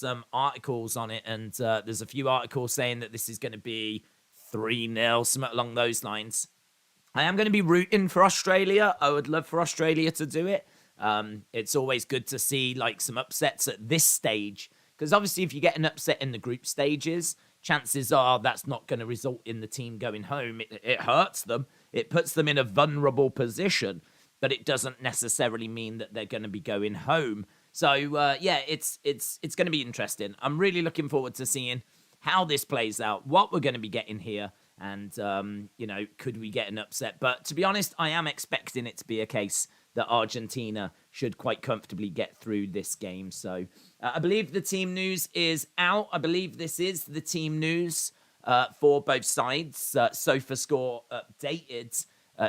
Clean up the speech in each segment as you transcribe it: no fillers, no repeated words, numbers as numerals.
some articles on it, and there's a few articles saying that this is going to be 3-0, something along those lines. I am going to be rooting for Australia. I would love for Australia to do it. It's always good to see like some upsets at this stage, because obviously if you get an upset in the group stages, chances are that's not going to result in the team going home. It hurts them. It puts them in a vulnerable position, but it doesn't necessarily mean that they're going to be going home. So yeah, it's going to be interesting. I'm really looking forward to seeing how this plays out, what we're going to be getting here, and could we get an upset? But to be honest, I am expecting it to be a case that Argentina should quite comfortably get through this game. So I believe the team news is out. I believe this is the team news for both sides. SofaScore updated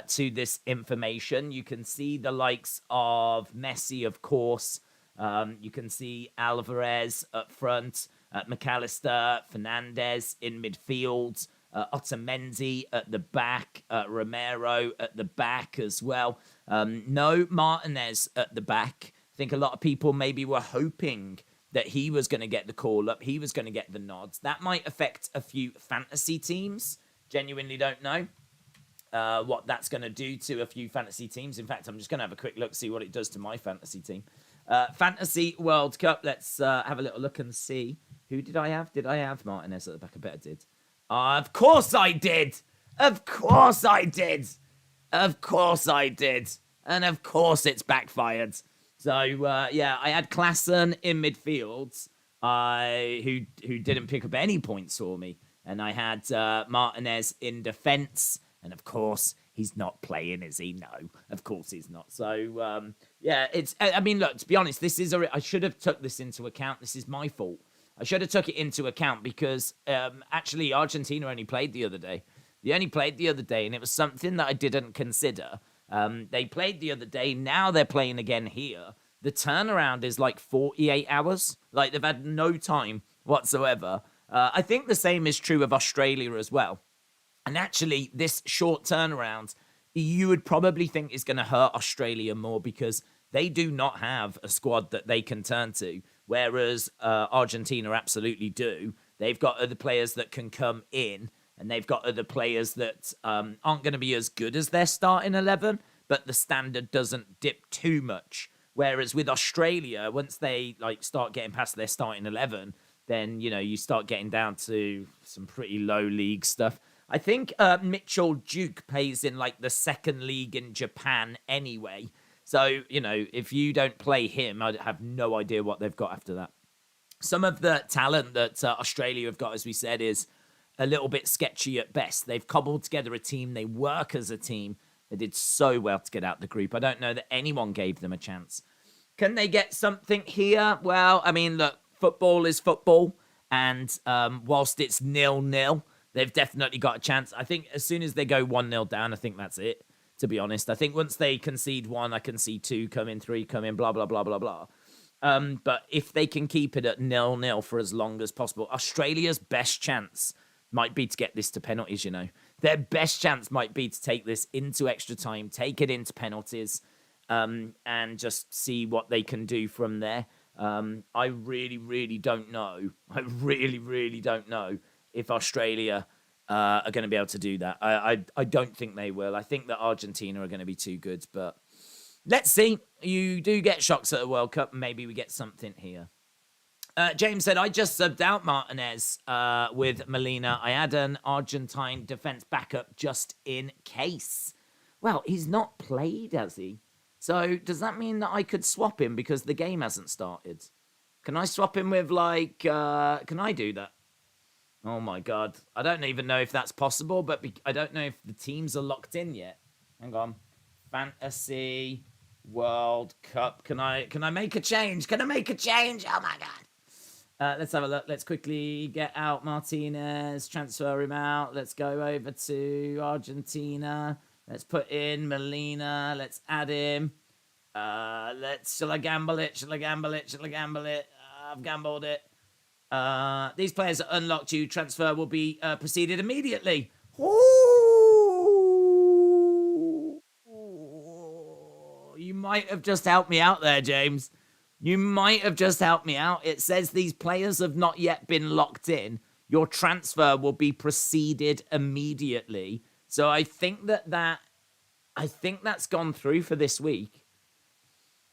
to this information. You can see the likes of Messi, of course. You can see Alvarez up front, McAllister, Fernandez in midfield, Otamendi at the back, Romero at the back as well. No Martinez at the back. I think a lot of people maybe were hoping that he was going to get the call up. He was going to get the nods. That might affect a few fantasy teams. Genuinely don't know what that's going to do to a few fantasy teams. In fact, I'm just going to have a quick look, see what it does to my fantasy team. Fantasy World Cup. Let's have a little look and see. Who did I have? Did I have Martinez at the back? I bet I did. Of course I did. Of course I did. Of course I did. And of course it's backfired. So, yeah, I had Klaassen in midfield, who didn't pick up any points for me. And I had Martinez in defence. And of course, he's not playing, is he? No, of course he's not. So, yeah, I mean, look, to be honest, I should have took this into account. This is my fault. I should have took it into account because actually Argentina only played the other day. They only played the other day, and it was something that I didn't consider. They played the other day. Now they're playing again here. The turnaround is like 48 hours. Like, they've had no time whatsoever. I think the same is true of Australia as well. And actually, this short turnaround, you would probably think is going to hurt Australia more because they do not have a squad that they can turn to, whereas Argentina absolutely do. They've got other players that can come in, and they've got other players that aren't going to be as good as their starting 11, but the standard doesn't dip too much. Whereas with Australia, once they start getting past their starting 11, then, you start getting down to some pretty low league stuff. I think Mitchell Duke plays in the second league in Japan anyway. So, if you don't play him, I have no idea what they've got after that. Some of the talent that Australia have got, as we said, is a little bit sketchy at best. They've cobbled together a team. They work as a team. They did so well to get out the group. I don't know that anyone gave them a chance. Can they get something here? Well, I mean, look, football is football. And whilst it's 0-0, they've definitely got a chance. I think as soon as they go 1-0 down, I think that's it, to be honest. I think once they concede 1, I can see 2 come in, 3 come in, blah, blah, blah, blah, blah. But if they can keep it at 0-0 for as long as possible, Australia's best chance might be to get this to penalties, Their best chance might be to take this into extra time, take it into penalties, and just see what they can do from there. I really, really don't know. I really, really don't know if Australia are going to be able to do that. I don't think they will. I think that Argentina are going to be too good, but let's see. You do get shocks at a World Cup. Maybe we get something here. James said, I just subbed out Martinez with Molina. I had an Argentine defense backup just in case. Well, he's not played, has he? So does that mean that I could swap him because the game hasn't started? Can I swap him with can I do that? Oh my God. I don't even know if that's possible, but I don't know if the teams are locked in yet. Hang on. Fantasy World Cup. Can I make a change? Can I make a change? Oh my God. Let's have a look. Let's quickly get out Martinez, transfer him out. Let's go over to Argentina. Let's put in Molina. Let's add him. Shall I gamble it? Shall I gamble it? Shall I gamble it? I've gambled it. These players are unlocked. You transfer will be proceeded immediately. Ooh. You might have just helped me out there, James. You might have just helped me out. It says these players have not yet been locked in. Your transfer will be proceeded immediately. So I think that's gone through for this week.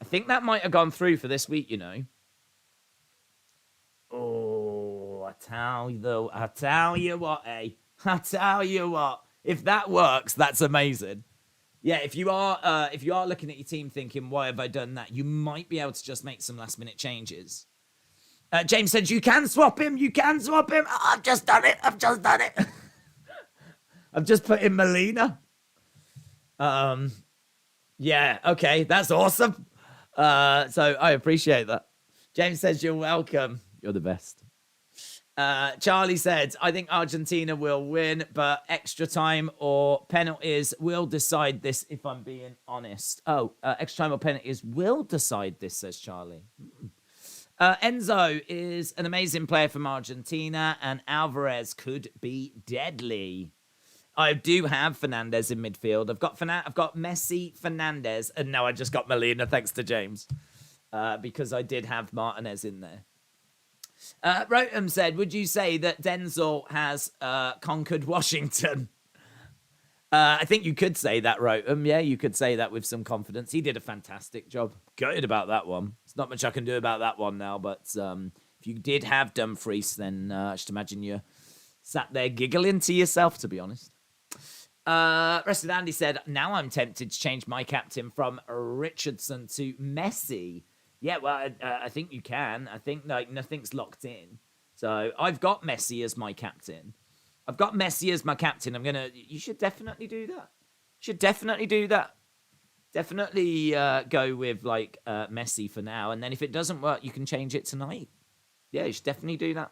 I think that might have gone through for this week, you know. Oh, I tell you what, eh? I tell you what. If that works, that's amazing. Yeah, if you are looking at your team thinking, why have I done that? You might be able to just make some last minute changes. James said, you can swap him. Oh, I've just done it. I've just put in Molina. Yeah, okay, that's awesome. So I appreciate that. James says, you're welcome. You're the best. Charlie said, I think Argentina will win, but extra time or penalties will decide this, if I'm being honest. Extra time or penalties will decide this, says Charlie. Enzo is an amazing player from Argentina, and Alvarez could be deadly. I do have Fernandez in midfield. I've got Messi, Fernandez, and now I just got Molina, thanks to James, because I did have Martinez in there. Rotem said, would you say that Denzel has conquered Washington? I think you could say that, Rotem. Yeah, you could say that with some confidence. He did a fantastic job. Gutted about that one. There's not much I can do about that one now, but if you did have Dumfries, then I should imagine you sat there giggling to yourself, to be honest. Rested Andy said, now I'm tempted to change my captain from Richardson to Messi. Yeah, well, I think you can. I think like nothing's locked in. So I've got Messi as my captain. You should definitely do that. Definitely go with like Messi for now. And then if it doesn't work, you can change it tonight. Yeah, you should definitely do that.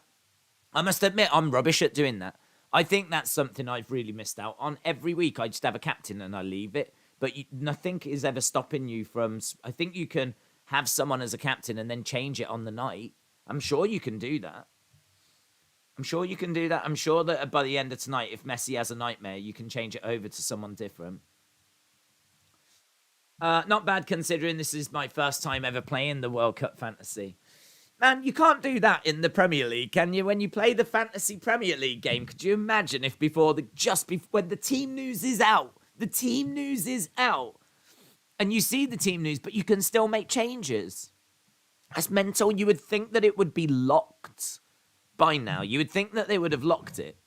I must admit, I'm rubbish at doing that. I think that's something I've really missed out on. Every week, I just have a captain and I leave it. But nothing is ever stopping you from... I think you can have someone as a captain and then change it on the night. I'm sure you can do that. I'm sure that by the end of tonight, if Messi has a nightmare, you can change it over to someone different. Not bad considering this is my first time ever playing the World Cup Fantasy. Man, you can't do that in the Premier League, can you? When you play the Fantasy Premier League game, could you imagine if when the team news is out, and you see the team news, but you can still make changes? That's mental. You would think that it would be locked by now. You would think that they would have locked it.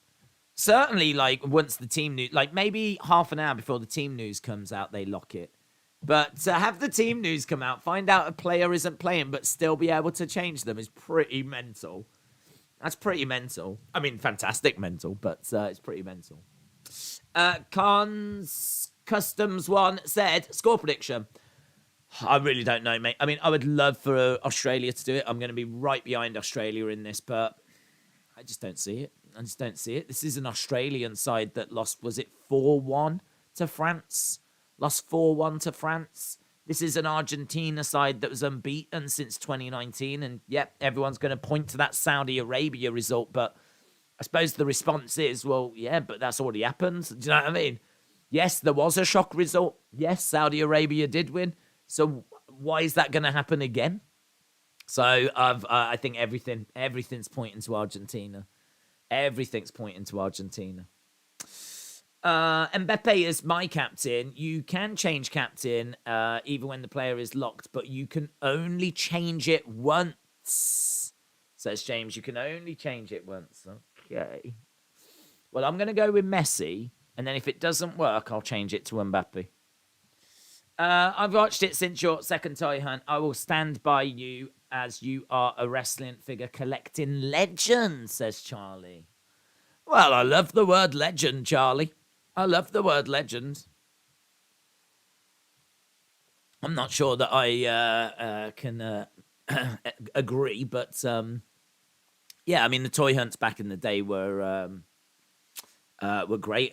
Certainly, like, once the team news, like, maybe half an hour before the team news comes out, they lock it. But to have the team news come out, find out a player isn't playing, but still be able to change them is pretty mental. That's pretty mental. I mean, fantastic mental, but it's pretty mental. Customs one said, score prediction. I really don't know, mate. I mean, I would love for Australia to do it. I'm going to be right behind Australia in this, but I just don't see it. This is an Australian side that lost, was it 4-1 to France? Lost 4-1 to France. This is an Argentina side that was unbeaten since 2019. And, yep, everyone's going to point to that Saudi Arabia result. But I suppose the response is, well, yeah, but that's already happened. Do you know what I mean? Yes, there was a shock result. Yes, Saudi Arabia did win. So why is that going to happen again? So I think everything's pointing to Argentina. Everything's pointing to Argentina. Mbappe is my captain. You can change captain even when the player is locked, but you can only change it once. Says James, you can only change it once. Okay. Well, I'm going to go with Messi, and then if it doesn't work, I'll change it to Mbappe. I've watched it since your second toy hunt. I will stand by you as you are a wrestling figure collecting legend, says Charlie. Well, I love the word legend, Charlie. I love the word legend. I'm not sure that I can agree, but yeah, I mean the toy hunts back in the day were great.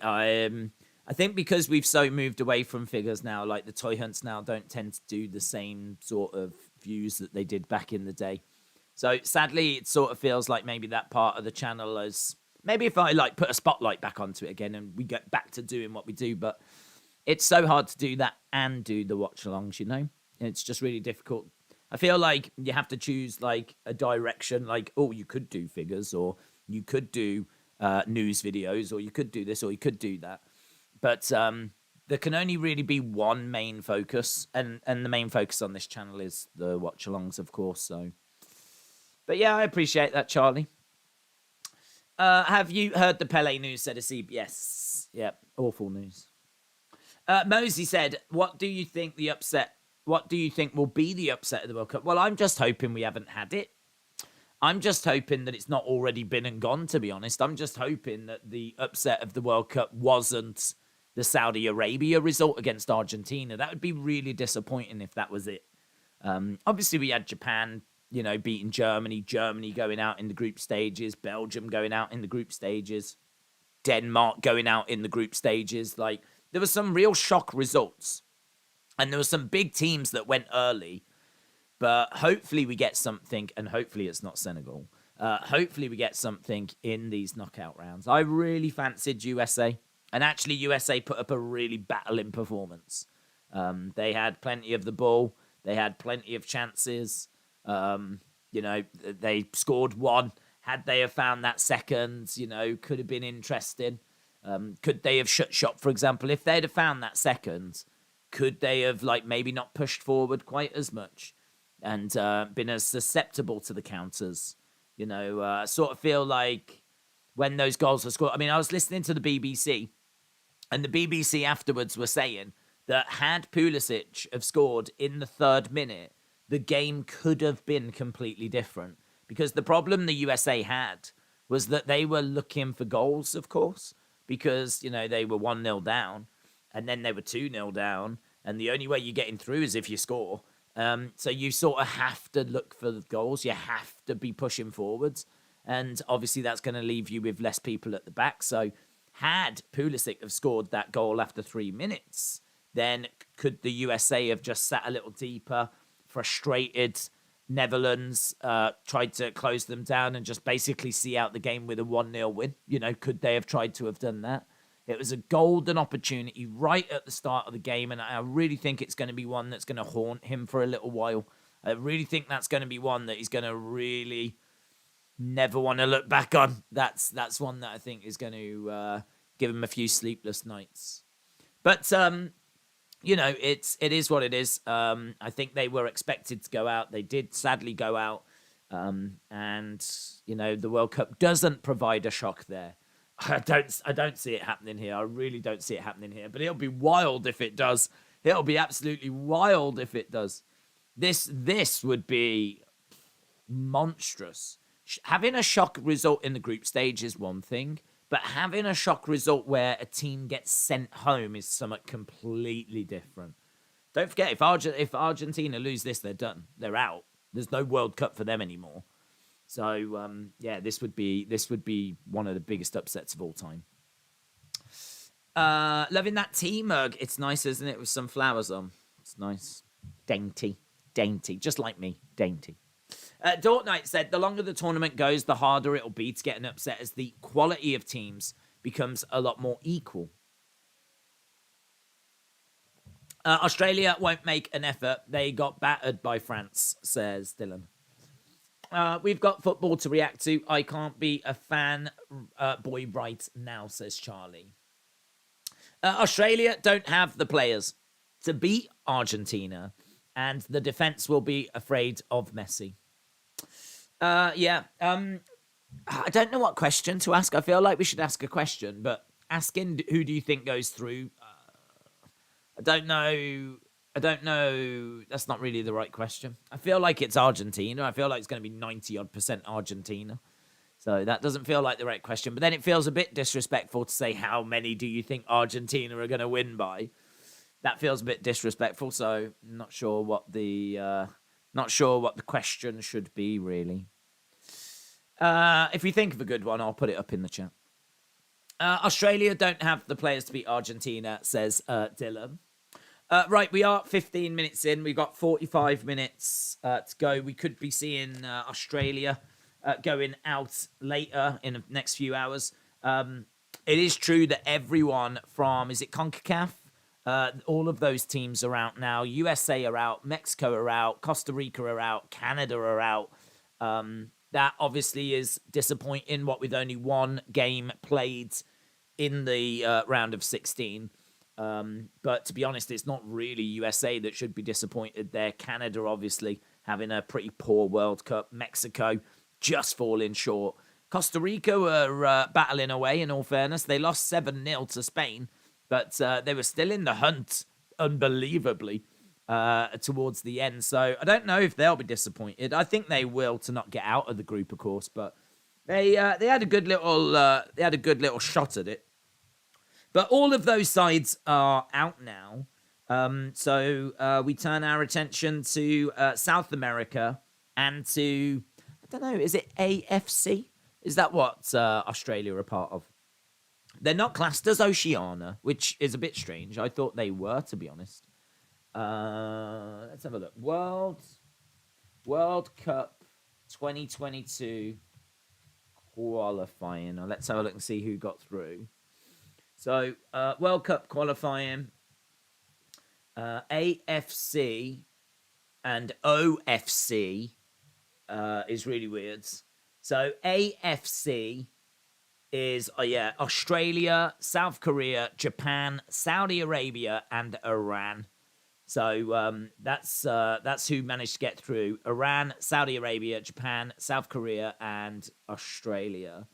I think because we've so moved away from figures now, like the toy hunts now don't tend to do the same sort of views that they did back in the day. So sadly, it sort of feels like maybe that part of the channel is... Maybe if I like put a spotlight back onto it again and we get back to doing what we do, but it's so hard to do that and do the watch-alongs, you know? It's just really difficult. I feel like you have to choose like a direction. Like, oh, you could do figures, or you could do news videos, or you could do this, or you could do that. But there can only really be one main focus, and the main focus on this channel is the watch-alongs, of course. So, but yeah, I appreciate that, Charlie. Have you heard the Pele news? Said a CBS. Yep, awful news. Mosey said, "What do you think the upset? What do you think will be the upset of the World Cup?" Well, I'm just hoping we haven't had it. I'm just hoping that it's not already been and gone, to be honest. I'm just hoping that the upset of the World Cup wasn't the Saudi Arabia result against Argentina. That would be really disappointing if that was it. Obviously, we had Japan, beating Germany, Germany going out in the group stages, Belgium going out in the group stages, Denmark going out in the group stages. Like, there were some real shock results. And there were some big teams that went early. But hopefully we get something, and hopefully it's not Senegal. Hopefully we get something in these knockout rounds. I really fancied USA. And actually USA put up a really battling performance. They had plenty of the ball. They had plenty of chances. They scored one. Had they have found that second, could have been interesting. Could they have shot, for example, if they'd have found that second, could they have maybe not pushed forward quite as much and been as susceptible to the counters? I sort of feel like when those goals were scored, I was listening to the BBC, and the BBC afterwards were saying that had Pulisic have scored in the 3rd minute, the game could have been completely different. Because the problem the USA had was that they were looking for goals, of course, because, they were 1-0 down, and then they were 2-0 down, and the only way you're getting through is if you score. So you sort of have to look for the goals. You have to be pushing forwards. And obviously that's going to leave you with less people at the back. So had Pulisic have scored that goal after 3 minutes, then could the USA have just sat a little deeper, frustrated Netherlands, tried to close them down and just basically see out the game with a 1-0 win? Could they have tried to have done that? It was a golden opportunity right at the start of the game, and I really think it's going to be one that's going to haunt him for a little while. I really think that's going to be one that he's going to really never want to look back on. That's one that I think is going to give him a few sleepless nights. But it is what it is. I think they were expected to go out. They did sadly go out, and the World Cup doesn't provide a shock there. I don't see it happening here. I really don't see it happening here. But it'll be wild if it does. It'll be absolutely wild if it does. This would be monstrous. Having a shock result in the group stage is one thing, but having a shock result where a team gets sent home is something completely different. Don't forget, if Argentina lose this, they're done. They're out. There's no World Cup for them anymore. So, this would be one of the biggest upsets of all time. Loving that tea mug. It's nice, isn't it? With some flowers on. It's nice. Dainty. Just like me. Dainty. Dortnight said, the longer the tournament goes, the harder it'll be to get an upset as the quality of teams becomes a lot more equal. Australia won't make an effort. They got battered by France, says Dylan. We've got football to react to. I can't be a fan boy right now, says Charlie. Australia don't have the players to beat Argentina, and the defense will be afraid of Messi. I don't know what question to ask. I feel like we should ask a question, but asking who do you think goes through, I don't know. That's not really the right question. I feel like it's Argentina. I feel like it's going to be 90-odd% Argentina. So that doesn't feel like the right question. But then it feels a bit disrespectful to say how many do you think Argentina are going to win by. That feels a bit disrespectful. So not sure what the question should be, really. If you think of a good one, I'll put it up in the chat. Australia don't have the players to beat Argentina, says Dylan. Right, we are 15 minutes in. We've got 45 minutes to go. We could be seeing Australia going out later in the next few hours. It is true that everyone from, is it CONCACAF, All of those teams are out now. USA are out. Mexico are out. Costa Rica are out. Canada are out. That obviously is disappointing, what with only one game played in the round of 16. But to be honest, it's not really USA that should be disappointed there. Canada, obviously, having a pretty poor World Cup. Mexico just falling short. Costa Rica were battling away, in all fairness. They lost 7-0 to Spain, but they were still in the hunt, unbelievably, towards the end. So I don't know if they'll be disappointed. I think they will, to not get out of the group, of course. But they had a good little shot at it. But all of those sides are out now. So we turn our attention to South America and to, I don't know, is it AFC? Is that what Australia are a part of? They're not classed as Oceania, which is a bit strange. I thought they were, to be honest. Let's have a look. World Cup 2022 qualifying. Now, let's have a look and see who got through. So, World Cup qualifying, AFC and OFC is really weird. So, AFC is, Australia, South Korea, Japan, Saudi Arabia, and Iran. So, that's who managed to get through. Iran, Saudi Arabia, Japan, South Korea, and Australia.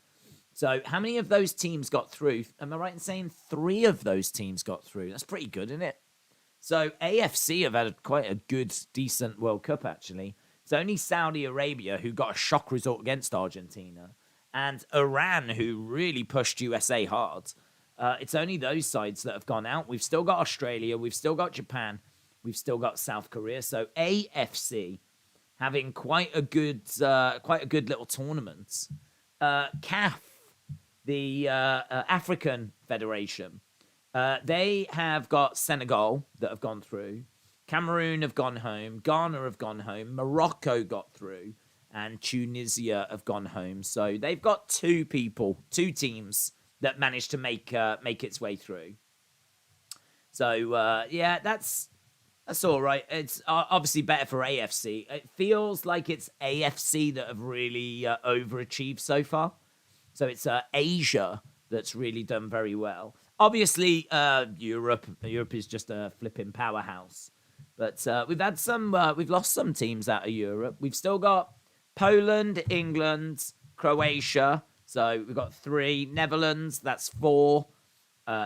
So how many of those teams got through? Am I right in saying 3 of those teams got through? That's pretty good, isn't it? So AFC have had quite a good, decent World Cup, actually. It's only Saudi Arabia who got a shock result against Argentina, and Iran who really pushed USA hard. It's only those sides that have gone out. We've still got Australia. We've still got Japan. We've still got South Korea. So AFC having quite a good little tournament. CAF, the African Federation, they have got Senegal that have gone through. Cameroon have gone home. Ghana have gone home. Morocco got through. And Tunisia have gone home. So they've got 2 teams that managed to make its way through. So, that's all right. It's obviously better for AFC. It feels like it's AFC that have really overachieved so far. So it's Asia that's really done very well. Obviously, Europe is just a flipping powerhouse. But we've lost some teams out of Europe. We've still got Poland, England, Croatia. So we've got 3. Netherlands, that's 4.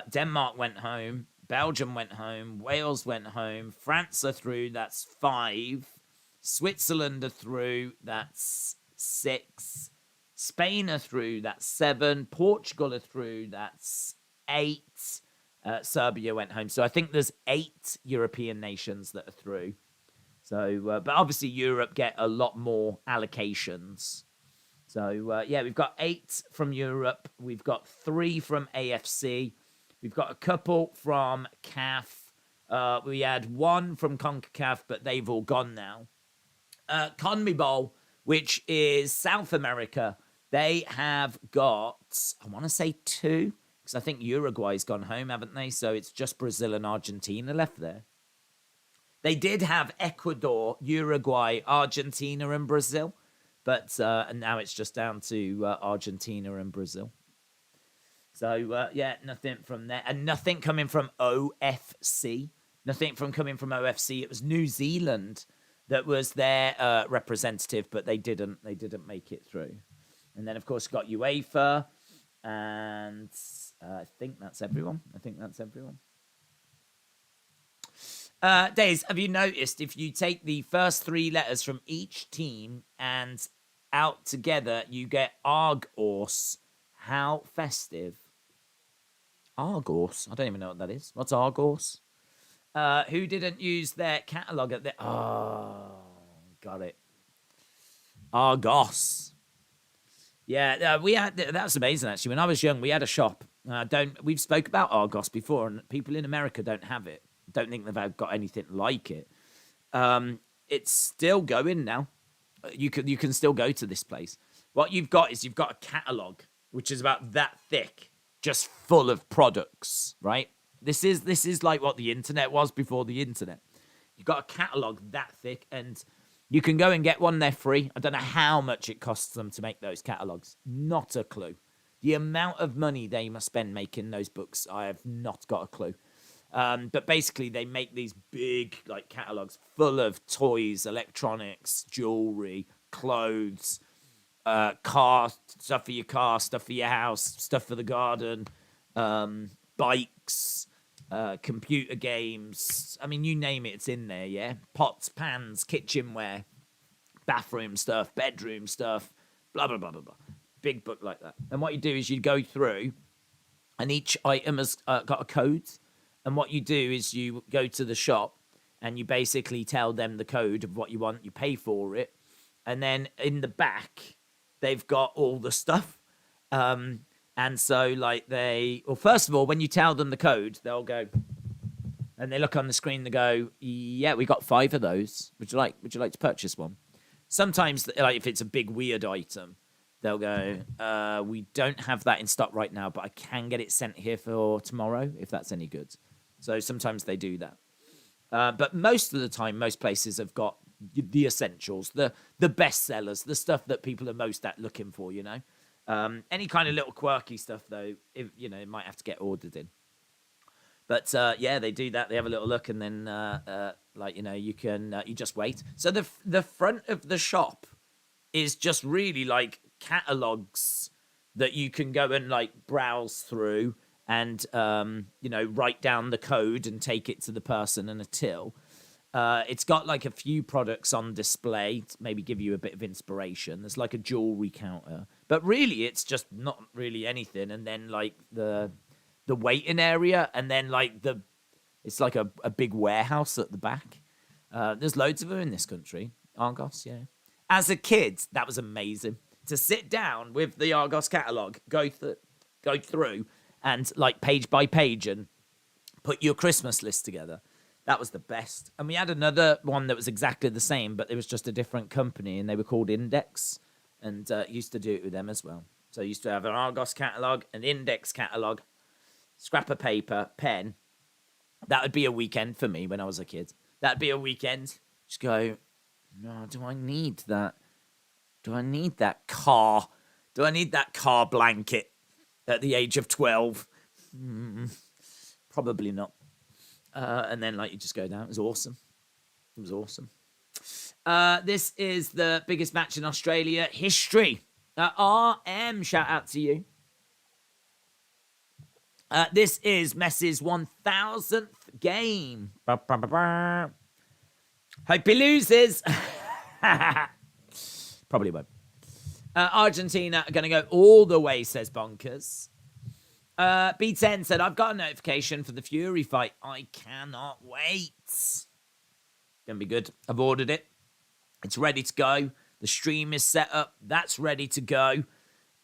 Denmark went home. Belgium went home. Wales went home. France are through, that's 5. Switzerland are through, that's 6. Spain are through, that's 7. Portugal are through, that's 8. Serbia went home. So I think there's 8 European nations that are through. So, but obviously Europe get a lot more allocations. So, we've got 8 from Europe. We've got 3 from AFC. We've got a couple from CAF. We had 1 from CONCACAF, but they've all gone now. CONMEBOL, which is South America, they have got, I want to say 2, because I think Uruguay's gone home, haven't they? So it's just Brazil and Argentina left there. They did have Ecuador, Uruguay, Argentina, and Brazil, but and now it's just down to Argentina and Brazil. So, nothing from there. And nothing coming from OFC. Nothing coming from OFC. It was New Zealand that was their representative, but they didn't make it through. And then, of course, got UEFA. And I think that's everyone. Days, have you noticed if you take the first 3 letters from each team and out together, you get Argos? How festive. Argos? I don't even know what that is. What's Argos? Who didn't use their catalogue at the... Oh, got it. Argos. Yeah, we had... That's amazing, actually. When I was young, we had a shop. We've spoke about Argos before, and people in America don't have it. Don't think they've got anything like it. It's still going now. You can still go to this place. What you've got is a catalogue, which is about that thick, just full of products, right? This is like what the internet was before the internet. You've got a catalogue that thick, and you can go and get one. They're free. I don't know how much it costs them to make those catalogues. Not a clue. The amount of money they must spend making those books, I have not got a clue. But basically, they make these big like catalogues full of toys, electronics, jewelry, clothes, car stuff for your car, stuff for your house, stuff for the garden, bikes, computer games. I mean, you name it, it's in there. Yeah, pots, pans, kitchenware, bathroom stuff, bedroom stuff, blah blah blah blah blah. Big book like that. And what you do is you go through, and each item has got a code. And what you do is you go to the shop, and you basically tell them the code of what you want. You pay for it, and then in the back, they've got all the stuff. And so, like, first of all, when you tell them the code, they'll go, and they look on the screen, they go, yeah, we got 5 of those. Would you like to purchase one? Sometimes, like, if it's a big weird item, they'll go, we don't have that in stock right now, but I can get it sent here for tomorrow, if that's any good. So sometimes they do that. But most of the time, most places have got the essentials, the best sellers, the stuff that people are most looking for, you know. Any kind of little quirky stuff, though, it might have to get ordered in. But yeah, they do that. They have a little look, and then you just wait. So the front of the shop is just really like catalogs that you can go and like browse through and write down the code and take it to the person in a till. It's got like a few products on display to maybe give you a bit of inspiration. There's like a jewelry counter, but really it's just not really anything. And then like the waiting area, and then like it's like a big warehouse at the back. There's loads of them in this country. Argos, yeah. As a kid, that was amazing to sit down with the Argos catalogue, go through, and like page by page, and put your Christmas list together. That was the best. And we had another one that was exactly the same, but it was just a different company, and they were called Index, and used to do it with them as well. So I used to have an Argos catalogue, an Index catalogue, scrap of paper, pen. That would be a weekend for me when I was a kid. That'd be a weekend. Just go, no, do I need that? Do I need that car? Do I need that car blanket at the age of 12? Probably not. And then, like, you just go down. It was awesome. It was awesome. This is the biggest match in Australia history. RM, shout out to you. This is Messi's 1,000th game. Hope he loses. Probably won't. Argentina are going to go all the way, says Bonkers. B10 said, I've got a notification for the Fury fight. I cannot wait. Gonna be good. I've ordered it. It's ready to go. The stream is set up. That's ready to go.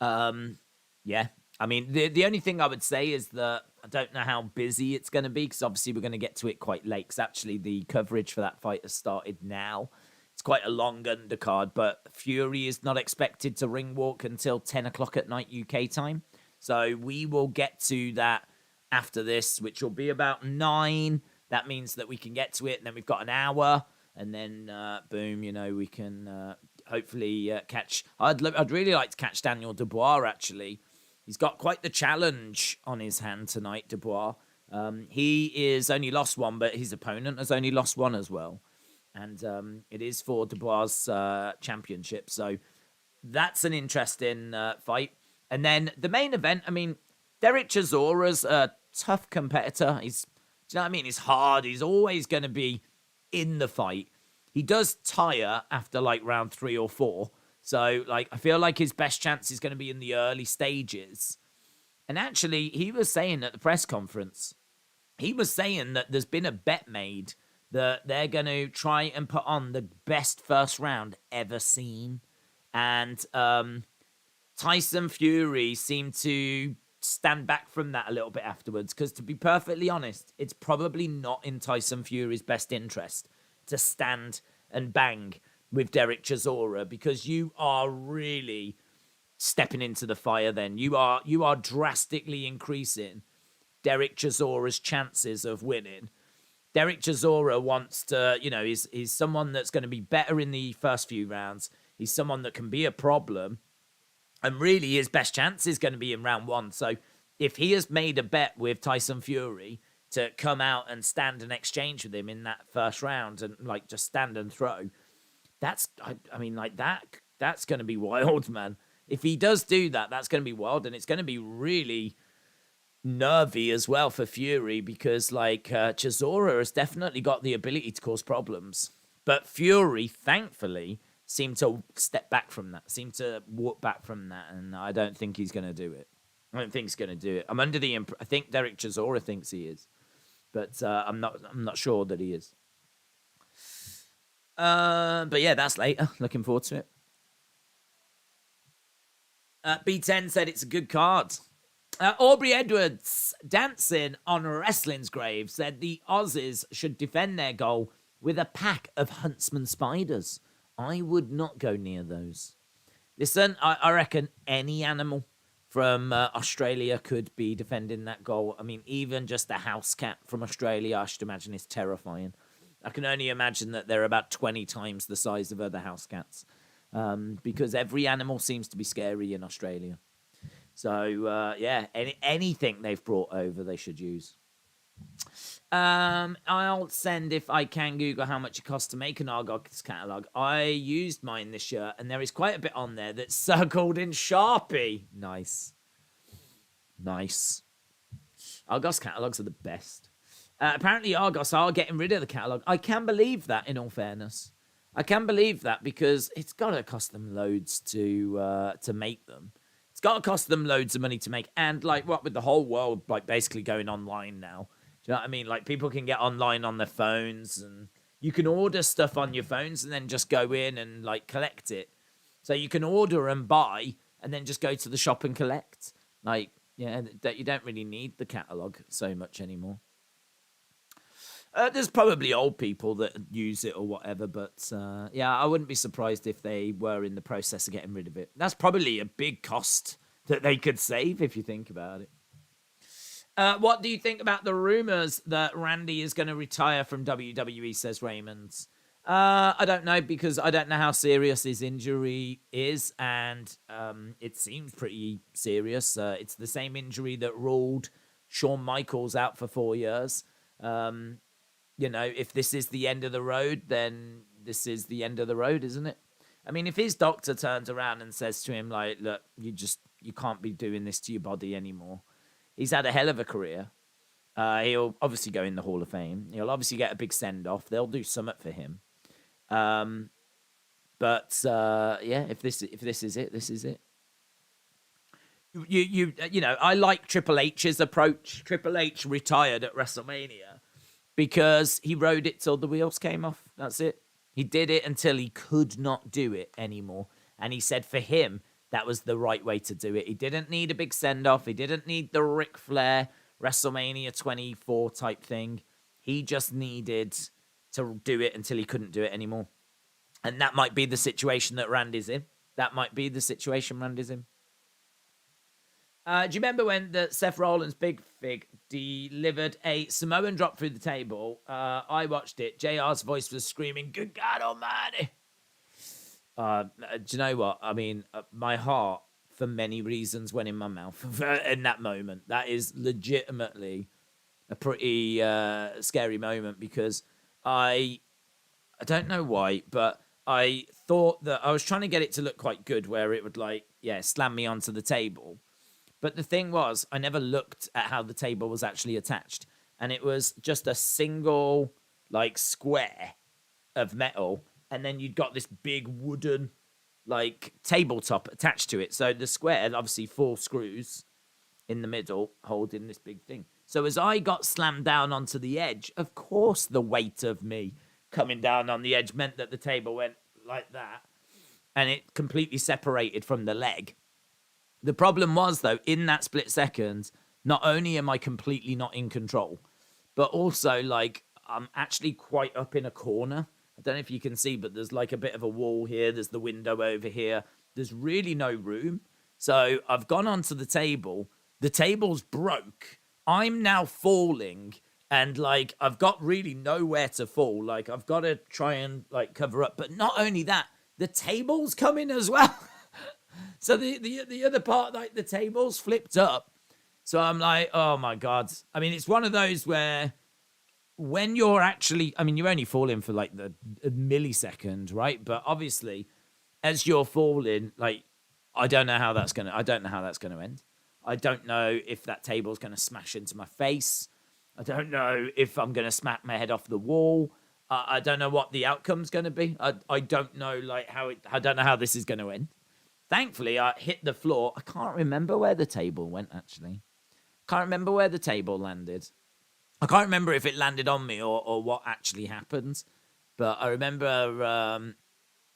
Yeah. I mean, the only thing I would say is that I don't know how busy it's going to be, because obviously we're going to get to it quite late, because actually the coverage for that fight has started now. It's quite a long undercard, but Fury is not expected to ring walk until 10 o'clock at night UK time. So we will get to that after this, which will be about 9. That means that we can get to it, and then we've got an hour, and then boom, we can hopefully catch. I'd really like to catch Daniel Dubois, actually. He's got quite the challenge on his hand tonight, Dubois. He is only lost 1, but his opponent has only lost 1 as well. And it is for Dubois' championship. So that's an interesting fight. And then the main event, I mean, Derek Chisora's a tough competitor. Do you know what I mean? He's hard. He's always going to be in the fight. He does tire after like round 3 or 4. So, like, I feel like his best chance is going to be in the early stages. And actually, he was saying at the press conference, he was saying that there's been a bet made that they're going to try and put on the best first round ever seen. And Tyson Fury seemed to stand back from that a little bit afterwards, because to be perfectly honest, it's probably not in Tyson Fury's best interest to stand and bang with Derek Chisora, because you are really stepping into the fire then. You are drastically increasing Derek Chisora's chances of winning. Derek Chisora wants to, he's someone that's going to be better in the first few rounds. He's someone that can be a problem. And really, his best chance is going to be in round 1. So if he has made a bet with Tyson Fury to come out and stand and exchange with him in that first round and, like, just stand and throw, that's going to be wild, man. If he does do that, that's going to be wild. And it's going to be really nervy as well for Fury because, like, Chisora has definitely got the ability to cause problems. But Fury, thankfully, seemed to step back from that, seemed to walk back from that, and I don't think he's going to do it. I don't think he's going to do it. I'm under the I think Derek Chisora thinks he is, but I'm not sure that he is. But yeah, that's later. Looking forward to it. B10 said it's a good card. Aubrey Edwards, dancing on wrestling's grave, said the Aussies should defend their goal with a pack of huntsman spiders. I would not go near those. Listen, I reckon any animal from Australia could be defending that goal. I mean, even just a house cat from Australia, I should imagine, is terrifying. I can only imagine that they're about 20 times the size of other house cats because every animal seems to be scary in Australia. So, yeah, anything they've brought over, they should use. I'll send, if I can, Google how much it costs to make an Argos catalogue. I used mine this year, and there is quite a bit on there that's circled in Sharpie. Nice. Argos catalogues are the best. Apparently, Argos are getting rid of the catalogue. I can believe that, in all fairness. I can believe that because it's got to cost them loads to make them. It's got to cost them loads of money to make. And, like, what with the whole world, like, basically going online now. Do you know what I mean? Like, people can get online on their phones and you can order stuff on your phones and then just go in and, like, collect it. So you can order and buy and then just go to the shop and collect. Like, yeah, that you don't really need the catalogue so much anymore. There's probably old people that use it or whatever, but yeah, I wouldn't be surprised if they were in the process of getting rid of it. That's probably a big cost that they could save if you think about it. What do you think about the rumors that Randy is going to retire from WWE, says Raymond? I don't know because I don't know how serious his injury is, and it seems pretty serious. It's the same injury that ruled Shawn Michaels out for 4 years. You know, if this is the end of the road, then this is the end of the road, isn't it? I mean, if his doctor turns around and says to him, like, look, you can't be doing this to your body anymore. He's had a hell of a career. He'll obviously go in the Hall of Fame. He'll obviously get a big send-off. They'll do something for him. But yeah, if this is it, this is it. You know, I like Triple H's approach. Triple H retired at WrestleMania because he rode it till the wheels came off. That's it. He did it until he could not do it anymore. And he said for him, that was the right way to do it. He didn't need a big send-off. He didn't need the Ric Flair WrestleMania 24 type thing. He just needed to do it until he couldn't do it anymore. And that might be the situation that Randy's in. That might be the situation Randy's in. Do you remember when the Seth Rollins Big Fig delivered a Samoan drop through the table? I watched it. JR's voice was screaming, "Good God Almighty!" Do you know what? I mean, my heart, for many reasons, went in my mouth in that moment. That is legitimately a pretty scary moment because I don't know why, but I thought that I was trying to get it to look quite good where it would, like, yeah, slam me onto the table. But the thing was, I never looked at how the table was actually attached. And it was just a single, like, square of metal. And then you'd got this big wooden, like, tabletop attached to it. So the square had obviously 4 screws in the middle holding this big thing. So as I got slammed down onto the edge, of course the weight of me coming down on the edge meant that the table went like that. And it completely separated from the leg. The problem was, though, in that split second, not only am I completely not in control, but also, like, I'm actually quite up in a corner. I don't know if you can see, but there's, like, a bit of a wall here. There's the window over here. There's really no room. So I've gone onto the table. The table's broke, I'm now falling, and like I've got really nowhere to fall. Like I've got to try and like cover up. But not only that, the table's coming as well. So the other part, like the table's flipped up. So I'm like, oh my God. I mean, it's one of those where when you're actually, I mean, you're only falling for like a millisecond, right? But obviously, as you're falling, like, I don't know how that's gonna end. I don't know if that table's gonna smash into my face. I don't know if I'm gonna smack my head off the wall. I don't know what the outcome's gonna be. I don't know like I don't know how this is gonna end. Thankfully, I hit the floor. I can't remember where the table went actually. Can't remember where the table landed. I can't remember if it landed on me or what actually happened. But I remember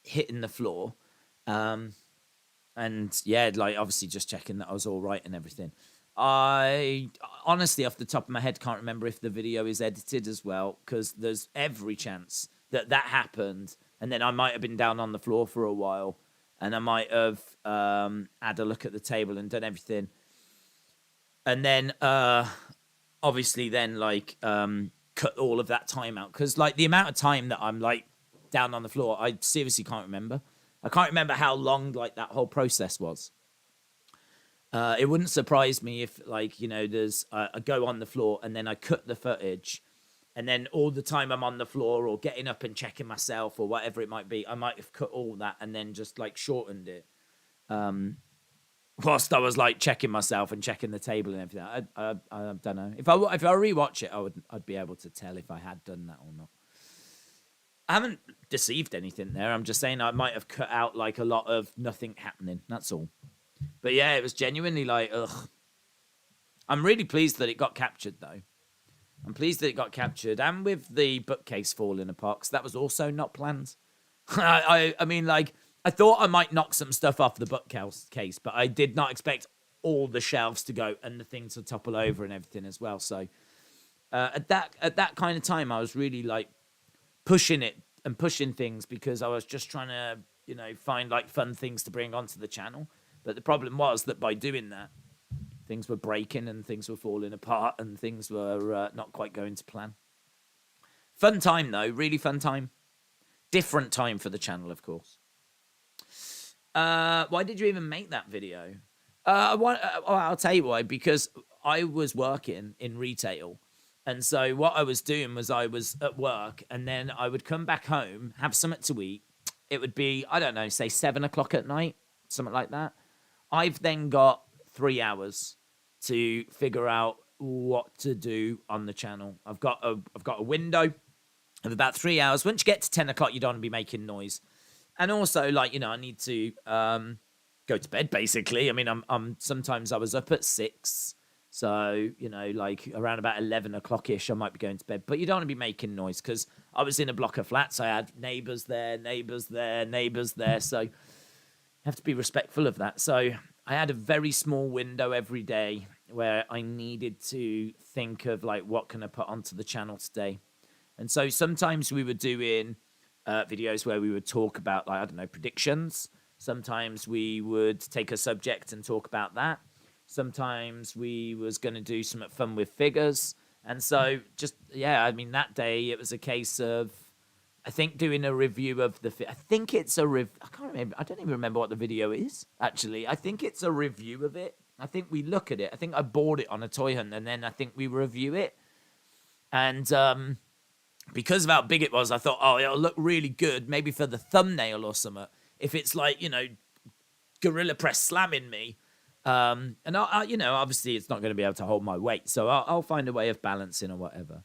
hitting the floor. And yeah, like obviously just checking that I was all right and everything. I honestly, off the top of my head, can't remember if the video is edited as well, because there's every chance that happened. And then I might have been down on the floor for a while, and I might have had a look at the table and done everything. And then obviously then like cut all of that time out, because like the amount of time that I'm like down on the floor, I seriously can't remember. I can't remember how long like that whole process was. It wouldn't surprise me if like, you know, there's I go on the floor and then I cut the footage, and then all the time I'm on the floor or getting up and checking myself or whatever it might be, I might have cut all that and then just like shortened it. Whilst I was like checking myself and checking the table and everything. I don't know. If I rewatch it, I'd be able to tell if I had done that or not. I haven't deceived anything there. I'm just saying I might have cut out like a lot of nothing happening. That's all. But yeah, it was genuinely like, ugh. I'm really pleased that it got captured, though. I'm pleased that it got captured. And with the bookcase falling apart, because that was also not planned. I mean, like, I thought I might knock some stuff off the bookcase, but I did not expect all the shelves to go and the thing to topple over and everything as well. So at that kind of time, I was really like pushing it and pushing things, because I was just trying to, you know, find like fun things to bring onto the channel. But the problem was that by doing that, things were breaking and things were falling apart and things were not quite going to plan. Fun time though, really fun time. Different time for the channel, of course. Why did you even make that video? I'll tell you why. Because I was working in retail. And so what I was doing was I was at work, and then I would come back home, have something to eat. It would be, I don't know, say 7 o'clock at night, something like that. I've then got 3 hours to figure out what to do on the channel. I've got a window of about 3 hours. Once you get to 10 o'clock, you don't want to be making noise. And also, like, you know, I need to go to bed, basically. I mean, I'm sometimes I was up at 6. So, you know, like around about 11 o'clock-ish, I might be going to bed. But you don't want to be making noise, because I was in a block of flats. I had neighbours there. So you have to be respectful of that. So I had a very small window every day where I needed to think of, like, what can I put onto the channel today? And so sometimes we were doing videos where we would talk about, like, I don't know, predictions. Sometimes we would take a subject and talk about that. Sometimes we was going to do some fun with figures. And so just, yeah, I mean, that day it was a case of, I think, doing a review of the, I think it's a I can't remember. I don't even remember what the video is, actually. I think it's a review of it. I think we look at it. I think I bought it on a toy hunt, and then I think we review it. And because of how big it was, I thought, oh, it'll look really good, maybe for the thumbnail or something. If it's like, you know, gorilla press slamming me. And I, you know, obviously it's not going to be able to hold my weight, so I'll find a way of balancing or whatever.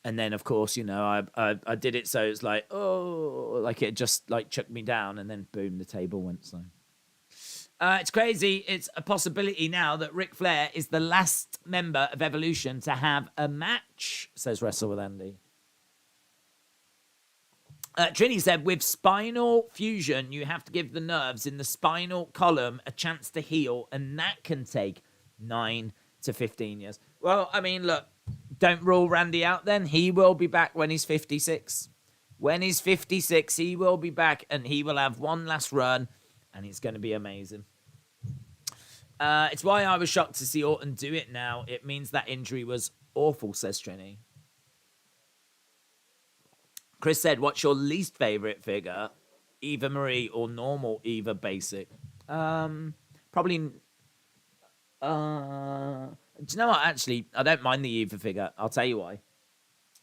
And then, of course, you know, I did it so it's like, oh, like it just like chucked me down, and then boom, the table went. So it's crazy. It's a possibility now that Ric Flair is the last member of Evolution to have a match, says Wrestle with Andy. Trini said, with spinal fusion, you have to give the nerves in the spinal column a chance to heal, and that can take 9 to 15 years. Well, I mean, look, don't rule Randy out then. He will be back when he's 56. When he's 56, he will be back, and he will have one last run, and it's going to be amazing. It's why I was shocked to see Orton do it now. It means that injury was awful, says Trini. Chris said, what's your least favourite figure? Eva Marie or normal Eva Basic? Probably... do you know what? Actually, I don't mind the Eva figure. I'll tell you why.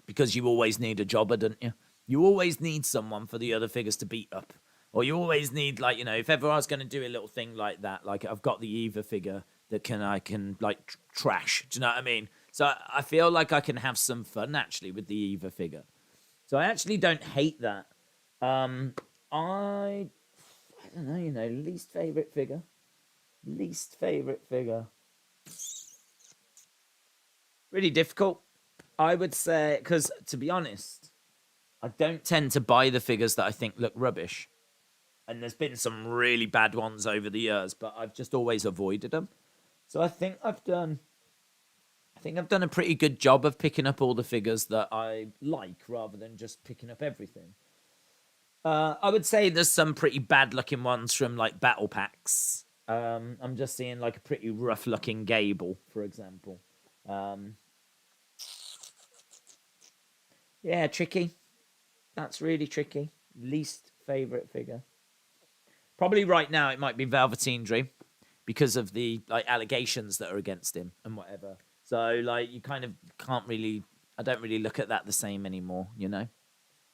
Because you always need a jobber, don't you? You always need someone for the other figures to beat up. Or you always need, like, you know, if ever I was going to do a little thing like that, like I've got the Eva figure that I can like trash. Do you know what I mean? So I feel like I can have some fun actually with the Eva figure. So I actually don't hate that. I don't know, you know, least favorite figure. Least favorite figure. Really difficult. I would say, because to be honest, I don't tend to buy the figures that I think look rubbish. And there's been some really bad ones over the years, but I've just always avoided them. So I think I've done a pretty good job of picking up all the figures that I like rather than just picking up everything. I would say there's some pretty bad looking ones from like battle packs. I'm just seeing like a pretty rough looking Gable, for example. Yeah, tricky. That's really tricky. Least favorite figure. Probably right now it might be Velveteen Dream because of the like allegations that are against him and whatever. So like you kind of can't really, I don't really look at that the same anymore, you know.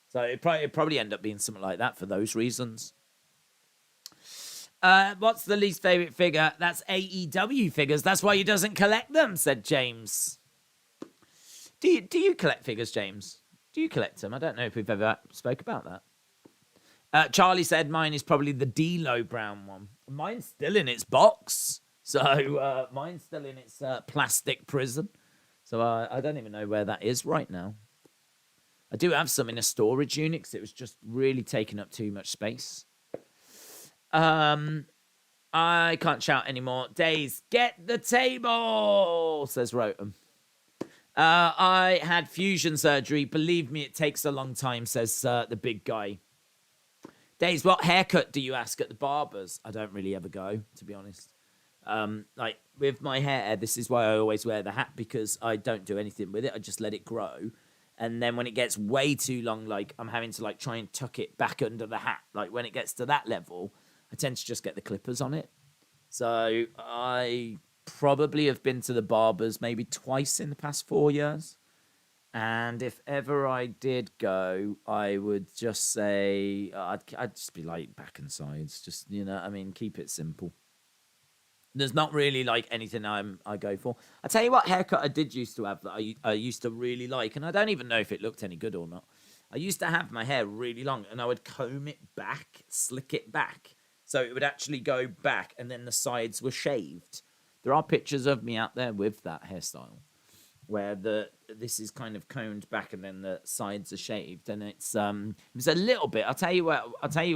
So it'd probably end up being something like that for those reasons. What's the least favorite figure? That's AEW figures. That's why he doesn't collect them, said James. Do you collect figures, James? Do you collect them? I don't know if we've ever spoke about that. Charlie said mine is probably the D-Lo Brown one. Mine's still in its box. So mine's still in its plastic prison. So I don't even know where that is right now. I do have some in a storage unit because it was just really taking up too much space. I can't shout anymore. Days, get the table, says Rotem. I had fusion surgery. Believe me, it takes a long time, says the big guy. Days, what haircut do you ask at the barbers? I don't really ever go, to be honest. Like with my hair, this is why I always wear the hat, because I don't do anything with it. I just let it grow. And then when it gets way too long, like I'm having to like try and tuck it back under the hat. Like when it gets to that level, I tend to just get the clippers on it. So I probably have been to the barbers maybe twice in the past 4 years. And if ever I did go, I would just say, I'd just be like back and sides. Just, you know, I mean, keep it simple. There's not really like anything I go for. I tell you what haircut I did used to have that I used to really like. And I don't even know if it looked any good or not. I used to have my hair really long and I would comb it back, slick it back. So it would actually go back and then the sides were shaved. There are pictures of me out there with that hairstyle, where this is kind of combed back and then the sides are shaved, and it was a little bit. I'll tell you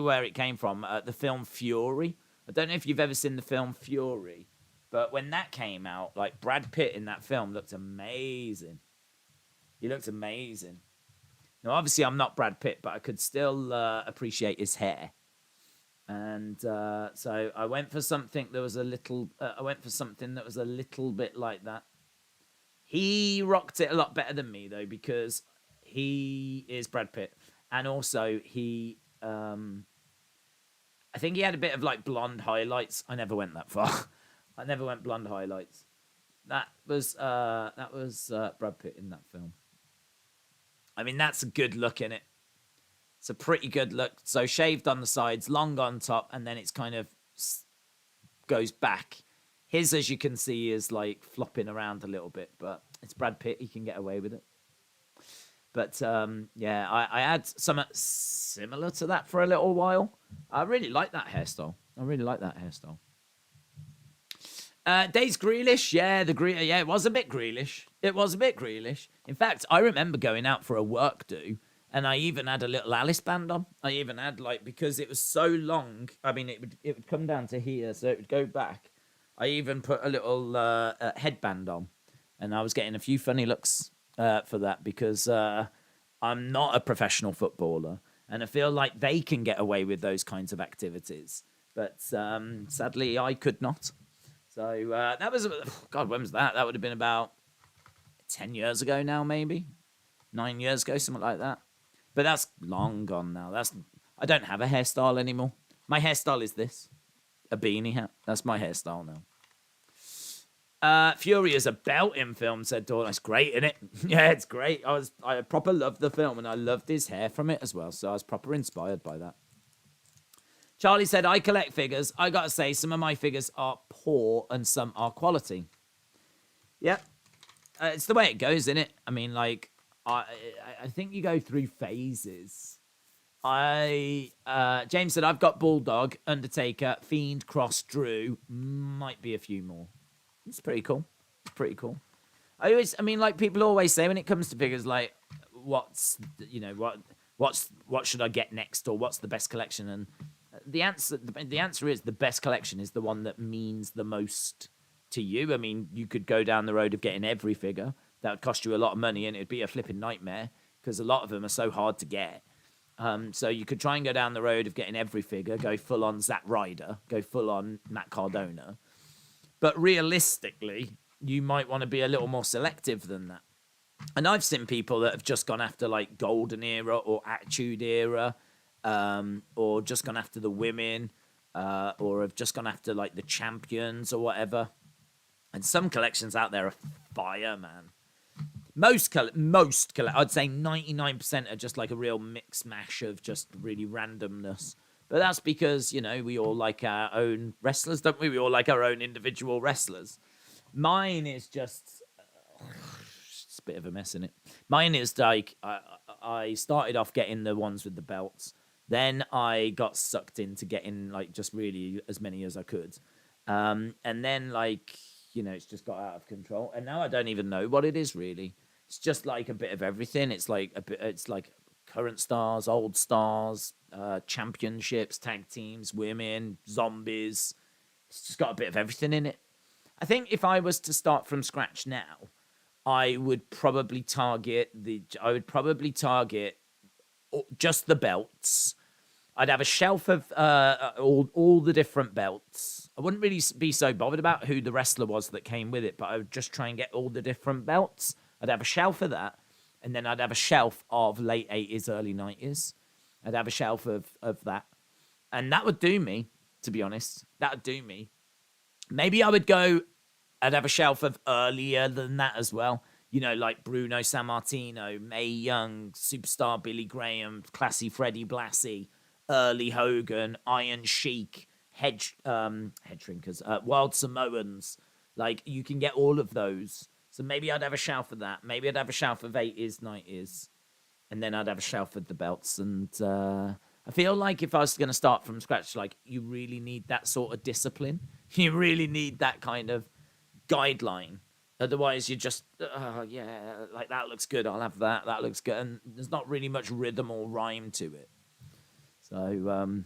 where it came from. The film Fury. I don't know if you've ever seen the film Fury, but when that came out, like Brad Pitt in that film looked amazing. He looked amazing. Now, obviously, I'm not Brad Pitt, but I could still appreciate his hair. And so I went for something that was a little. I went for something that was a little bit like that. He rocked it a lot better than me, though, because he is Brad Pitt. And also, I think he had a bit of, like, blonde highlights. I never went that far. I never went blonde highlights. That was Brad Pitt in that film. I mean, that's a good look in it. It's a pretty good look. So shaved on the sides, long on top, and then it's kind of goes back. His, as you can see, is like flopping around a little bit, but it's Brad Pitt. He can get away with it. But yeah, I had something similar to that for a little while. I really like that hairstyle. Days Grealish, yeah, it was a bit Grealish. In fact, I remember going out for a work do, and I even had a little Alice band on. I even had because it was so long. I mean, it would come down to here, so it would go back. I even put a little headband on, and I was getting a few funny looks for that because I'm not a professional footballer, and I feel like they can get away with those kinds of activities, but sadly I could not. So that was, God, when was that? That would have been about 10 years ago now, maybe 9 years ago, something like that. But that's long gone now. I don't have a hairstyle anymore. My hairstyle is this, a beanie hat. That's my hairstyle now. Fury is a belting film, said Dawn. That's great, isn't it? Yeah, it's great. I proper loved the film, and I loved his hair from it as well. So I was proper inspired by that. Charlie said, I collect figures. I got to say, some of my figures are poor and some are quality. Yep. It's the way it goes, isn't it? I mean, like, I think you go through phases. James said, I've got Bulldog, Undertaker, Fiend, Cross, Drew. Might be a few more. It's pretty cool. It's pretty cool. I mean, like, people always say when it comes to figures, like, what should I get next, or what's the best collection? And the answer is the best collection is the one that means the most to you. I mean, you could go down the road of getting every figure. That would cost you a lot of money, and it'd be a flipping nightmare because a lot of them are so hard to get. So you could try and go down the road of getting every figure, go full on Zack Ryder, go full on Matt Cardona. But realistically, you might want to be a little more selective than that. And I've seen people that have just gone after like Golden Era or Attitude Era, or just gone after the women, or have just gone after like the champions or whatever. And some collections out there are fire, man. Most I'd say 99% are just like a real mix mash of just really randomness. But that's because, you know, we all like our own wrestlers, don't we? We all like our own individual wrestlers. Mine is just it's a bit of a mess, isn't it? Mine is like I started off getting the ones with the belts. Then I got sucked into getting like just really as many as I could. And then like, you know, it's just got out of control. And now I don't even know what it is really. It's just like a bit of everything. It's like current stars, old stars, championships, tag teams, women, zombies. It's just got a bit of everything in it. I think if I was to start from scratch now, I would probably target just the belts. I'd have a shelf of all the different belts. I wouldn't really be so bothered about who the wrestler was that came with it, but I would just try and get all the different belts. I'd have a shelf of that, and then I'd have a shelf of late 80s, early 90s. I'd have a shelf of that. And that would do me, to be honest. That would do me. Maybe I'd have a shelf of earlier than that as well. You know, like Bruno Sammartino, Mae Young, Superstar Billy Graham, Classy Freddie Blassie, early Hogan, Iron Sheik, Head Shrinkers, Wild Samoans. Like, you can get all of those. So maybe I'd have a shelf of that. Maybe I'd have a shelf of 80s, 90s. And then I'd have a shelf of the belts. And I feel like if I was going to start from scratch, like, you really need that sort of discipline. You really need that kind of guideline. Otherwise, you just, like, that looks good. I'll have that. That looks good. And there's not really much rhythm or rhyme to it. So,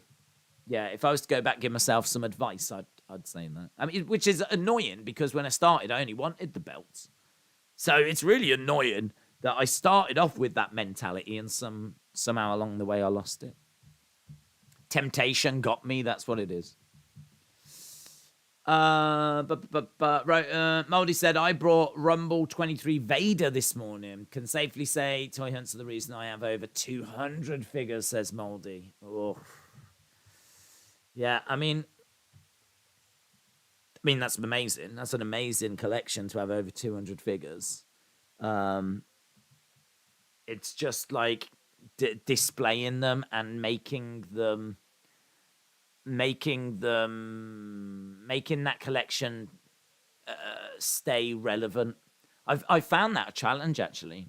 if I was to go back and give myself some advice, I'd say that. I mean, which is annoying because when I started, I only wanted the belts. So it's really annoying that I started off with that mentality and somehow along the way I lost it. Temptation got me. That's what it is. Moldy said, I brought Rumble 23 Vader this morning. Can safely say Toy Hunts are the reason I have over 200 figures, says Moldy. Oh. Yeah, I mean, that's amazing. That's an amazing collection to have over 200 figures. It's just like displaying them and making that collection stay relevant. I found that a challenge, actually.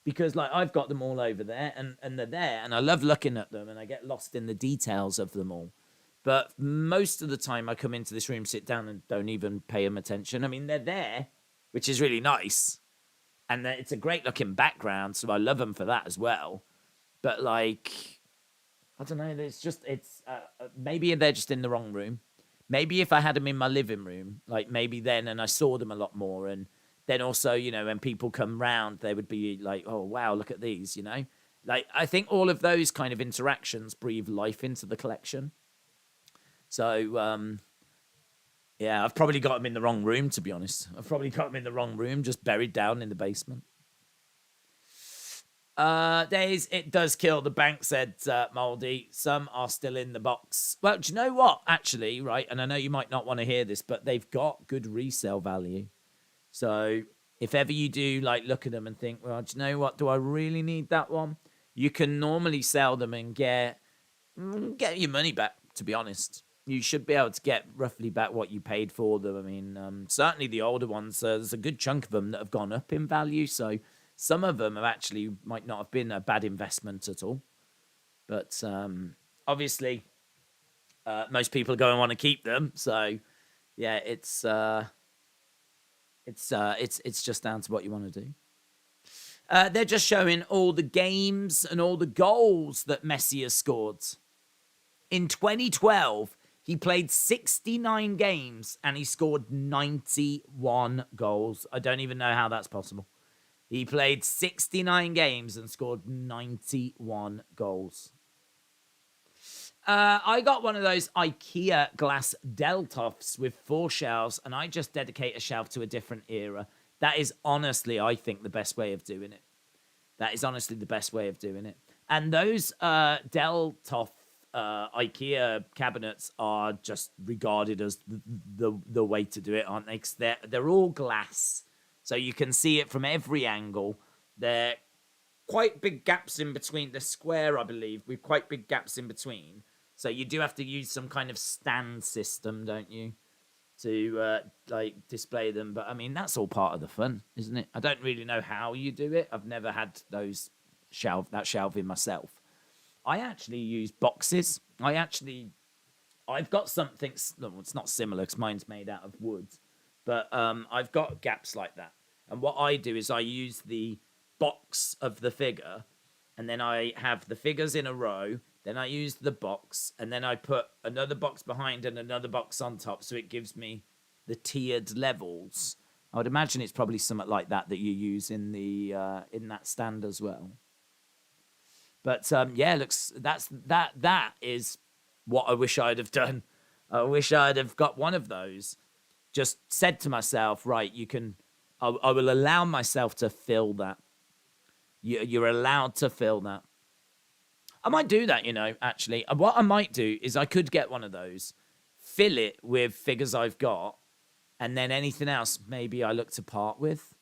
Because like I've got them all over there and they're there and I love looking at them and I get lost in the details of them all. But most of the time I come into this room, sit down and don't even pay them attention. I mean, they're there, which is really nice. And it's a great looking background, so I love them for that as well. But like, I don't know, maybe they're just in the wrong room. Maybe if I had them in my living room, like maybe then, and I saw them a lot more. And then also, you know, when people come round, they would be like, oh, wow, look at these, you know. Like, I think all of those kind of interactions breathe life into the collection. So, Yeah, I've probably got them in the wrong room, to be honest. I've probably got them in the wrong room, just buried down in the basement. Days, it does kill. The bank said, Moldy. Some are still in the box. Well, do you know what? Actually, right, and I know you might not want to hear this, but they've got good resale value. So if ever you do like look at them and think, well, do you know what? Do I really need that one? You can normally sell them and get your money back, to be honest. You should be able to get roughly back what you paid for them. I mean, certainly the older ones, there's a good chunk of them that have gone up in value. So some of them have actually might not have been a bad investment at all. But obviously, most people are going to want to keep them. So yeah, it's just down to what you want to do. They're just showing all the games and all the goals that Messi has scored. In 2012, he played 69 games and he scored 91 goals. I don't even know how that's possible. He played 69 games and scored 91 goals. I got one of those IKEA glass Deltoffs with 4 shelves, and I just dedicate a shelf to a different era. That is honestly, I think, the best way of doing it. That is honestly the best way of doing it. And those Deltoff IKEA cabinets are just regarded as the way to do it, aren't they? 'Cause they're all glass, so you can see it from every angle. They're quite big gaps in between. They're square, I believe, with quite big gaps in between. So you do have to use some kind of stand system, don't you, to like display them? But I mean, that's all part of the fun, isn't it? I don't really know how you do it. I've never had that shelving myself. I actually use boxes. I've got something. No, it's not similar because mine's made out of wood, but I've got gaps like that. And what I do is I use the box of the figure, and then I have the figures in a row. Then I use the box, and then I put another box behind and another box on top, so it gives me the tiered levels. I would imagine it's probably something like that you use in the in that stand as well. But yeah, that is what I wish I'd have done. I wish I'd have got one of those. Just said to myself, right, you can. I will allow myself to fill that. You're allowed to fill that. I might do that, actually. What I might do is I could get one of those, fill it with figures I've got, and then anything else maybe I look to part with,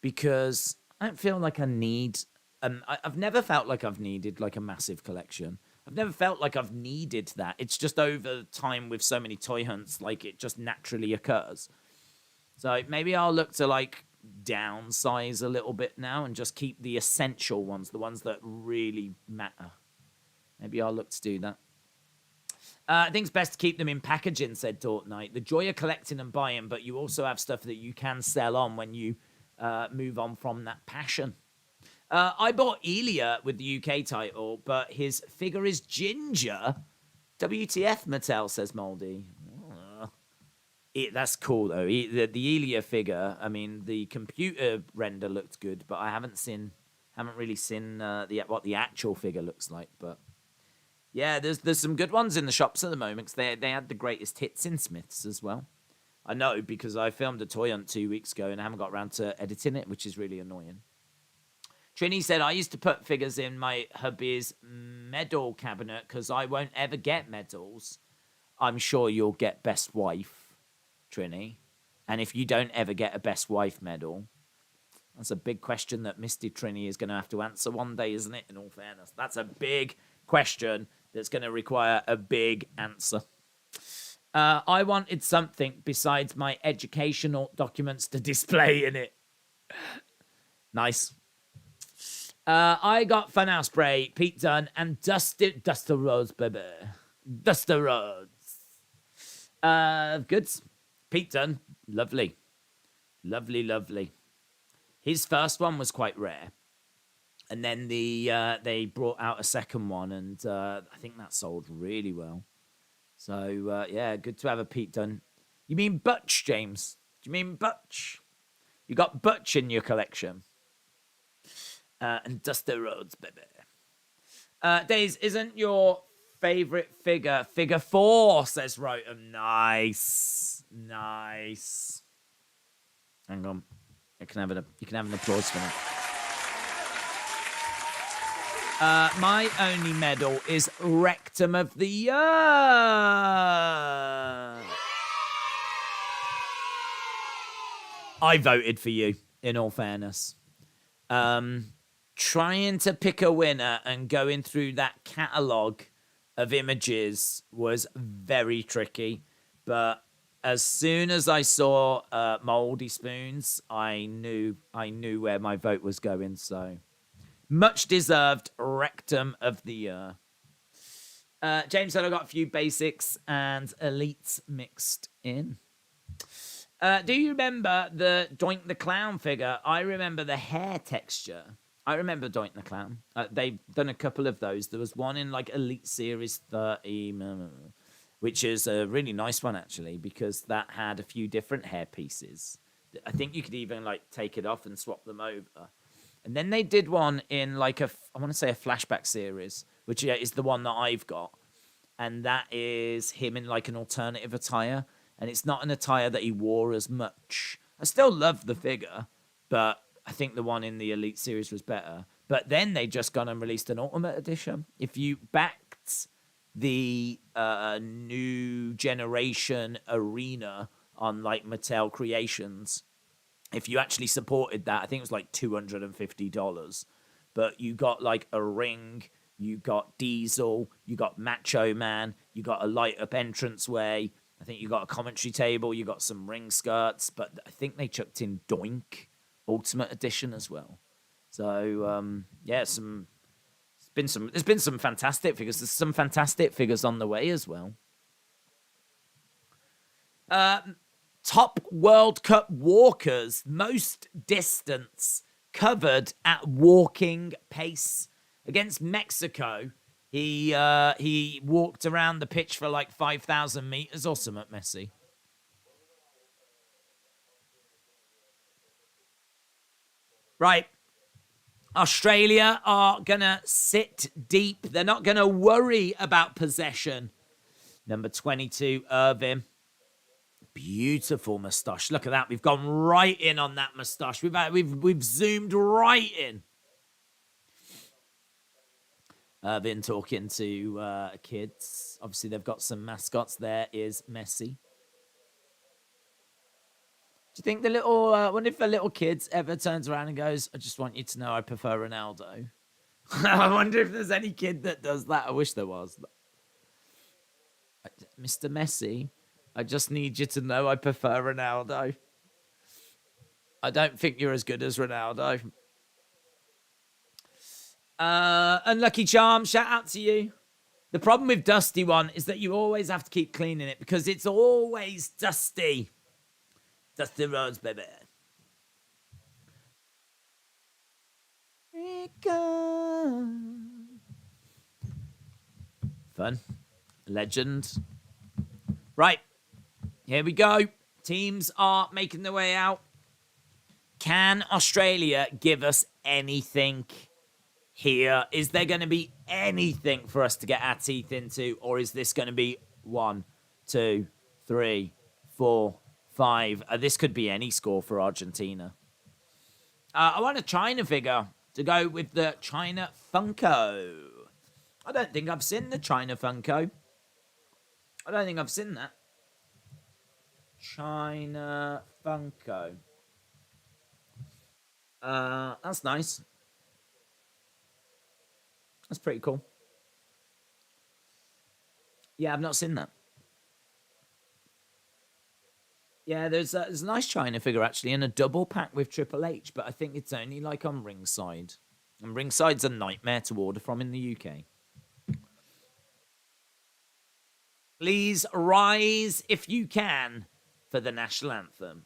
because I don't feel like I need... I've never felt like I've needed like a massive collection. I've never felt like I've needed that. It's just over time with so many toy hunts, like it just naturally occurs. So maybe I'll look to like downsize a little bit now and just keep the essential ones, the ones that really matter. Maybe I'll look to do that. I think it's best to keep them in packaging, said Dortnight. The joy of collecting and buying, but you also have stuff that you can sell on when you move on from that passion. I bought Elia with the UK title, but his figure is Ginger. WTF, Mattel, says Moldy. That's cool, though. The Elia figure, I mean, the computer render looked good, but I haven't really seen what the actual figure looks like, but... Yeah, there's some good ones in the shops at the moment, because they had the greatest hits in Smiths as well. I know, because I filmed a toy hunt 2 weeks ago and I haven't got around to editing it, which is really annoying. Trini said, I used to put figures in my hubby's medal cabinet because I won't ever get medals. I'm sure you'll get Best Wife, Trini. And if you don't ever get a Best Wife medal, that's a big question that Misty Trini is going to have to answer one day, isn't it? In all fairness, that's a big question that's going to require a big answer. I wanted something besides my educational documents to display in it. Nice. I got Funhouse Spray, Pete Dunne, and Duster Rhodes, baby. Duster Rhodes. Goods. Pete Dunne, lovely. Lovely, lovely. His first one was quite rare. And then they brought out a second one, and I think that sold really well. So, yeah, good to have a Pete Dunne. You mean Butch, James? Do you mean Butch? You got Butch in your collection. And Duster Rhodes, baby. Days, isn't your favorite figure? Figure 4, says Rotem. Nice. Nice. Hang on. You can have an applause for that. My only medal is Rectum of the Year. I voted for you, in all fairness. Trying to pick a winner and going through that catalogue of images was very tricky. But as soon as I saw Mouldy Spoons, I knew where my vote was going. So much deserved Rectum of the Year. James said I got a few basics and elites mixed in. Do you remember the Doink the Clown figure? I remember the hair texture. I remember Doink the Clown. They've done a couple of those. There was one in like Elite Series 30, which is a really nice one actually, because that had a few different hair pieces. I think you could even like take it off and swap them over. And then they did one in like I want to say a flashback series, which is the one that I've got. And that is him in like an alternative attire. And it's not an attire that he wore as much. I still love the figure, but I think the one in the Elite Series was better. But then they just gone and released an Ultimate Edition. If you backed the new generation arena on like Mattel Creations, if you actually supported that, I think it was like $250. But you got like a ring, you got Diesel, you got Macho Man, you got a light up entranceway. I think you got a commentary table, you got some ring skirts, but I think they chucked in Doink Ultimate Edition as well. So yeah, there's been some fantastic figures. There's some fantastic figures on the way as well. Top World Cup walkers, most distance covered at walking pace against Mexico. He walked around the pitch for like 5,000 meters or something, Messi. Right. Australia are going to sit deep. They're not going to worry about possession. Number 22, Irvin. Beautiful moustache. Look at that. We've gone right in on that moustache. We've zoomed right in. Been talking to kids. Obviously, they've got some mascots. There is Messi. Do you think the little... I wonder if the little kid ever turns around and goes, I just want you to know I prefer Ronaldo. I wonder if there's any kid that does that. I wish there was. Mr. Messi, I just need you to know I prefer Ronaldo. I don't think you're as good as Ronaldo. Unlucky Charm, shout out to you. The problem with Dusty One is that you always have to keep cleaning it because it's always dusty. Dusty roads, baby. Fun. Legend. Right. Here we go. Teams are making their way out. Can Australia give us anything here? Is there going to be anything for us to get our teeth into? Or is this going to be 1, 2, 3, 4, 5? This could be any score for Argentina. I want a China figure to go with the China Funko. I don't think I've seen the China Funko. I don't think I've seen that. China Funko. That's nice. That's pretty cool. Yeah, I've not seen that. Yeah, there's a nice China figure actually in a double pack with Triple H, but I think it's only like on Ringside. And Ringside's a nightmare to order from in the UK. Please rise if you can for the national anthem.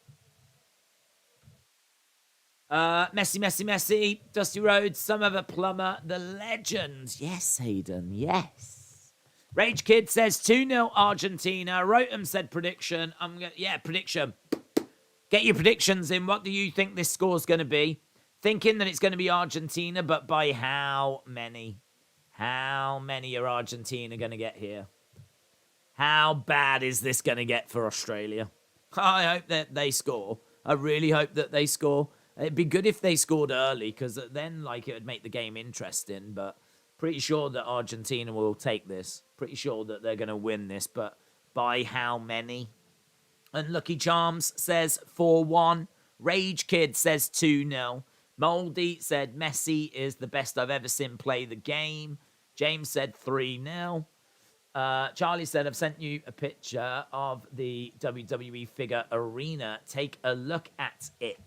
Messi, Messi, Messi, Dusty Rhodes, some of a plumber, the legend. Yes, Hayden, yes. Rage Kid says 2-0 Argentina. Rotem said prediction. Prediction. Get your predictions in. What do you think this score's going to be? Thinking that it's going to be Argentina, but by how many? How many are Argentina going to get here? How bad is this going to get for Australia? I hope that they score. I really hope that they score. It'd be good if they scored early, because then, like, it would make the game interesting. But pretty sure that Argentina will take this. Pretty sure that they're going to win this. But by how many? And Lucky Charms says 4-1. Rage Kid says 2-0. Moldy said Messi is the best I've ever seen play the game. James said 3-0. Charlie said, I've sent you a picture of the WWE figure arena. Take a look at it.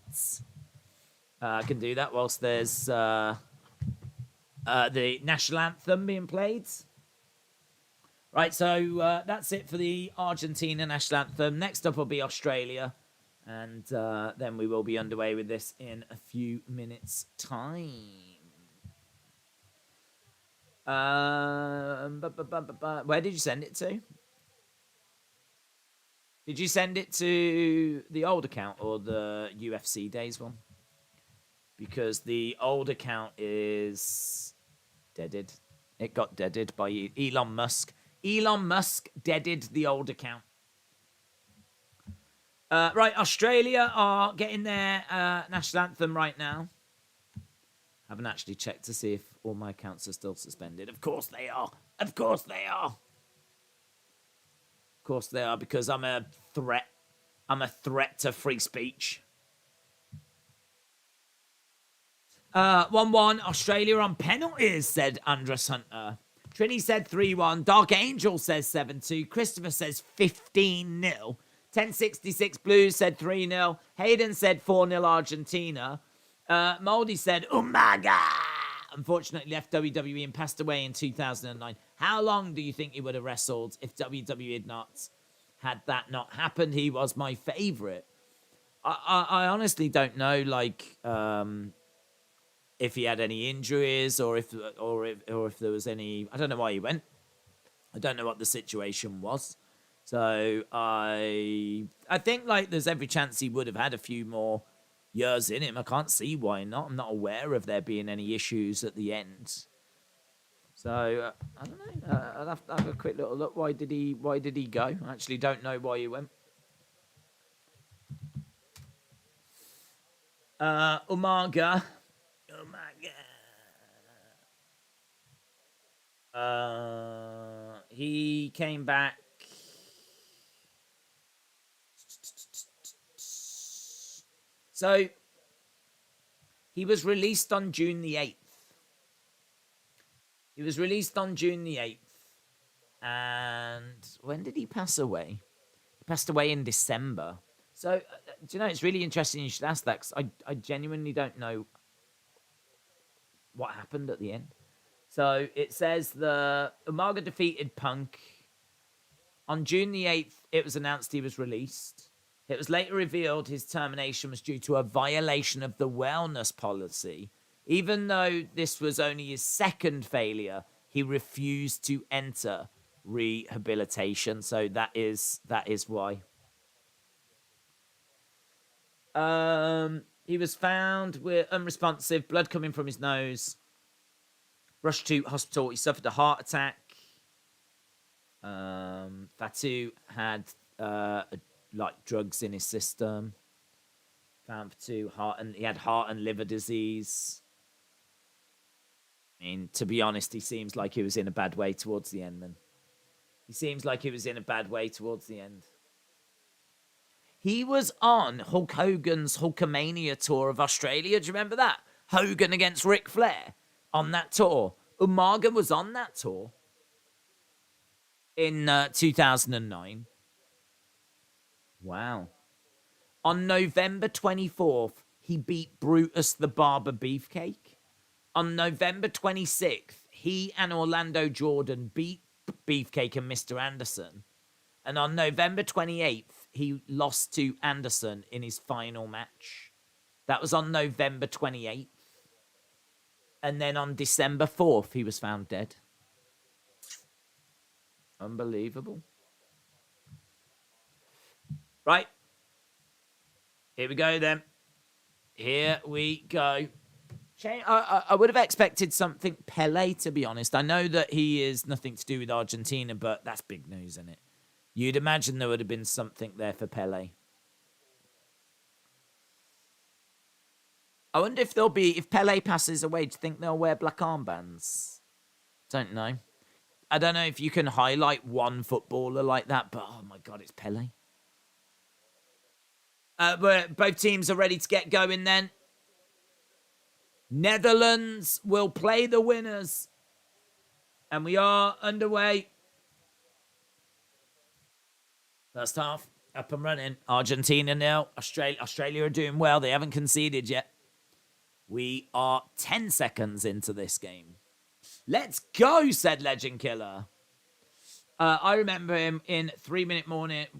I can do that whilst there's the national anthem being played. Right, so that's it for the Argentina national anthem. Next up will be Australia. And then we will be underway with this in a few minutes' time. Where did you send it to? Did you send it to the old account or the UFC Days one? Because the old account is deaded. It got deaded by Elon Musk. Elon Musk deaded the old account. Right, Australia are getting their national anthem right now. Haven't actually checked to see if all my accounts are still suspended. Of course they are. Of course they are. Of course they are, because I'm a threat. I'm a threat to free speech. 1-1. Australia on penalties, said Andres Hunter. Trini said 3-1. Dark Angel says 7-2. Christopher says 15-0. 1066 Blues said 3-0. Hayden said 4-0 Argentina. Moldy said, Umaga! Unfortunately left WWE and passed away in 2009. How long do you think he would have wrestled if WWE had that not happened? He was my favourite. I honestly don't know, like, if he had any injuries or if there was any. I don't know why he went. I don't know what the situation was. So I think, like, there's every chance he would have had a few more years in him. I can't see why not. I'm not aware of there being any issues at the end. So I don't know. I'll have to have a quick little look. Why did he go? I actually don't know why he went. Umaga. He came back. So, he was released on June the 8th. He was released on June the 8th. And when did he pass away? He passed away in December. So, do you know, it's really interesting you should ask that, because I genuinely don't know what happened at the end. So, it says the Umaga defeated Punk. On June the 8th, it was announced he was released. It was later revealed his termination was due to a violation of the wellness policy. Even though this was only his second failure, he refused to enter rehabilitation. So that is why. He was found with unresponsive, blood coming from his nose. Rushed to hospital. He suffered a heart attack. Fatu had like drugs in his system. Found Fatu he had heart and liver disease. I mean, to be honest, he seems like he was in a bad way towards the end then. He seems like he was in a bad way towards the end. He was on Hulk Hogan's Hulkamania tour of Australia. Do you remember that? Hogan against Ric Flair on that tour. Umaga was on that tour in 2009. Wow. On November 24th, he beat Brutus the Barber Beefcake. On November 26th, he and Orlando Jordan beat Beefcake and Mr. Anderson. And on November 28th, he lost to Anderson in his final match. That was on November 28th. And then on December 4th, he was found dead. Unbelievable. Right. Here we go then. Here we go. Shame. I would have expected something Pele, to be honest. I know that he is nothing to do with Argentina, but that's big news, isn't it? You'd imagine there would have been something there for Pele. I wonder if if Pele passes away, do you think they'll wear black armbands? Don't know. I don't know if you can highlight one footballer like that, but oh my God, it's Pele. But both teams are ready to get going then. Netherlands will play the winners. And we are underway. First half, up and running. Argentina nil. Australia are doing well. They haven't conceded yet. We are 10 seconds into this game. Let's go, said Legend Killer. I remember him in 3-minute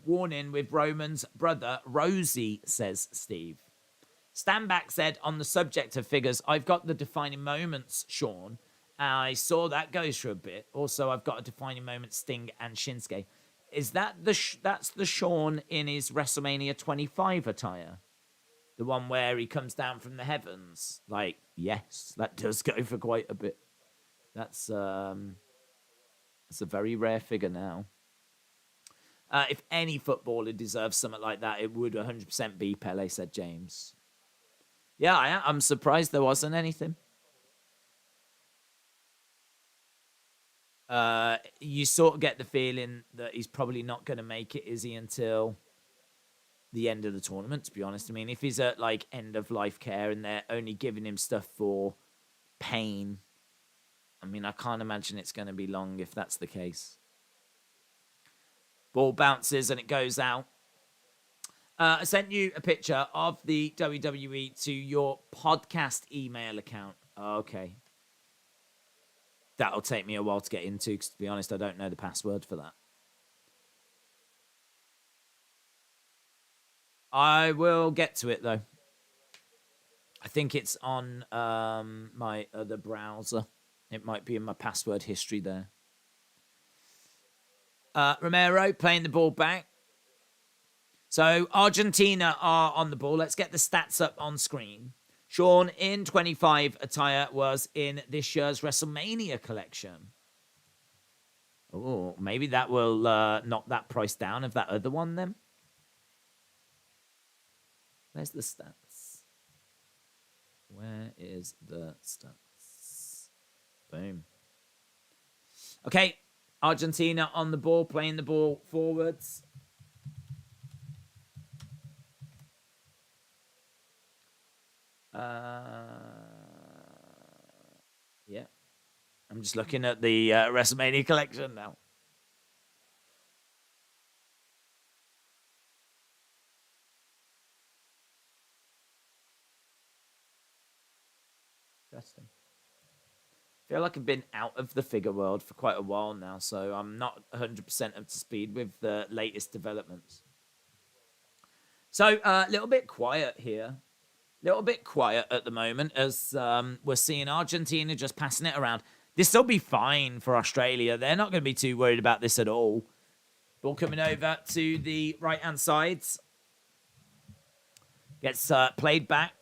warning with Roman's brother, Rosie, says Steve. Standback said, on the subject of figures, I've got the defining moments, Sean. I saw that goes for a bit. Also, I've got a defining moment, Sting and Shinsuke. Is that that's the Sean in his WrestleMania 25 attire? The one where he comes down from the heavens? Like, yes, that does go for quite a bit. That's a very rare figure now. If any footballer deserves something like that, it would 100% be Pele, said James. Yeah, I'm surprised there wasn't anything. You sort of get the feeling that he's probably not going to make it, is he, until the end of the tournament, to be honest. I mean, if he's at, like, end-of-life care and they're only giving him stuff for pain, I mean, I can't imagine it's going to be long if that's the case. Ball bounces and it goes out. I sent you a picture of the WWE to your podcast email account. Okay. That'll take me a while to get into, because to be honest, I don't know the password for that. I will get to it, though. I think it's on my other browser. It might be in my password history there. Romero playing the ball back. So Argentina are on the ball. Let's get the stats up on screen. Sean in 25 attire was in this year's WrestleMania collection. Oh, maybe that will knock that price down of that other one then. Where's the stats? Where is the stats? Boom. Okay, Argentina on the ball, playing the ball forwards. Yeah. I'm just looking at the WrestleMania collection now. Interesting. I feel like I've been out of the figure world for quite a while now, so I'm not 100% up to speed with the latest developments. So a little bit quiet here. Little bit quiet at the moment as we're seeing Argentina just passing it around. This will be fine for Australia. They're not going to be too worried about this at all. Ball coming over to the right-hand sides. Gets played back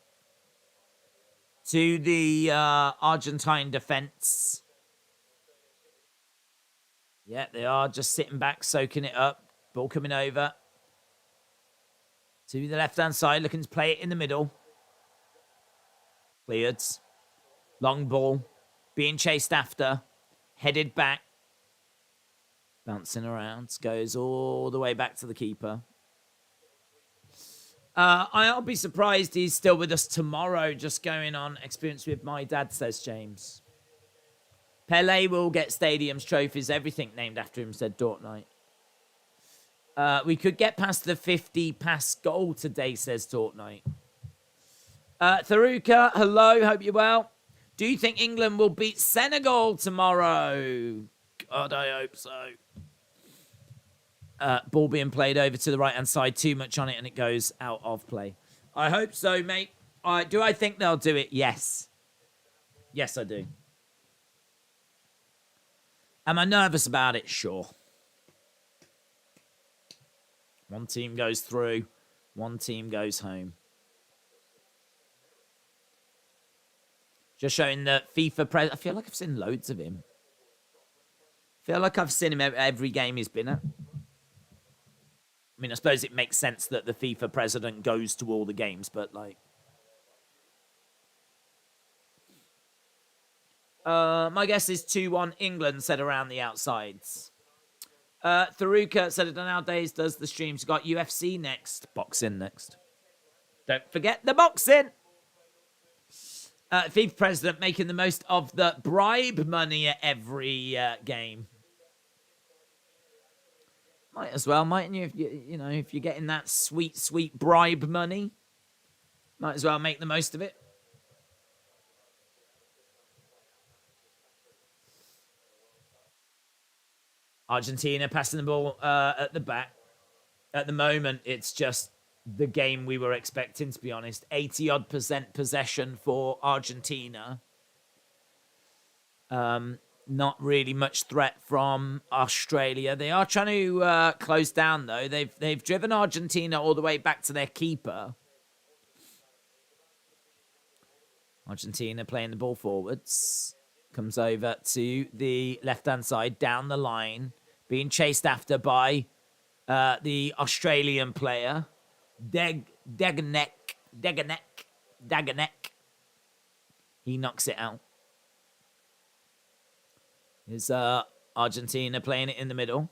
to the Argentine defense. Yeah, they are just sitting back, soaking it up. Ball coming over to the left-hand side, looking to play it in the middle. Cleared. Long ball. Being chased after. Headed back. Bouncing around. Goes all the way back to the keeper. I'll be surprised he's still with us tomorrow, just going on experience with my dad, says James. Pele will get stadiums, trophies, everything named after him, said Dort Knight. We could get past the 50 pass goal today, says Dort Knight. Tharuka, hello, hope you're well. Do you think England will beat Senegal tomorrow? God, I hope so. Ball being played over to the right-hand side, too much on it, and it goes out of play. I hope so, mate. Do I think they'll do it? Yes. Yes, I do. Am I nervous about it? Sure. One team goes through, one team goes home. Just showing the FIFA president. I feel like I've seen loads of him. I feel like I've seen him every game he's been at. I mean, I suppose it makes sense that the FIFA president goes to all the games, but like... my guess is 2-1 England, said around the outsides. Tharuka said it nowadays does the streams. Got UFC next. Boxing next. Don't forget the boxing. FIFA president making the most of the bribe money at every game. Might as well, mightn't you? If you're getting that sweet, sweet bribe money, might as well make the most of it. Argentina passing the ball at the back. At the moment, it's just the game we were expecting, to be honest. 80-odd% possession for Argentina. Not really much threat from Australia. They are trying to close down, though. They've driven Argentina all the way back to their keeper. Argentina playing the ball forwards. Comes over to the left-hand side, down the line. Being chased after by the Australian player. Dagonek. He knocks it out. Is Argentina playing it in the middle.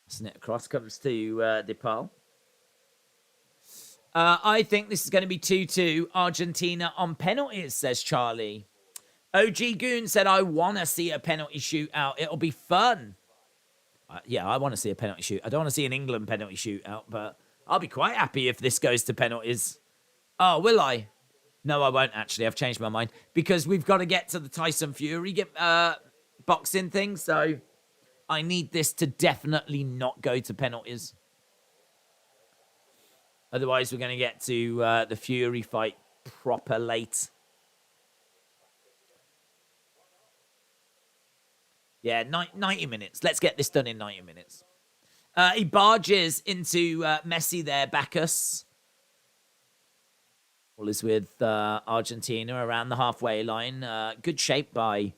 Passing it across, comes to DePaul. I think this is going to be 2-2. Argentina on penalties, says Charlie. OG Goon said, I want to see a penalty shootout. It'll be fun. Yeah, I want to see a penalty shoot. I don't want to see an England penalty shootout, but I'll be quite happy if this goes to penalties. Oh, will I? No, I won't, actually. I've changed my mind. Because we've got to get to the Tyson Fury boxing thing, so I need this to definitely not go to penalties. Otherwise, we're going to get to the Fury fight proper late. Yeah, 90 minutes. Let's get this done in 90 minutes. He barges into Messi there, Bacchus. All is with Argentina around the halfway line. Good shape by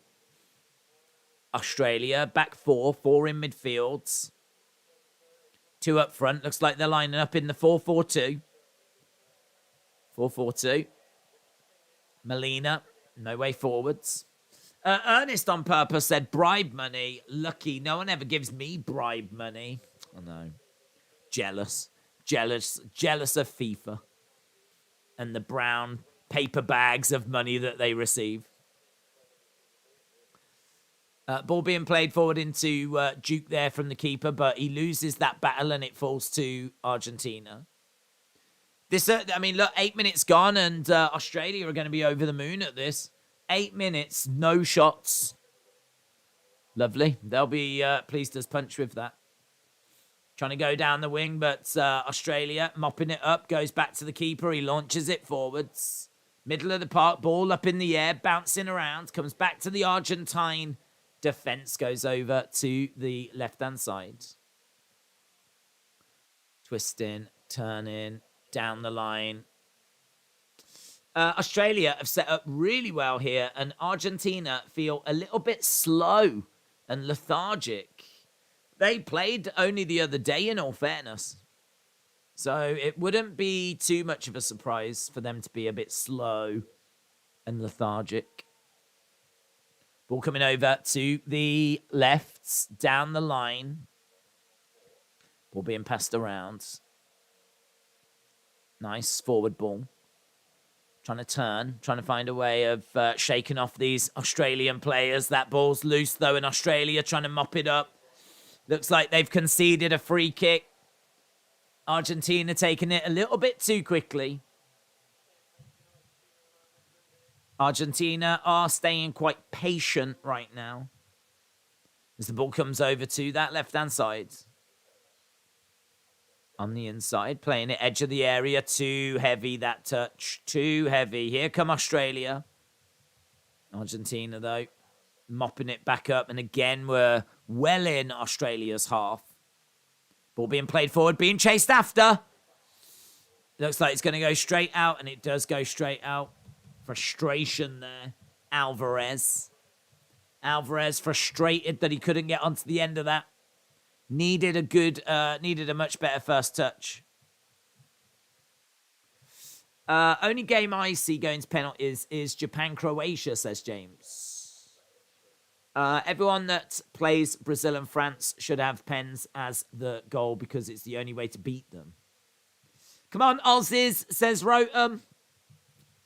Australia. Back four in midfield. 2 up front. Looks like they're lining up in the 4-4-2. 4-4-2. Molina, no way forwards. Ernest on purpose said bribe money. Lucky, no one ever gives me bribe money. Oh no. Jealous of FIFA. And the brown paper bags of money that they receive. Ball being played forward into Duke there from the keeper, but he loses that battle and it falls to Argentina. This, I mean, look, 8 minutes gone and Australia are going to be over the moon at this. 8 minutes, no shots. Lovely. They'll be pleased as punch with that. Trying to go down the wing, but Australia mopping it up, goes back to the keeper. He launches it forwards. Middle of the park, ball up in the air, bouncing around, comes back to the Argentine defense, goes over to the left-hand side. Twisting, turning, down the line. Australia have set up really well here, and Argentina feel a little bit slow and lethargic. They played only the other day, in all fairness. So it wouldn't be too much of a surprise for them to be a bit slow and lethargic. Ball coming over to the left, down the line. Ball being passed around. Nice forward ball. Trying to turn, trying to find a way of shaking off these Australian players. That ball's loose, though, in Australia, trying to mop it up. Looks like they've conceded a free kick. Argentina taking it a little bit too quickly. Argentina are staying quite patient right now. As the ball comes over to that left-hand side. On the inside, playing it edge of the area. Too heavy, that touch. Too heavy. Here come Australia. Argentina, though, mopping it back up. And again, we're well in Australia's half. Ball being played forward, being chased after. Looks like it's going to go straight out, and it does go straight out. Frustration there. Alvarez frustrated that he couldn't get onto the end of that. Needed a much better first touch. Only game I see going to penalties is Japan-Croatia, says James. Everyone that plays Brazil and France should have pens as the goal because it's the only way to beat them. Come on, Aussies, says Rotem.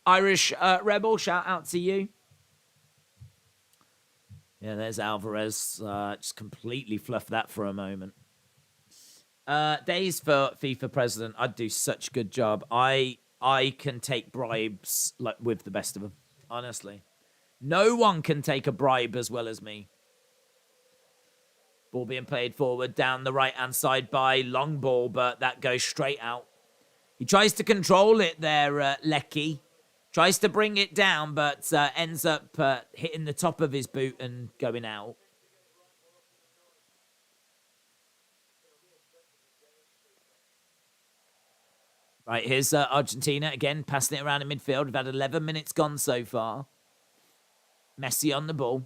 Irish Rebel, shout out to you. Yeah, there's Alvarez. Just completely fluffed that for a moment. Days for FIFA president. I'd do such a good job. I can take bribes like with the best of them. Honestly. No one can take a bribe as well as me. Ball being played forward down the right-hand side by long ball, but that goes straight out. He tries to control it there, Lecky. Tries to bring it down, but ends up hitting the top of his boot and going out. Right, here's Argentina again, passing it around in midfield. We've had 11 minutes gone so far. Messi on the ball.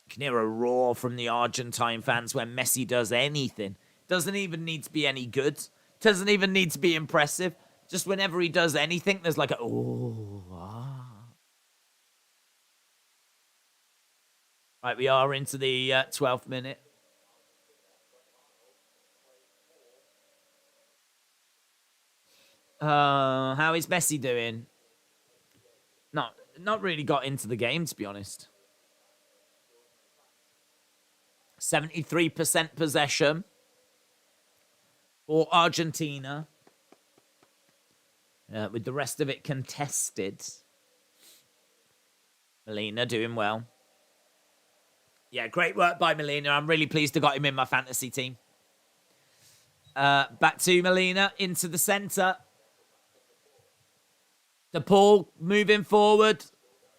You can hear a roar from the Argentine fans when Messi does anything. Doesn't even need to be any good. Doesn't even need to be impressive. Just whenever he does anything, there's like a, oh, ah. Right, we are into the 12th minute. How is Messi doing? Not really got into the game, to be honest. 73% possession for Argentina. With the rest of it contested. Molina doing well. Yeah, great work by Molina. I'm really pleased to got him in my fantasy team. Back to Molina into the centre. DePaul moving forward.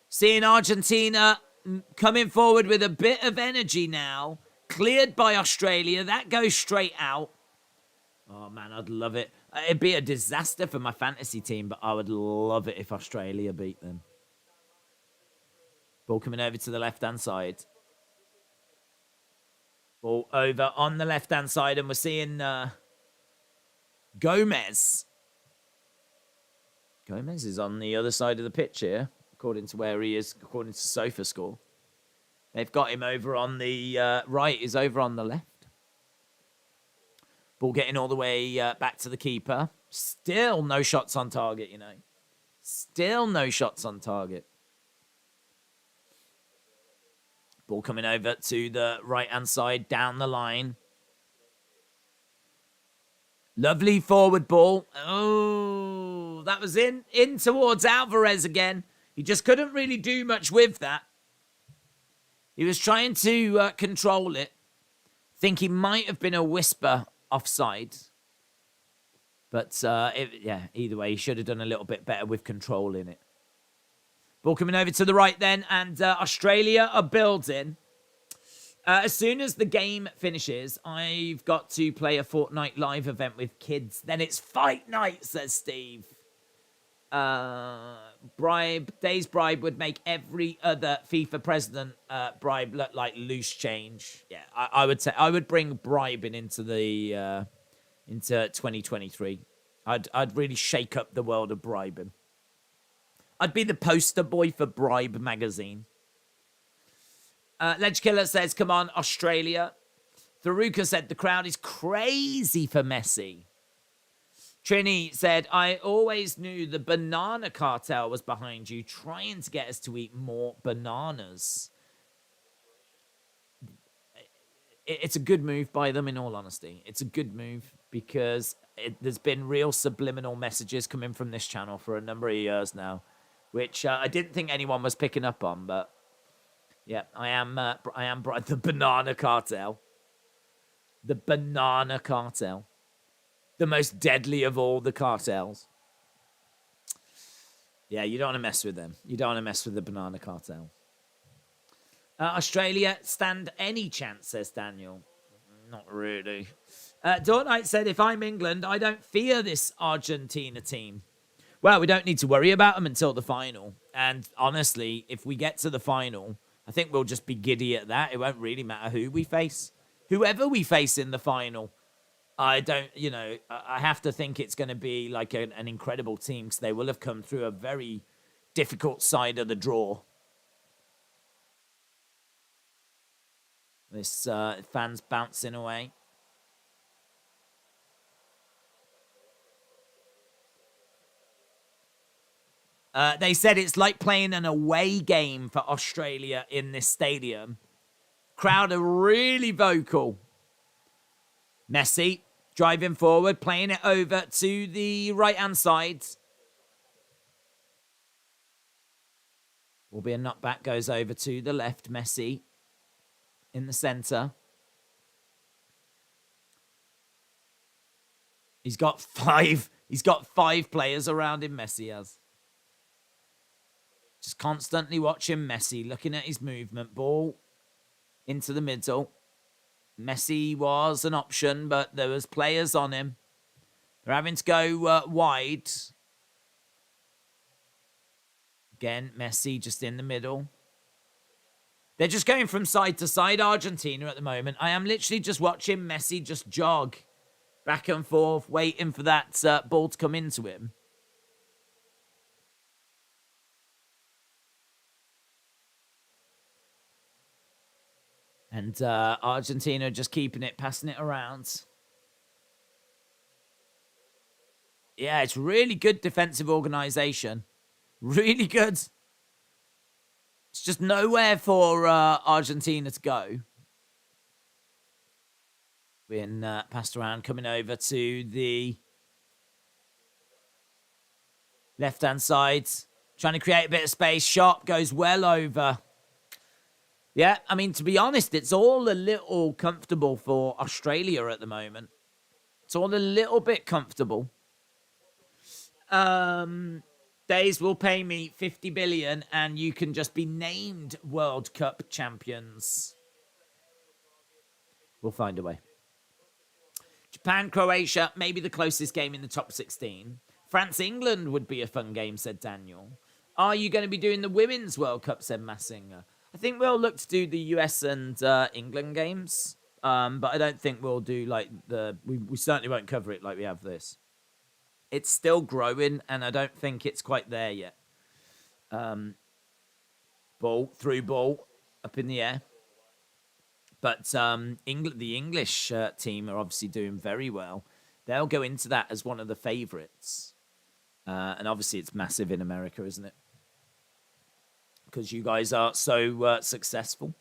Seeing Argentina coming forward with a bit of energy now. Cleared by Australia. That goes straight out. Oh, man, I'd love it. It'd be a disaster for my fantasy team, but I would love it if Australia beat them. Ball coming over to the left-hand side. Ball over on the left-hand side, and we're seeing Gomez. Gomez is on the other side of the pitch here, according to where he is, according to SofaScore. They've got him over on the right. He's over on the left. Ball getting all the way back to the keeper. Still no shots on target, you know. Still no shots on target. Ball coming over to the right-hand side, down the line. Lovely forward ball. Oh, that was in towards Alvarez again. He just couldn't really do much with that. He was trying to control it. Think he might have been a whisper offside. But, yeah, either way, he should have done a little bit better with controlling it. Ball coming over to the right then, and Australia are building. As soon as the game finishes, I've got to play a Fortnite live event with kids. Then it's fight night, says Steve. Day's bribe would make every other FIFA president bribe look like loose change. Yeah, I would say I would bring bribing into the into 2023. I'd really shake up the world of bribing. I'd be the poster boy for Bribe magazine. Ledge Killer says, come on, Australia. Tharuka said, the crowd is crazy for Messi. Trini said, I always knew the banana cartel was behind you, trying to get us to eat more bananas. It's a good move by them, in all honesty. It's a good move because there's been real subliminal messages coming from this channel for a number of years now, which I didn't think anyone was picking up on, but yeah, I am the banana cartel. The banana cartel. The most deadly of all the cartels. Yeah, you don't want to mess with them. You don't want to mess with the banana cartel. Australia stand any chance, says Daniel. Not really. Dawn Knight said, if I'm England, I don't fear this Argentina team. Well, we don't need to worry about them until the final. And honestly, if we get to the final, I think we'll just be giddy at that. It won't really matter who we face. Whoever we face in the final, I don't, I have to think it's going to be like an incredible team because they will have come through a very difficult side of the draw. This fan's bouncing away. They said it's like playing an away game for Australia in this stadium. Crowd are really vocal. Messi driving forward, playing it over to the right-hand side. Will be a knockback, goes over to the left. Messi in the centre. He's got five players around him, Messi has. Just constantly watching Messi, looking at his movement. Ball into the middle. Messi was an option, but there was players on him. They're having to go wide. Again, Messi just in the middle. They're just going from side to side, Argentina, at the moment. I am literally just watching Messi just jog back and forth, waiting for that ball to come into him. And Argentina just keeping it, passing it around. Yeah, it's really good defensive organisation. Really good. It's just nowhere for Argentina to go. Being passed around, coming over to the left-hand side. Trying to create a bit of space. Shot goes well over. Yeah, I mean, to be honest, it's all a little comfortable for Australia at the moment. It's all a little bit comfortable. Days will pay me 50 billion and you can just be named World Cup champions. We'll find a way. Japan, Croatia, maybe the closest game in the top 16. France, England would be a fun game, said Daniel. Are you going to be doing the Women's World Cup, said Massinger. I think we'll look to do the US and England games. But I don't think we'll do like we certainly won't cover it like we have this. It's still growing, and I don't think it's quite there yet. Through ball, up in the air. But the English team are obviously doing very well. They'll go into that as one of the favourites. And obviously it's massive in America, isn't it? Because you guys are so successful.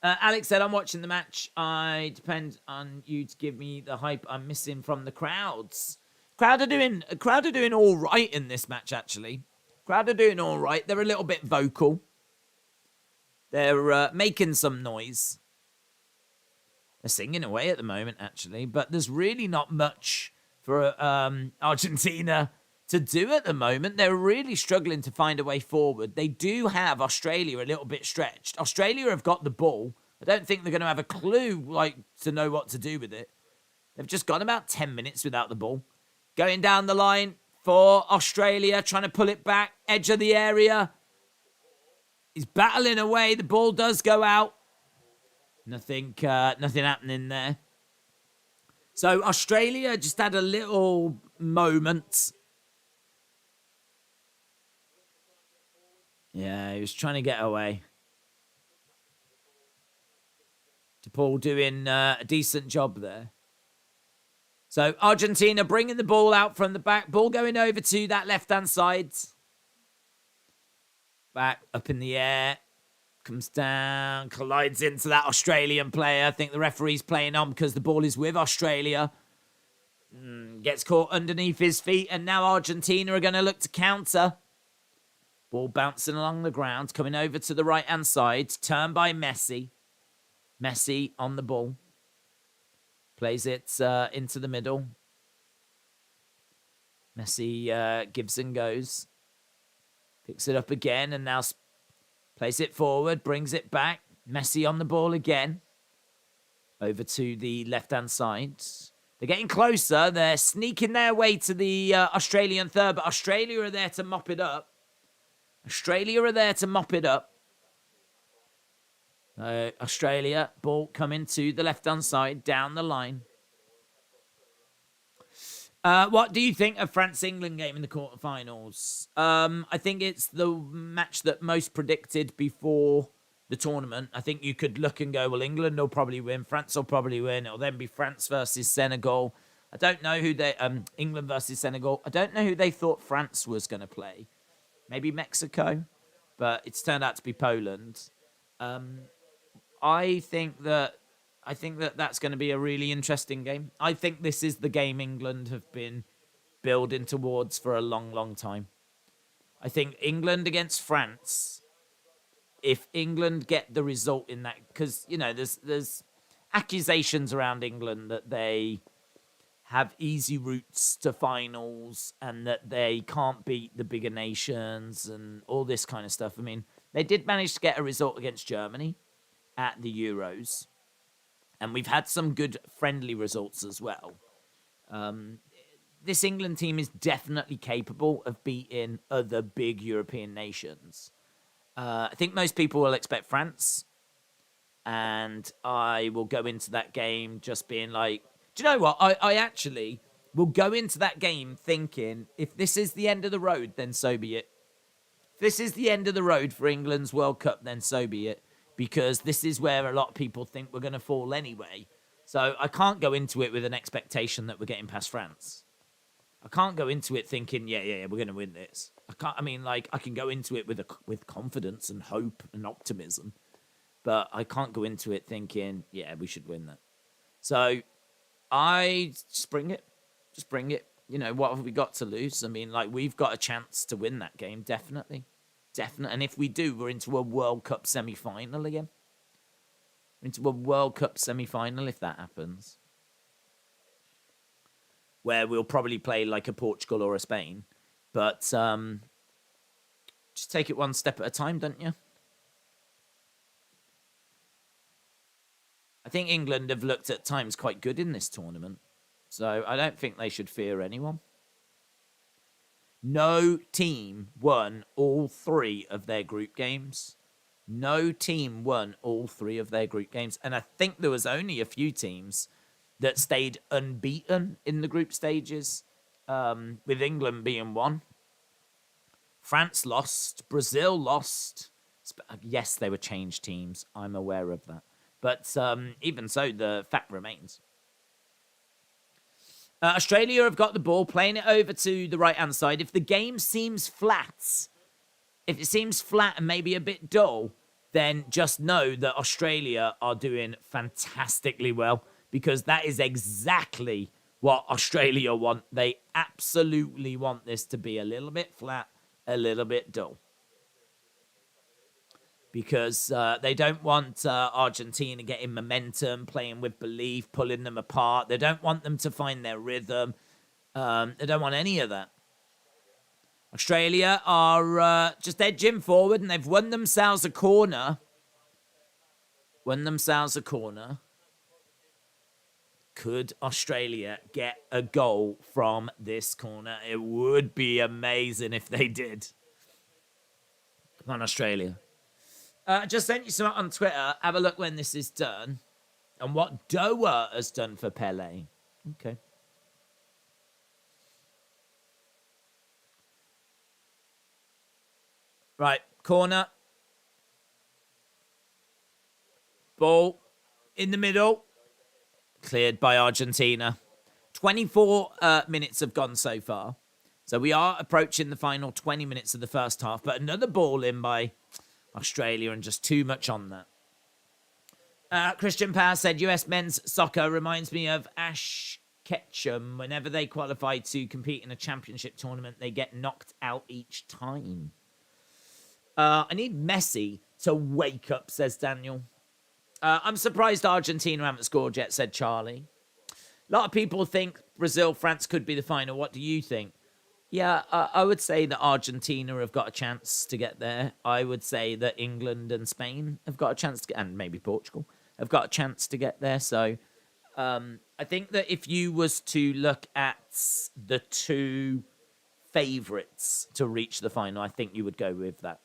Alex said, I'm watching the match. I depend on you to give me the hype I'm missing from the crowds. Crowd are doing all right in this match, actually. Crowd are doing all right. They're a little bit vocal. They're making some noise. They're singing away at the moment, actually. But there's really not much for Argentina to do at the moment. They're really struggling to find a way forward. They do have Australia a little bit stretched. Australia have got the ball. I don't think they're going to have a clue to know what to do with it. They've just gone about 10 minutes without the ball. Going down the line for Australia, trying to pull it back, edge of the area. He's battling away. The ball does go out. Nothing happening there. So Australia just had a little moment. Yeah, he was trying to get away. DePaul doing a decent job there. So Argentina bringing the ball out from the back. Ball going over to that left-hand side. Back up in the air. Comes down. Collides into that Australian player. I think the referee's playing on because the ball is with Australia. Gets caught underneath his feet. And now Argentina are going to look to counter. Ball bouncing along the ground. Coming over to the right-hand side. Turned by Messi. Messi on the ball. Plays it into the middle. Messi gives and goes. Picks it up again and now plays it forward. Brings it back. Messi on the ball again. Over to the left-hand side. They're getting closer. They're sneaking their way to the Australian third, but Australia are there to mop it up. Australia, ball coming to the left-hand side, down the line. What do you think of France-England game in the quarterfinals? I think it's the match that most predicted before the tournament. I think you could look and go, well, England will probably win. France will probably win. It'll then be France versus Senegal. I don't know who they... England versus Senegal. I don't know who they thought France was going to play. Maybe Mexico. But it's turned out to be Poland. I think that that's going to be a really interesting game. I think this is the game England have been building towards for a long, long time. I think England against France, if England get the result in that, because, you know, there's accusations around England that they have easy routes to finals and that they can't beat the bigger nations and all this kind of stuff. I mean, they did manage to get a result against Germany at the Euros. And we've had some good friendly results as well. This England team is definitely capable of beating other big European nations. I think most people will expect France. And I will go into that game just being like, do you know what? I actually will go into that game thinking, if this is the end of the road, then so be it. If this is the end of the road for England's World Cup, then so be it. Because this is where a lot of people think we're going to fall anyway. So I can't go into it with an expectation that we're getting past France. I can't go into it thinking, yeah, we're going to win this. I can go into it with confidence and hope and optimism. But I can't go into it thinking, yeah, we should win that. So I just bring it. Just bring it. You know, what have we got to lose? I mean, like, we've got a chance to win that game, definitely. Definitely. And if we do, we're into a World Cup semi-final again. We're into a World Cup semi-final if that happens. Where we'll probably play like a Portugal or a Spain. But just take it one step at a time, don't you? I think England have looked at times quite good in this tournament. So I don't think they should fear anyone. No team won all three of their group games. No team won all three of their group games. And I think there was only a few teams that stayed unbeaten in the group stages, with England being one. France lost. Brazil lost. Yes, they were changed teams. I'm aware of that. But even so, the fact remains. Australia have got the ball, playing it over to the right-hand side. If the game seems flat, if it seems flat and maybe a bit dull, then just know that Australia are doing fantastically well, because that is exactly what Australia want. They absolutely want this to be a little bit flat, a little bit dull. Because they don't want Argentina getting momentum, playing with belief, pulling them apart. They don't want them to find their rhythm. They don't want any of that. Australia are just edging forward, and they've won themselves a corner. Could Australia get a goal from this corner? It would be amazing if they did. Come on, Australia. Just sent you some on Twitter. Have a look when this is done. And what Doha has done for Pele. Okay. Right, corner. Ball in the middle. Cleared by Argentina. 24 minutes have gone so far. So we are approaching the final 20 minutes of the first half. But another ball in by Australia, and just too much on that. Christian Power said, US men's soccer reminds me of Ash Ketchum. Whenever they qualify to compete in a championship tournament, they get knocked out each time. I need Messi to wake up, says Daniel. I'm surprised Argentina haven't scored yet, said Charlie. A lot of people think Brazil, France could be the final. What do you think? Yeah, I would say that Argentina have got a chance to get there. I would say that England and Spain have got a chance to get, and maybe Portugal, have got a chance to get there. So I think that if you was to look at the two favourites to reach the final, I think you would go with that.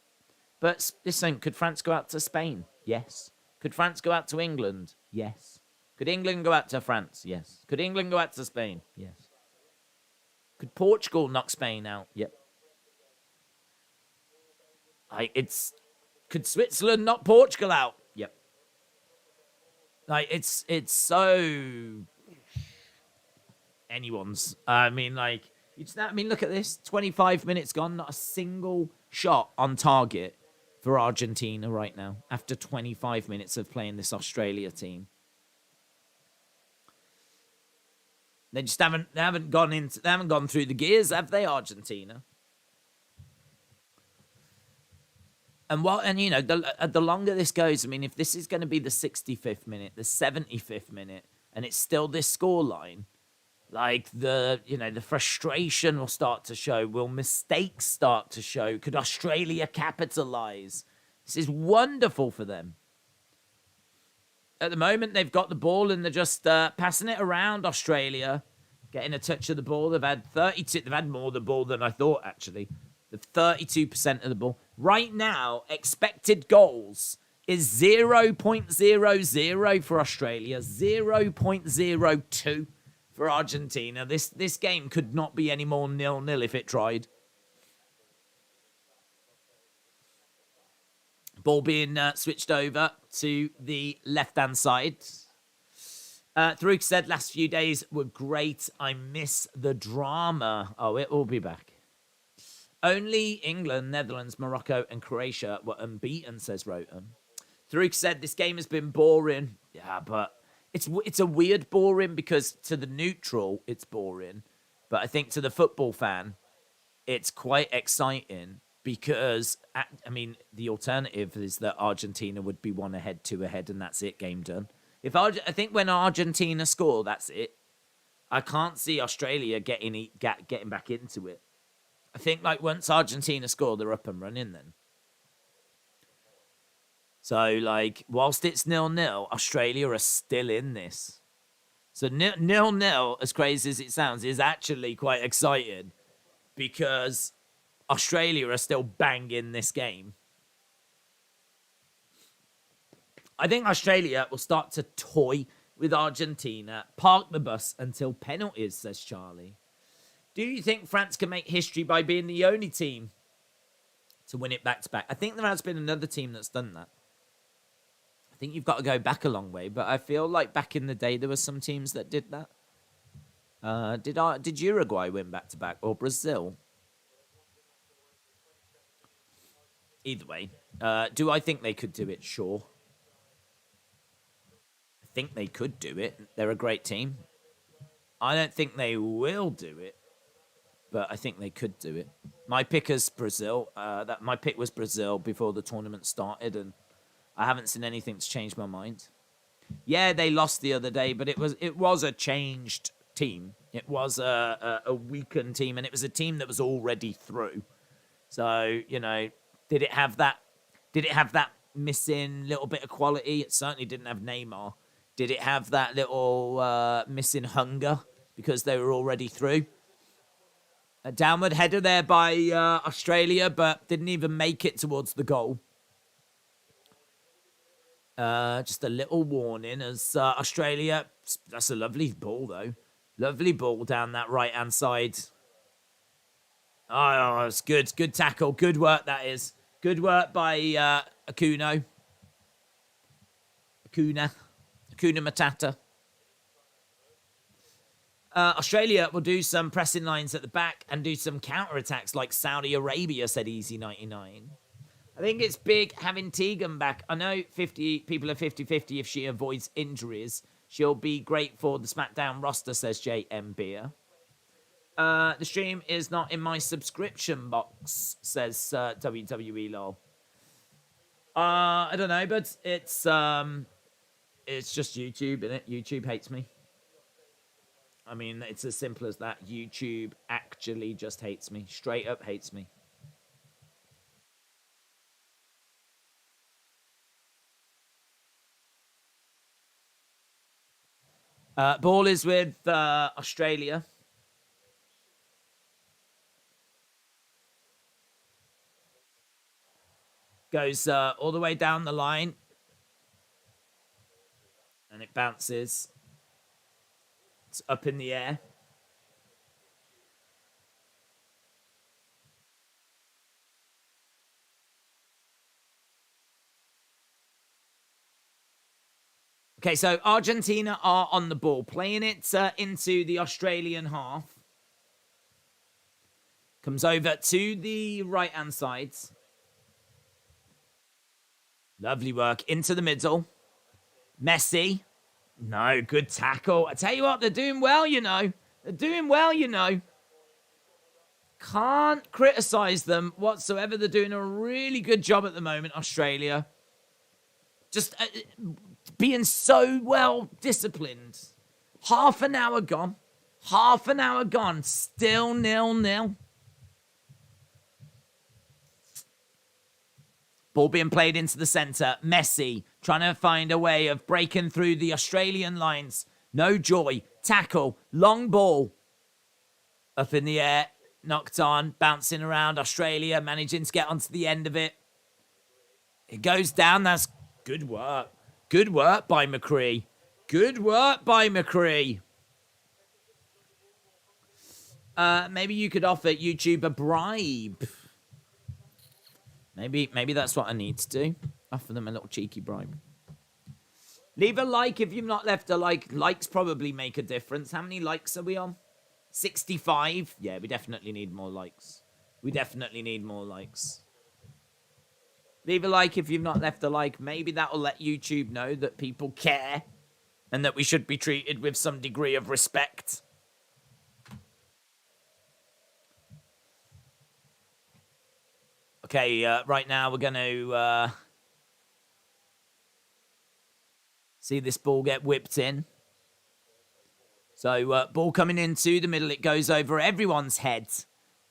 But listen, could France go out to Spain? Yes. Could France go out to England? Yes. Could England go out to France? Yes. Could England go out to Spain? Yes. Could Portugal knock Spain out? Yep. Could Switzerland knock Portugal out? Yep. It's so anyone's. I mean, look at this. 25 minutes gone, not a single shot on target for Argentina right now after 25 minutes of playing this Australia team. They just haven't gone through the gears, have they, Argentina? And the longer this goes, I mean, if this is going to be the 65th minute, the 75th minute, and it's still this scoreline, like the frustration will start to show. Will mistakes start to show? Could Australia capitalize? This is wonderful for them. At the moment, they've got the ball and they're just passing it around. Australia getting a touch of the ball. They've had 32. They've had more of the ball than I thought. Actually, they've 32% of the ball right now. Expected goals is 0.00 for Australia, 0.02 for Argentina. This game could not be any more 0-0 if it tried. Ball being switched over to the left-hand side. Tharuk said, last few days were great. I miss the drama. Oh, it will be back. Only England, Netherlands, Morocco, and Croatia were unbeaten, says Rotem. Tharuk said, this game has been boring. Yeah, but it's a weird boring because to the neutral, it's boring. But I think to the football fan, it's quite exciting. Because, I mean, the alternative is that Argentina would be 1 ahead, 2 ahead, and that's it, game done. I think when Argentina score, that's it. I can't see Australia getting back into it. I think, once Argentina score, they're up and running then. So, whilst it's 0-0, Australia are still in this. So, 0-0, as crazy as it sounds, is actually quite exciting. Because Australia are still banging this game. I think Australia will start to toy with Argentina, park the bus until penalties, says Charlie. Do you think France can make history by being the only team to win it back-to-back? I think there has been another team that's done that. I think you've got to go back a long way, but I feel like back in the day there were some teams that did that. Did Uruguay win back-to-back or Brazil? Either way, do I think they could do it? Sure. I think they could do it. They're a great team. I don't think they will do it, but I think they could do it. My pick is Brazil. My pick was Brazil before the tournament started, and I haven't seen anything to change my mind. Yeah, they lost the other day, but it was a changed team. It was a weakened team, and it was a team that was already through. So, did it have that missing little bit of quality? It certainly didn't have Neymar. Did it have that little missing hunger because they were already through? A downward header there by Australia, but didn't even make it towards the goal. Just a little warning as Australia... That's a lovely ball, though. Lovely ball down that right-hand side. Oh, it's good. Good tackle. Good work, that is. Good work by Acuna Matata. Australia will do some pressing lines at the back and do some counter-attacks like Saudi Arabia, said Easy99. I think it's big having Tegan back. I know people are 50-50 if she avoids injuries. She'll be great for the SmackDown roster, says JM Beer. The stream is not in my subscription box, says WWE LOL. I don't know, but it's just YouTube, innit? YouTube hates me. I mean, it's as simple as that. YouTube actually just hates me. Straight up hates me. Ball is with Australia. Goes all the way down the line. And it bounces. It's up in the air. Okay, so Argentina are on the ball, playing it into the Australian half. Comes over to the right-hand side. Lovely work. Into the middle. Messi. No, good tackle. I tell you what, they're doing well, you know. They're doing well, you know. Can't criticize them whatsoever. They're doing a really good job at the moment, Australia. Just being so well disciplined. Half an hour gone. Half an hour gone. Still 0-0. Ball being played into the centre. Messi trying to find a way of breaking through the Australian lines. No joy. Tackle. Long ball. Up in the air. Knocked on. Bouncing around. Australia managing to get onto the end of it. It goes down. That's good work. Good work by McCree. Good work by McCree. Maybe you could offer YouTube a bribe. Maybe that's what I need to do. Offer them a little cheeky bribe. Leave a like if you've not left a like. Likes probably make a difference. How many likes are we on? 65? Yeah, we definitely need more likes. We definitely need more likes. Leave a like if you've not left a like. Maybe that will let YouTube know that people care and that we should be treated with some degree of respect. Okay, right now we're going to see this ball get whipped in. So, ball coming into the middle. It goes over everyone's head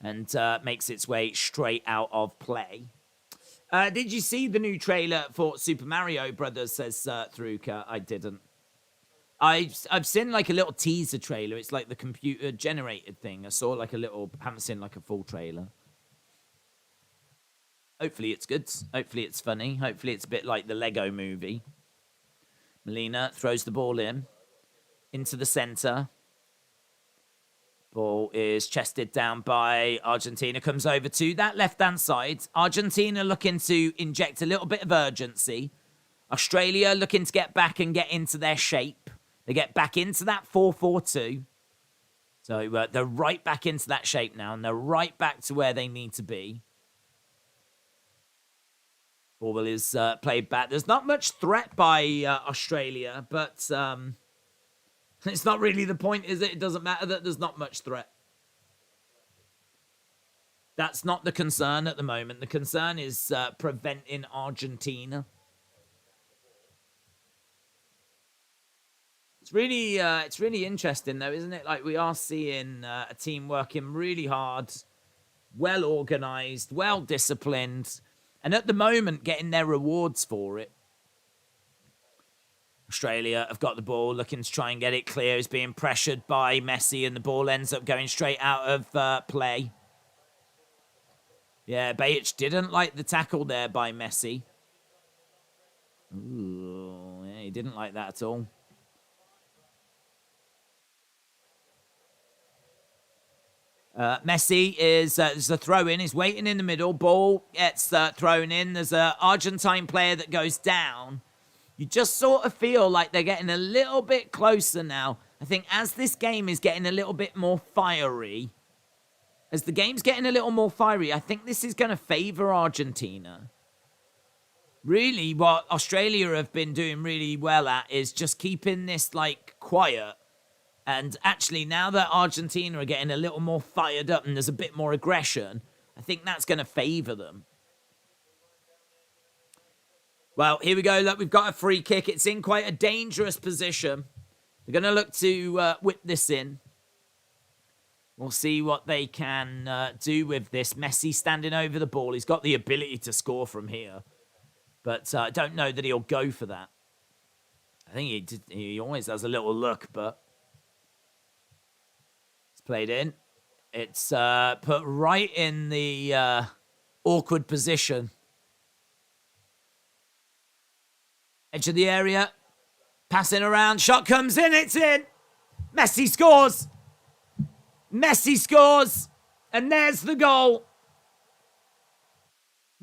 and makes its way straight out of play. Did you see the new trailer for Super Mario Brothers, says Thruka? I didn't. I've seen like a little teaser trailer. It's like the computer generated thing. I saw like a little, haven't seen like a full trailer. Hopefully it's good. Hopefully it's funny. Hopefully it's a bit like the Lego movie. Molina throws the ball into the center. Ball is chested down by Argentina. Comes over to that left-hand side. Argentina looking to inject a little bit of urgency. Australia looking to get back and get into their shape. They get back into that 4-4-2. So they're right back into that shape now. And they're right back to where they need to be. Ball is played back. There's not much threat by Australia, but it's not really the point, is it? It doesn't matter that there's not much threat. That's not the concern at the moment. The concern is preventing Argentina. It's really interesting, though, isn't it? Like, we are seeing a team working really hard, well organized, well disciplined. And at the moment, getting their rewards for it. Australia have got the ball, looking to try and get it clear. Is being pressured by Messi, and the ball ends up going straight out of play. Yeah, Bajic didn't like the tackle there by Messi. Ooh, yeah, he didn't like that at all. Messi is there's a throw in. He's waiting in the middle. Ball gets thrown in. There's an Argentine player that goes down. You just sort of feel like they're getting a little bit closer now. I think as this game is getting a little bit more fiery, I think this is going to favour Argentina. Really, what Australia have been doing really well at is just keeping this, like, quiet. And actually, now that Argentina are getting a little more fired up and there's a bit more aggression, I think that's going to favour them. Well, here we go. Look, we've got a free kick. It's in quite a dangerous position. They're going to look to whip this in. We'll see what they can do with this. Messi standing over the ball. He's got the ability to score from here. But I don't know that he'll go for that. I think he always has a little look, but it's played in. It's put right in the awkward position. Edge of the area. Passing around. Shot comes in. It's in. Messi scores. Messi scores. And there's the goal.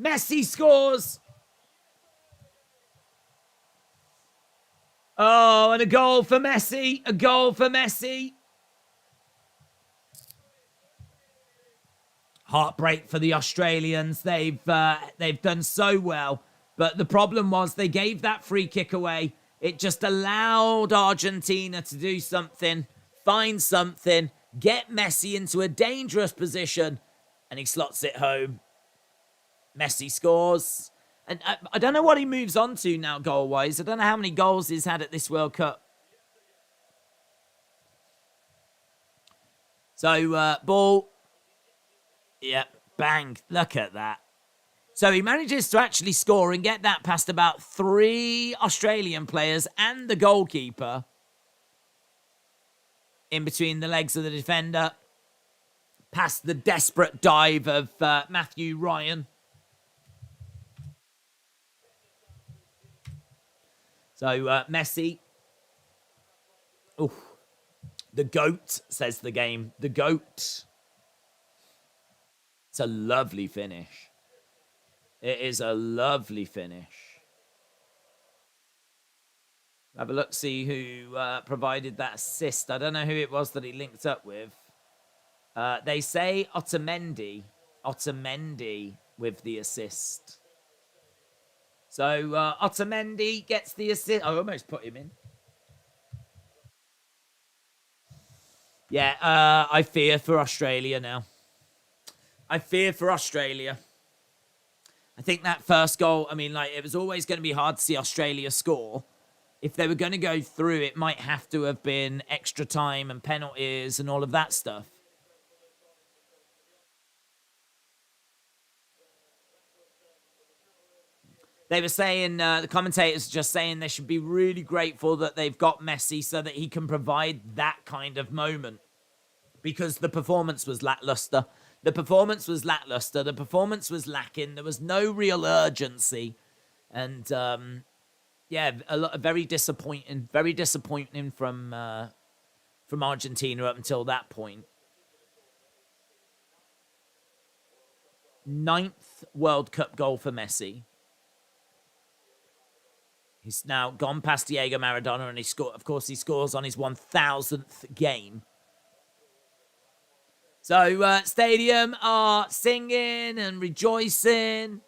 Messi scores. Oh, and a goal for Messi. A goal for Messi. Heartbreak for the Australians. They've done so well. But the problem was they gave that free kick away. It just allowed Argentina to do something, find something, get Messi into a dangerous position, and he slots it home. Messi scores. And I don't know what he moves on to now goal-wise. I don't know how many goals he's had at this World Cup. So, ball. Yep, bang. Look at that. So he manages to actually score and get that past about 3 Australian players and the goalkeeper. In between the legs of the defender. Past the desperate dive of Matthew Ryan. So Messi. Ooh. The GOAT, says the game. The GOAT. It's a lovely finish. It is a lovely finish. Have a look, see who provided that assist. I don't know who it was that he linked up with. They say Otamendi. Otamendi with the assist. So Otamendi gets the assist. I almost put him in. Yeah, I fear for Australia now. I fear for Australia. I think that first goal, I mean, like, it was always going to be hard to see Australia score. If they were going to go through, it might have to have been extra time and penalties and all of that stuff. They were saying, the commentators just saying they should be really grateful that they've got Messi so that he can provide that kind of moment. Because the performance was lackluster. The performance was lackluster. The performance was lacking. There was no real urgency. And, yeah, very disappointing. Very disappointing from Argentina up until that point. 9th World Cup goal for Messi. He's now gone past Diego Maradona, and he scored. Of course, he scores on his 1000th game. So, stadium are singing and rejoicing.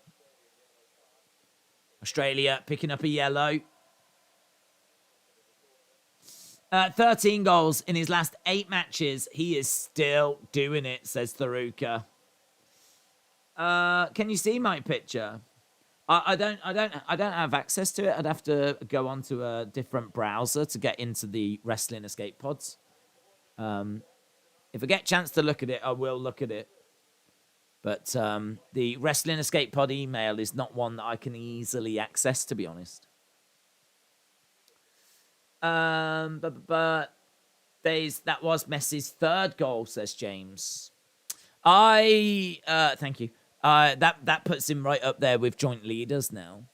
Australia picking up a yellow. 13 goals in his last 8 matches. He is still doing it, says Tharuka. Can you see my picture? I don't have access to it. I'd have to go onto a different browser to get into the Wrestling Escape Pods. If I get a chance to look at it, I will look at it. But the Wrestling Escape Pod email is not one that I can easily access, to be honest. But that was Messi's 3rd goal, says James. Thank you. That puts him right up there with joint leaders now.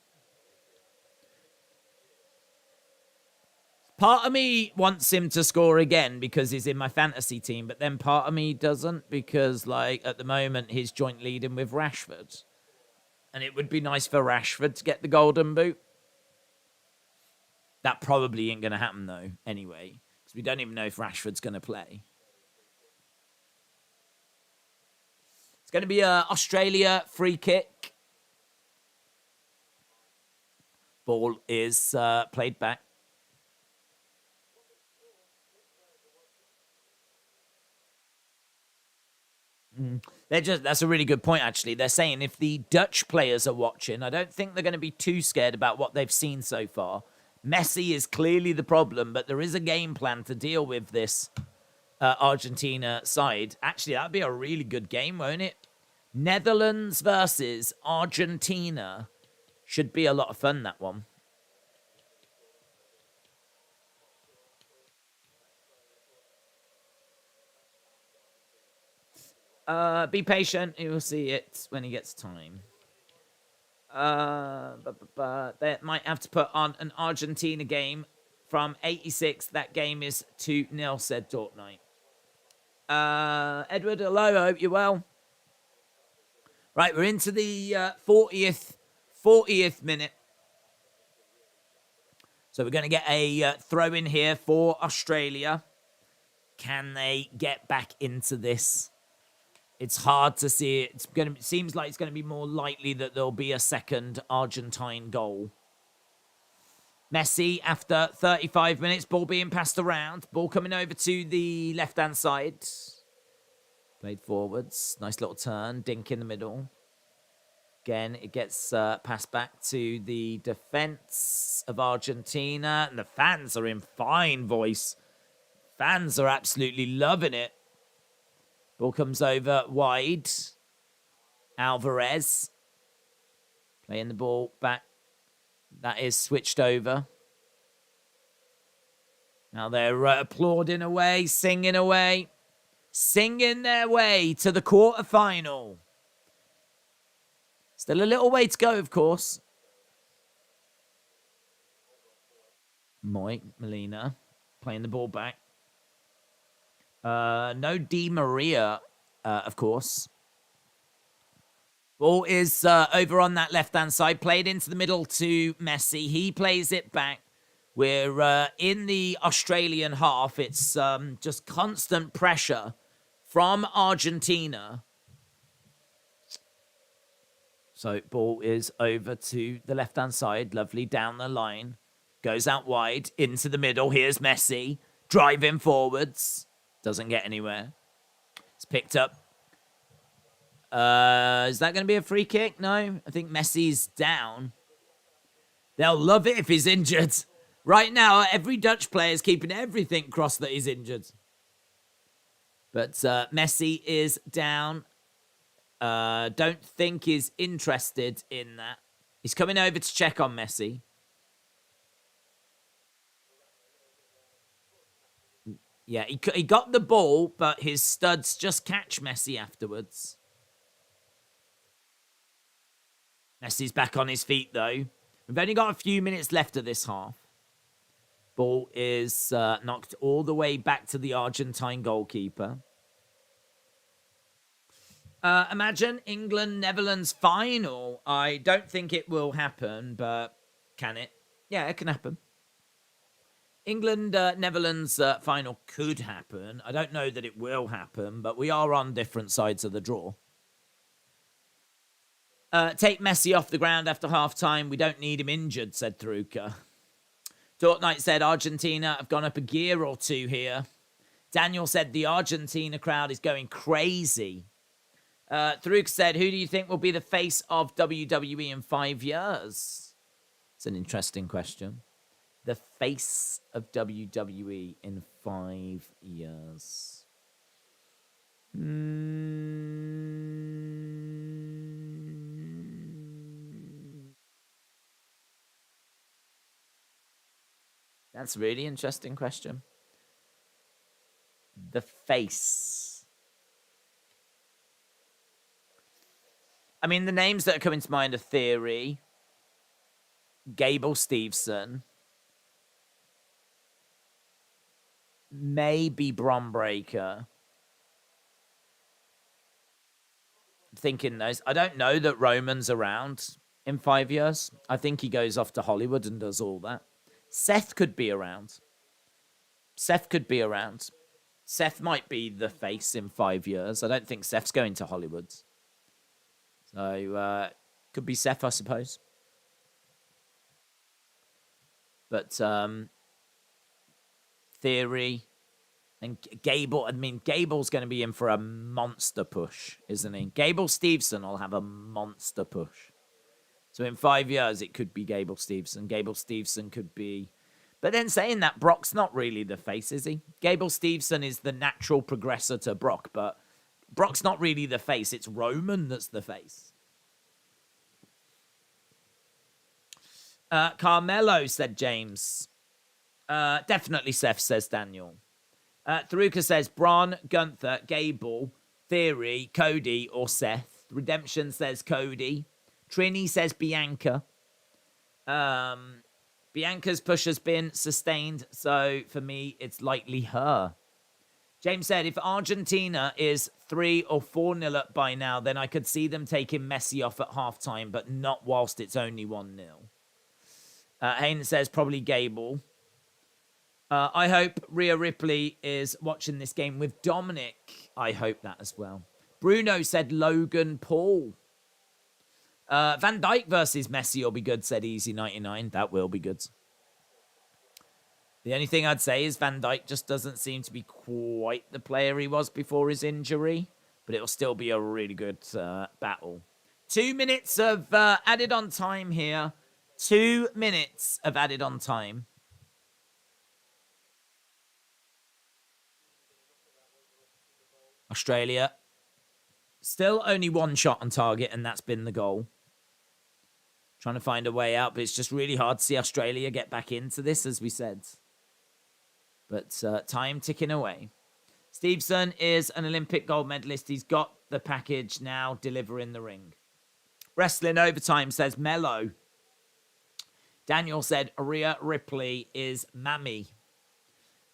Part of me wants him to score again because he's in my fantasy team, but then part of me doesn't because, like, at the moment, he's joint leading with Rashford. And it would be nice for Rashford to get the golden boot. That probably ain't going to happen, though, anyway, because we don't even know if Rashford's going to play. It's going to be a Australia free kick. Ball is played back. That's a really good point, actually. They're saying if the Dutch players are watching, I don't think they're going to be too scared about what they've seen so far. Messi is clearly the problem, but there is a game plan to deal with this Argentina side. Actually, that'd be a really good game, won't it? Netherlands versus Argentina should be a lot of fun, that one. Be patient. You will see it when he gets time. They might have to put on an Argentina game from 86. That game is 2-0, said Dortnight. Edward, hello. I hope you're well. Right, we're into the 40th minute. So we're going to get a throw in here for Australia. Can they get back into this? It's hard to see. It seems like it's going to be more likely that there'll be a second Argentine goal. Messi, after 35 minutes, ball being passed around. Ball coming over to the left-hand side. Played forwards. Nice little turn. Dink in the middle. Again, it gets passed back to the defense of Argentina. And the fans are in fine voice. Fans are absolutely loving it. Ball comes over wide. Alvarez. Playing the ball back. That is switched over. Now they're applauding away, singing away. Singing their way to the quarterfinal. Still a little way to go, of course. Molina playing the ball back. No Di Maria, of course. Ball is over on that left-hand side. Played into the middle to Messi. He plays it back. We're in the Australian half. It's just constant pressure from Argentina. So ball is over to the left-hand side. Lovely down the line. Goes out wide into the middle. Here's Messi. Driving forwards. Doesn't get anywhere. It's picked up. Is that going to be a free kick? No. I think Messi's down. They'll love it if he's injured. Right now, every Dutch player is keeping everything crossed that he's injured. But Messi is down. Don't think he's interested in that. He's coming over to check on Messi. Yeah, he got the ball, but his studs just catch Messi afterwards. Messi's back on his feet, though. We've only got a few minutes left of this half. Ball is knocked all the way back to the Argentine goalkeeper. Imagine England-Netherlands final. I don't think it will happen, but can it? Yeah, it can happen. England-Netherlands final could happen. I don't know that it will happen, but we are on different sides of the draw. Take Messi off the ground after half-time. We don't need him injured, said Tharuka. Dortnight said Argentina have gone up a gear or two here. Daniel said the Argentina crowd is going crazy. Tharuka said, who do you think will be the face of WWE in 5 years? It's an interesting question. The face of WWE in 5 years. That's a really interesting question. The face. I mean, the names that are coming to mind are Theory, Gable Steveson, maybe Bron Breakker. Thinking those. I don't know that Roman's around in 5 years. I think he goes off to Hollywood and does all that. Seth could be around. Seth might be the face in 5 years. I don't think Seth's going to Hollywood. So, could be Seth, I suppose. But, Theory and Gable. I mean, Gable's going to be in for a monster push, isn't he? Gable Steveson will have a monster push. So in 5 years, it could be Gable Steveson. Gable Steveson could be... But then saying that, Brock's not really the face, is he? Gable Steveson is the natural progressor to Brock, but Brock's not really the face. It's Roman that's the face. Carmelo, said James. Definitely Seth, says Daniel. Tharuka says Braun, Gunther, Gable, Theory, Cody or Seth. Redemption says Cody. Trini says Bianca. Bianca's push has been sustained, so for me, it's likely her. James said, if Argentina is 3 or 4-0 up by now, then I could see them taking Messi off at halftime, but not whilst it's only 1-0. Hayden says, probably Gable. I hope Rhea Ripley is watching this game with Dominic. I hope that as well. Bruno said Logan Paul. Van Dijk versus Messi will be good, said Easy99. That will be good. The only thing I'd say is Van Dijk just doesn't seem to be quite the player he was before his injury, but it'll still be a really good battle. 2 minutes of added on time here. 2 minutes of added on time. Australia. Still only 1 shot on target, and that's been the goal. Trying to find a way out, but it's just really hard to see Australia get back into this, as we said. But time ticking away. Stevenson is an Olympic gold medalist. He's got the package now, delivering the ring. Wrestling Overtime says Mello. Daniel said Rhea Ripley is Mammy.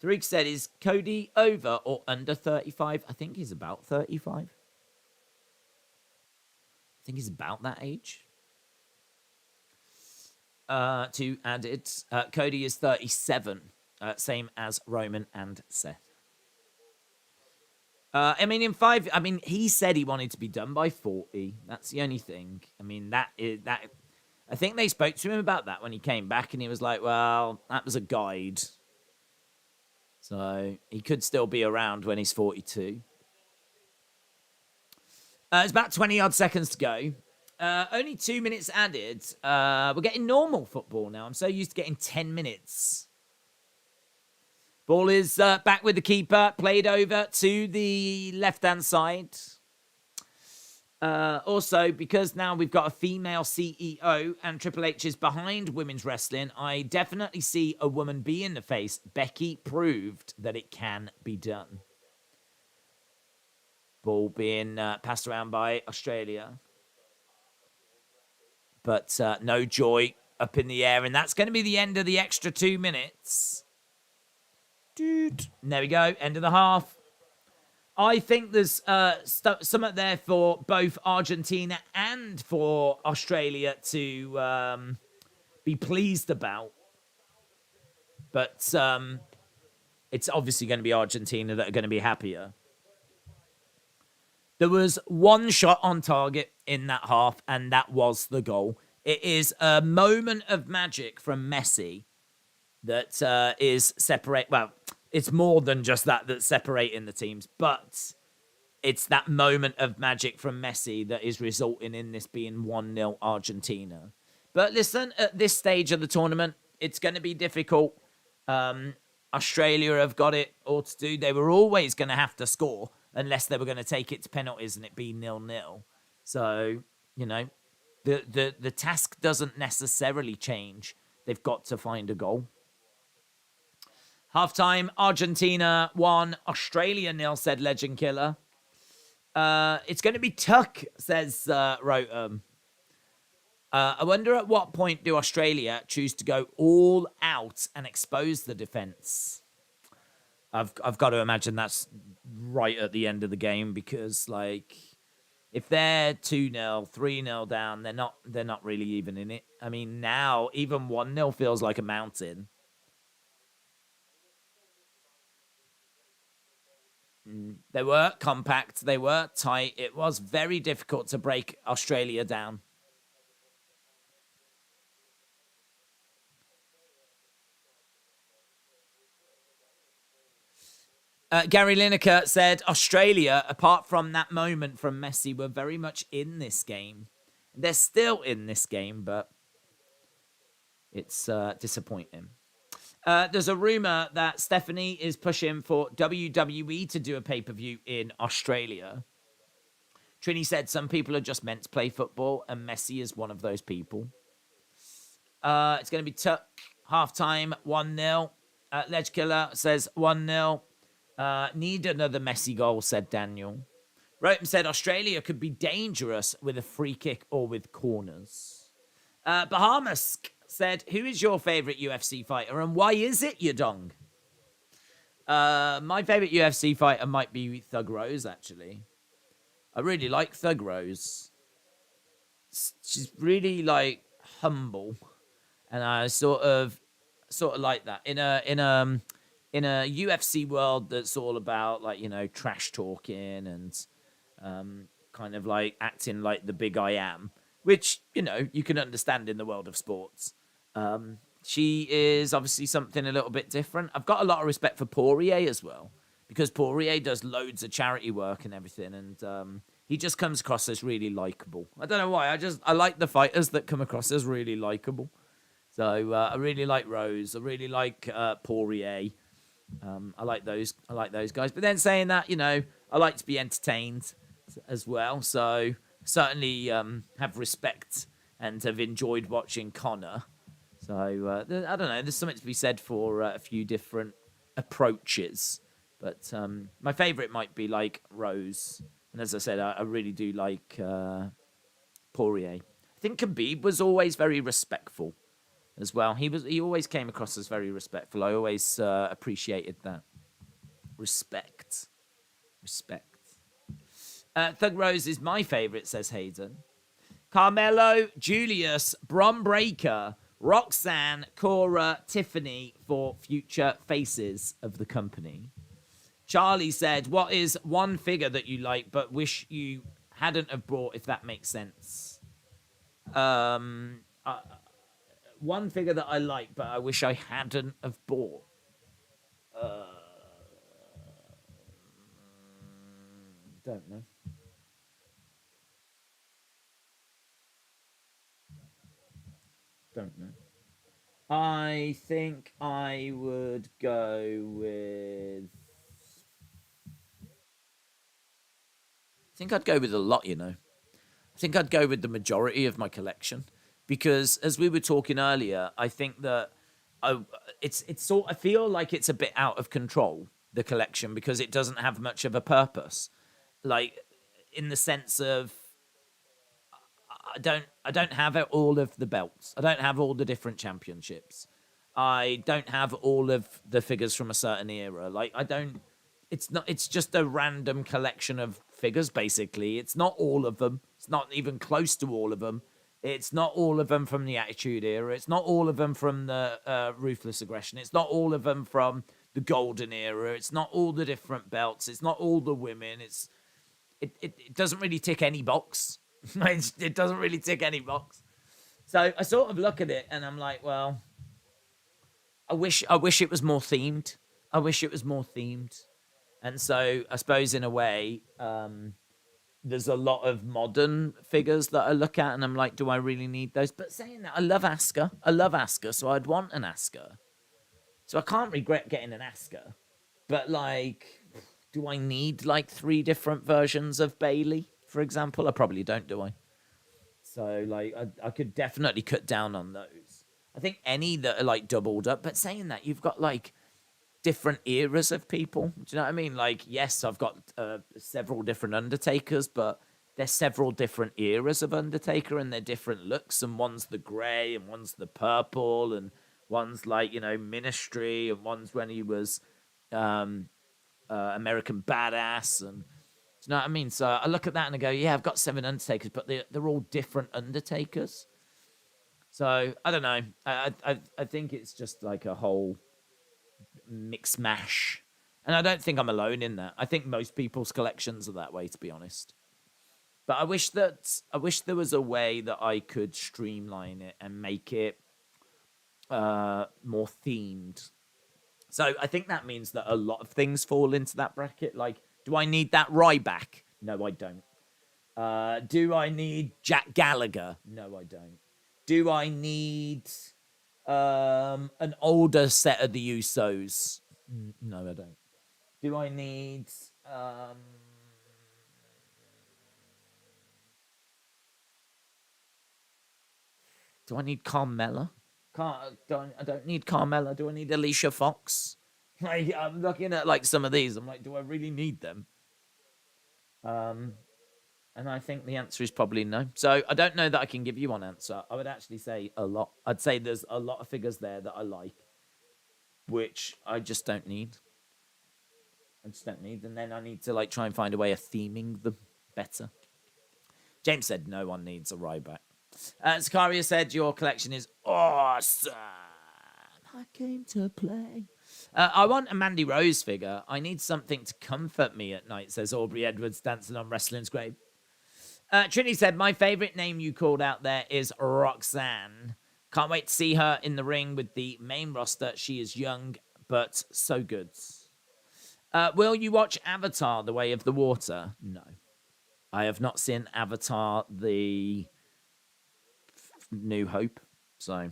Tariq said, is Cody over or under 35? I think he's about 35. I think he's about that age. 2 added. Cody is 37. Same as Roman and Seth. I mean, in 5... I mean, he said he wanted to be done by 40. That's the only thing. I mean, that... I think they spoke to him about that when he came back, and he was like, well, that was a guide. So, he could still be around when he's 42. It's about 20-odd seconds to go. Only 2 minutes added. We're getting normal football now. I'm so used to getting 10 minutes. Ball is back with the keeper. Played over to the left-hand side. Also, because now we've got a female CEO and Triple H is behind women's wrestling, I definitely see a woman be in the face. Becky proved that it can be done. Ball being passed around by Australia. But no joy up in the air. And that's going to be the end of the extra 2 minutes. Dude. There we go. End of the half. I think there's something there for both Argentina and for Australia to be pleased about. But it's obviously going to be Argentina that are going to be happier. There was 1 shot on target in that half, and that was the goal. It is a moment of magic from Messi that is separate. Well, it's more than just that's separating the teams, but it's that moment of magic from Messi that is resulting in this being 1-0 Argentina. But listen, at this stage of the tournament, it's going to be difficult. Australia have got it all to do. They were always going to have to score unless they were going to take it to penalties and it be 0-0. So, you know, the task doesn't necessarily change. They've got to find a goal. Halftime, Argentina 1, Australia 0, said Legend Killer. It's going to be Tuck, says Rotem. I wonder at what point do Australia choose to go all out and expose the defence? I've got to imagine that's right at the end of the game because, like, if they're 2-0, 3-0 down, they're not really even in it. I mean, now even 1-0 feels like a mountain. They were compact. They were tight. It was very difficult to break Australia down. Gary Lineker said Australia, apart from that moment from Messi, were very much in this game. They're still in this game, but it's disappointing. There's a rumor that Stephanie is pushing for WWE to do a pay-per-view in Australia. Trini said some people are just meant to play football, and Messi is one of those people. It's going to be Tuck, halftime, 1-0. Ledge Killer says 1-0. Need another Messi goal, said Daniel. Rotem said Australia could be dangerous with a free kick or with corners. Bahamas said, who is your favourite UFC fighter and why is it Yadong? My favourite UFC fighter might be Thug Rose, actually. I really like Thug Rose. She's really, like, humble. And I sort of like that. In a UFC world that's all about, like, trash talking and kind of like acting like the big I am, which, you can understand in the world of sports. She is obviously something a little bit different. I've got a lot of respect for Poirier as well, because Poirier does loads of charity work and everything, and he just comes across as really likable. I don't know why. I like the fighters that come across as really likable. So I really like Rose. I really like Poirier. I like those guys. But then saying that, I like to be entertained as well. So certainly have respect and have enjoyed watching Conor. So I don't know. There's something to be said for a few different approaches. But my favourite might be like Rose. And as I said, I really do like Poirier. I think Khabib was always very respectful as well. He always came across as very respectful. I always appreciated that. Respect. Thug Rose is my favourite, says Hayden. Carmelo, Julius, Bron Breakker, Roxanne, Cora, Tiffany for future faces of the company. Charlie said, what is one figure that you like but wish you hadn't have bought, if that makes sense? One figure that I like but I wish I hadn't have bought. Don't know. I think I would go with... I think I'd go with a lot, I think I'd go with the majority of my collection. Because as we were talking earlier, I think that I feel like it's a bit out of control, the collection, because it doesn't have much of a purpose. Like, in the sense of... I don't have all of the belts. I don't have all the different championships. I don't have all of the figures from a certain era. Like, it's just a random collection of figures, basically. It's not all of them. It's not even close to all of them. It's not all of them from the Attitude Era. It's not all of them from the Ruthless Aggression. It's not all of them from the Golden Era. It's not all the different belts. It's not all the women. It doesn't really tick any box. It doesn't really tick any box. So I sort of look at it and I'm like, well, I wish it was more themed. And so I suppose in a way, there's a lot of modern figures that I look at and I'm like, do I really need those? But saying that, I love Asuka, so I'd want an Asuka. So I can't regret getting an Asuka. But like, do I need like 3 different versions of Bailey, for example? I probably don't, do I? So like, I could definitely cut down on those. I think any that are like doubled up. But saying that, you've got like different eras of people. Do you know what I mean? Like, yes, I've got several different Undertakers, but there's several different eras of Undertaker and they're different looks. And one's the grey and one's the purple and one's like, Ministry and one's when he was American Badass. And do you know what I mean? So I look at that and I go, yeah, I've got 7 Undertakers, but they're all different Undertakers. So I don't know. I think it's just like a whole mix mash, and I don't think I'm alone in that. I think most people's collections are that way, to be honest. But I wish there was a way that I could streamline it and make it more themed. So I think that means that a lot of things fall into that bracket. Like, do I need that Ryback? No, I don't. Do I need Jack Gallagher? No, I don't. Do I need an older set of the Usos? No, I don't. Do I need do I need Carmella? I don't need Carmella. Do I need Alicia Fox? Like, I'm looking at like some of these. I'm like, do I really need them? Um, and I think the answer is probably no. So I don't know that I can give you one answer. I would actually say a lot. I'd say there's a lot of figures there that I like, which I just don't need. I just don't need. And then I need to like try and find a way of theming them better. James said no one needs a Ryback. Zakaria said your collection is awesome. I came to play. I want a Mandy Rose figure. I need something to comfort me at night, says Aubrey Edwards, dancing on wrestling's grave. Trinity said, my favourite name you called out there is Roxanne. Can't wait to see her in the ring with the main roster. She is young, but so good. Will you watch Avatar, The Way of the Water? No. I have not seen Avatar, The New Hope. So,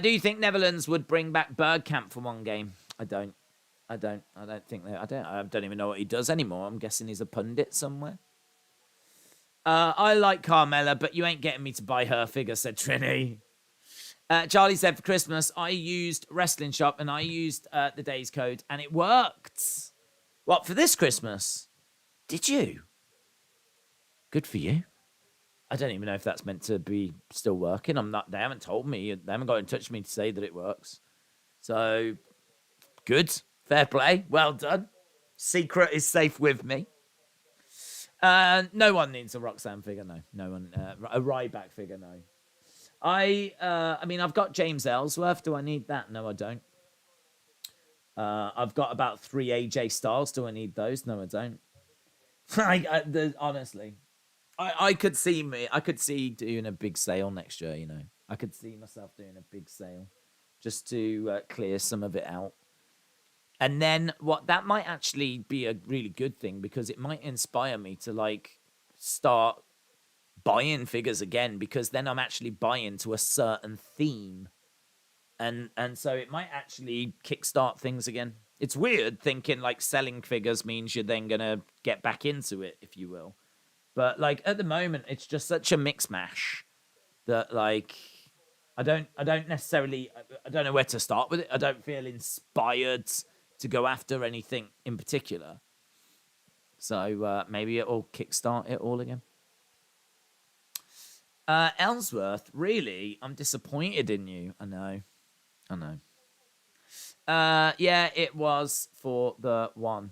do you think Netherlands would bring back Bergkamp for one game? I don't think they. I don't even know what he does anymore. I'm guessing he's a pundit somewhere. I like Carmella, but you ain't getting me to buy her figure, said Trini. Charlie said for Christmas, I used Wrestling Shop and I used the day's code and it worked. What, for this Christmas? Did you? Good for you. I don't even know if that's meant to be still working. They haven't told me. They haven't got in touch with me to say that it works. So, good. Fair play. Well done. Secret is safe with me. No one needs a Roxanne figure, no. No one. A Ryback figure, no. I mean, I've got James Ellsworth. Do I need that? No, I don't. I've got about 3 AJ Styles. Do I need those? No, I don't. Honestly, I could see doing a big sale next year, you know. I could see myself doing a big sale just to clear some of it out. And then that might actually be a really good thing because it might inspire me to like start buying figures again because then I'm actually buying to a certain theme. And so it might actually kickstart things again. It's weird thinking like selling figures means you're then going to get back into it, if you will. But like at the moment, it's just such a mix mash that like I don't know where to start with it. I don't feel inspired to go after anything in particular. So maybe it'll kickstart it all again. Ellsworth, really? I'm disappointed in you. I know. Yeah, it was for the one.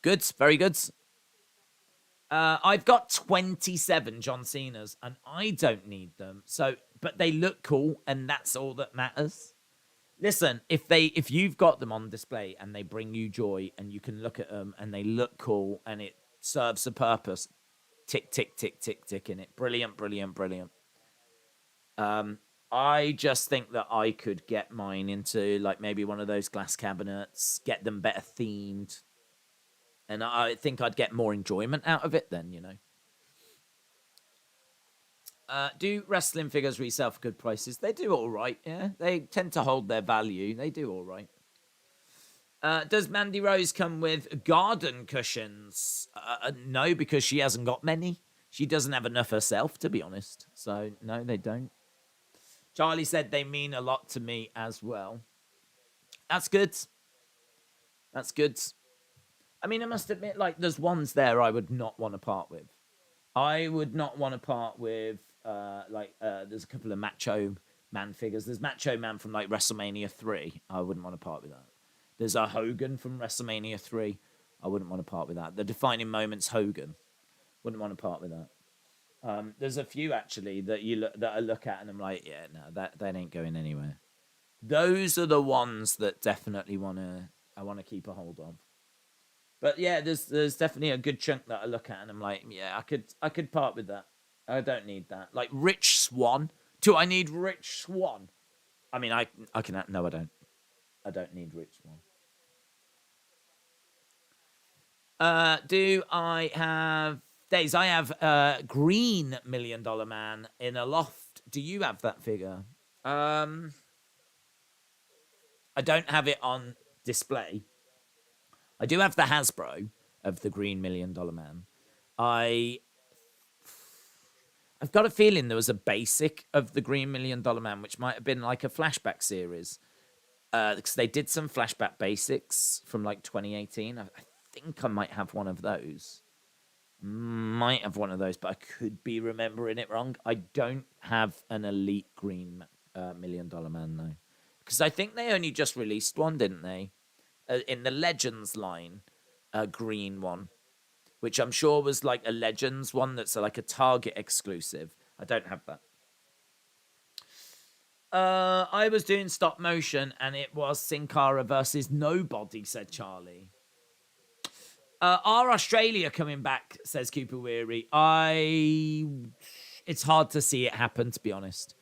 Good, very good. I've got 27 John Cena's, and I don't need them. So, but they look cool, and that's all that matters. Listen, if you've got them on display and they bring you joy, and you can look at them and they look cool, and it serves a purpose, tick tick tick tick tick in it. Brilliant, brilliant, brilliant. I just think that I could get mine into like maybe one of those glass cabinets, get them better themed. And I think I'd get more enjoyment out of it then, you know. Do wrestling figures resell for good prices? They do all right, yeah. They tend to hold their value. They do all right. Does Mandy Rose come with garden cushions? No, because she hasn't got many. She doesn't have enough herself, to be honest. So, no, they don't. Charlie said they mean a lot to me as well. That's good. That's good. I mean, I must admit, like, there's ones there I would not want to part with. I would not want to part with, there's a couple of Macho Man figures. There's Macho Man from, like, WrestleMania 3. I wouldn't want to part with that. There's a Hogan from WrestleMania 3. I wouldn't want to part with that. The Defining Moments Hogan. Wouldn't want to part with that. There's a few, actually, that I look at and I'm like, yeah, no, that ain't going anywhere. Those are the ones that definitely I want to keep a hold of. But yeah, there's definitely a good chunk that I look at and I'm like, yeah, I could part with that. I don't need that. Like Rich Swan. Do I need Rich Swan? I mean, I can. No, I don't. I don't need Rich Swan. Do I have Days? I have Green $1 Million Man in a loft. Do you have that figure? I don't have it on display. I do have the Hasbro of the Green $1 Million Man. I've got a feeling there was a basic of the Green $1 Million Man, which might have been like a flashback series. Because they did some flashback basics from like 2018. I think I might have one of those. Might have one of those, but I could be remembering it wrong. I don't have an elite green $1 million man, though. Because I think they only just released one, didn't they? In the Legends line, a green one, which I'm sure was like a Legends one that's like a Target exclusive. I don't have that. I was doing stop motion and it was Sin Cara versus nobody, said Charlie. Are Australia coming back, says Cooper Weary? It's hard to see it happen, to be honest.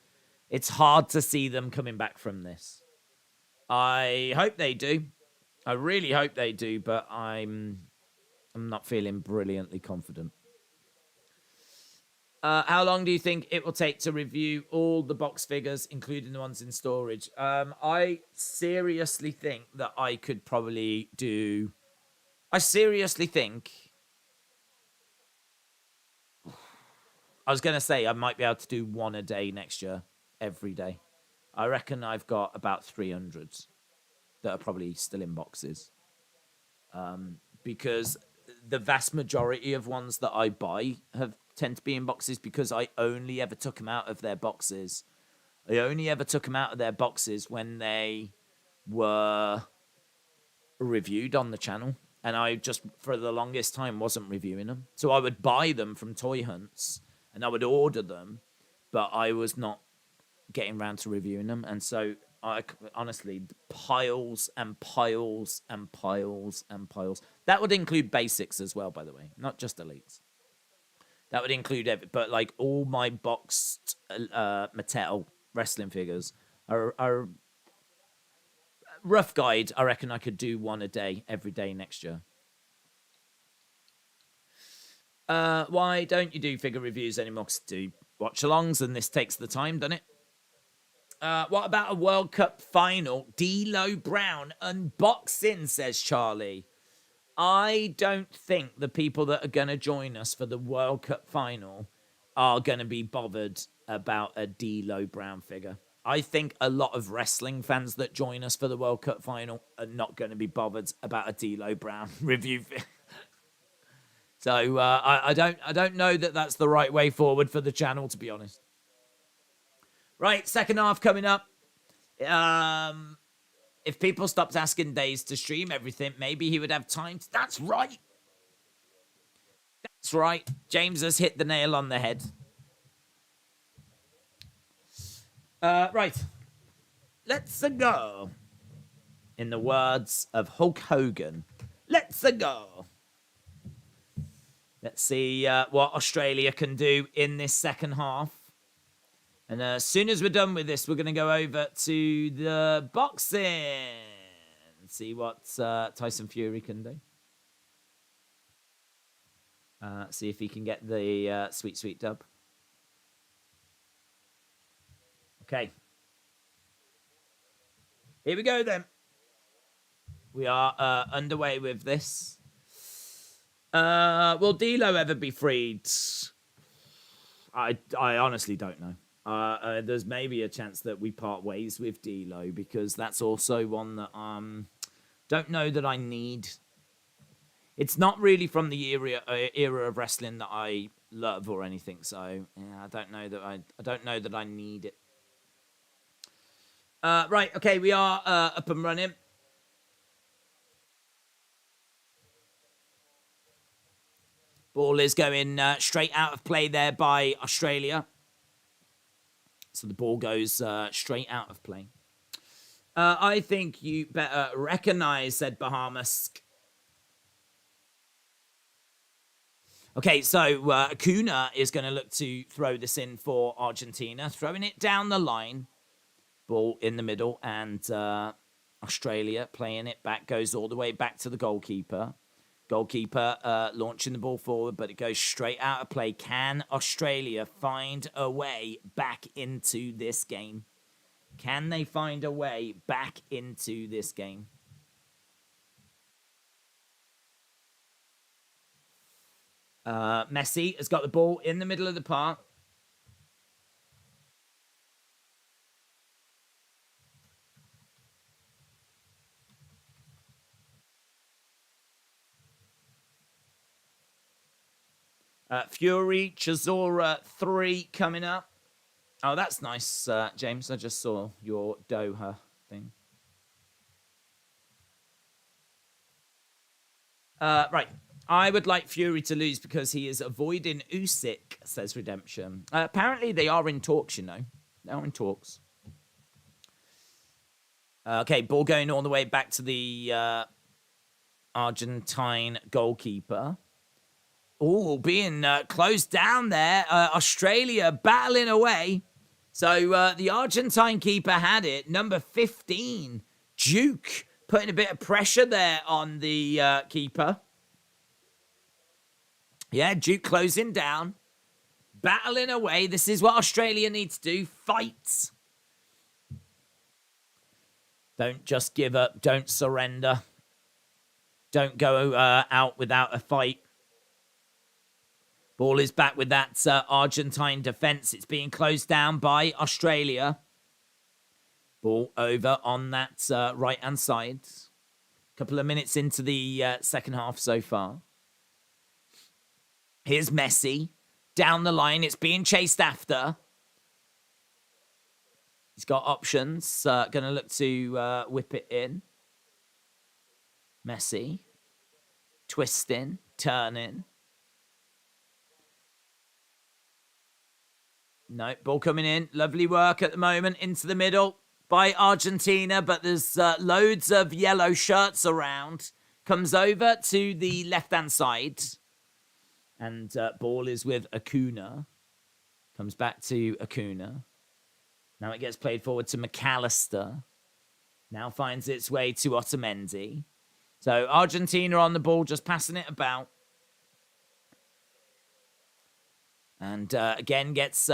It's hard to see them coming back from this. I hope they do. I really hope they do, but I'm not feeling brilliantly confident. How long do you think it will take to review all the box figures, including the ones in storage? I seriously think that I could probably do... I seriously think... I was going to say I might be able to do one a day next year, every day. I reckon I've got about 300 that are probably still in boxes. Because the vast majority of ones that I buy tend to be in boxes because I only ever took them out of their boxes. I only ever took them out of their boxes when they were reviewed on the channel. And I just, for the longest time, wasn't reviewing them. So I would buy them from Toy Hunts and I would order them, but I was not getting around to reviewing them. And so I honestly, piles and piles and piles and piles. That would include basics as well, by the way, not just elites. That would include but like all my boxed Mattel wrestling figures are rough guide. I reckon I could do one a day, every day next year. Why don't you do figure reviews anymore? Because do watch-alongs, and this takes the time, doesn't it? What about a World Cup final? D'Lo Brown unboxing, says Charlie. I don't think the people that are going to join us for the World Cup final are going to be bothered about a D'Lo Brown figure. I think a lot of wrestling fans that join us for the World Cup final are not going to be bothered about a D'Lo Brown review figure. So I don't know that that's the right way forward for the channel, to be honest. Right, second half coming up. If people stopped asking Days to stream everything, maybe he would have time to... That's right. That's right. James has hit the nail on the head. Right. Let's go. In the words of Hulk Hogan, let's go. Let's see what Australia can do in this second half. And as soon as we're done with this, we're going to go over to the boxing and see what Tyson Fury can do. See if he can get the sweet, sweet dub. Okay. Here we go, then. We are underway with this. Will D'Lo ever be freed? I honestly don't know. There's maybe a chance that we part ways with D'Lo because that's also one that don't know that I need. It's not really from the era of wrestling that I love or anything. So yeah, I don't know that I need it. Right, okay, we are up and running. Ball is going straight out of play there by Australia. So the ball goes straight out of play. I think you better recognize, said Bahamas. Okay, so Acuna is going to look to throw this in for Argentina. Throwing it down the line. Ball in the middle. And Australia playing it back. Goes all the way back to the goalkeeper. Goalkeeper launching the ball forward, but it goes straight out of play. Can Australia find a way back into this game? Can they find a way back into this game? Messi has got the ball in the middle of the park. Fury, Chisora 3 coming up. Oh, that's nice, James. I just saw your Doha thing. Right. I would like Fury to lose because he is avoiding Usyk, says Redemption. Apparently, they are in talks, you know. They are in talks. Okay, ball going all the way back to the Argentine goalkeeper. Oh, being closed down there. Australia battling away. So the Argentine keeper had it. Number 15, Duke, putting a bit of pressure there on the keeper. Yeah, Duke closing down. Battling away. This is what Australia needs to do. Fight. Don't just give up. Don't surrender. Don't go out without a fight. Ball is back with that Argentine defence. It's being closed down by Australia. Ball over on that right-hand side. Couple of minutes into the second half so far. Here's Messi. Down the line. It's being chased after. He's got options. Going to look to whip it in. Messi. Twisting. Turning. No, ball coming in. Lovely work at the moment into the middle by Argentina, but there's loads of yellow shirts around. Comes over to the left-hand side. And ball is with Acuna. Comes back to Acuna. Now it gets played forward to McAllister. Now finds its way to Otamendi. So Argentina on the ball, just passing it about. And again gets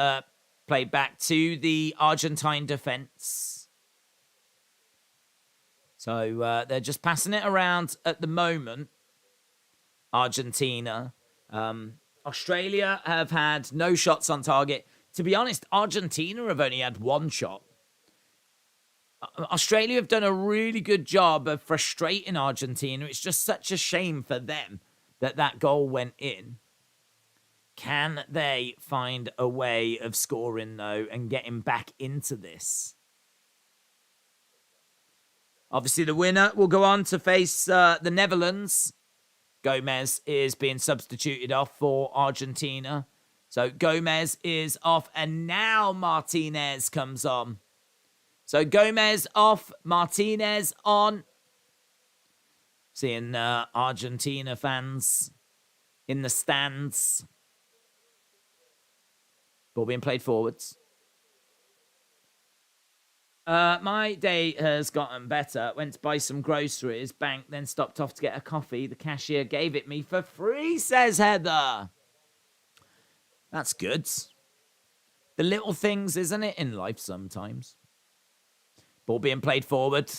played back to the Argentine defence. So they're just passing it around at the moment. Argentina. Australia have had no shots on target. To be honest, Argentina have only had one shot. Australia have done a really good job of frustrating Argentina. It's just such a shame for them that that goal went in. Can they find a way of scoring, though, and getting back into this? Obviously, the winner will go on to face the Netherlands. Gomez is being substituted off for Argentina. So Gomez is off, and now Martinez comes on. So Gomez off, Martinez on. Seeing Argentina fans in the stands. Ball being played forwards. My day has gotten better. Went to buy some groceries, banked, then stopped off to get a coffee. The cashier gave it me for free, says Heather. That's good. The little things, isn't it, in life sometimes? Ball being played forward.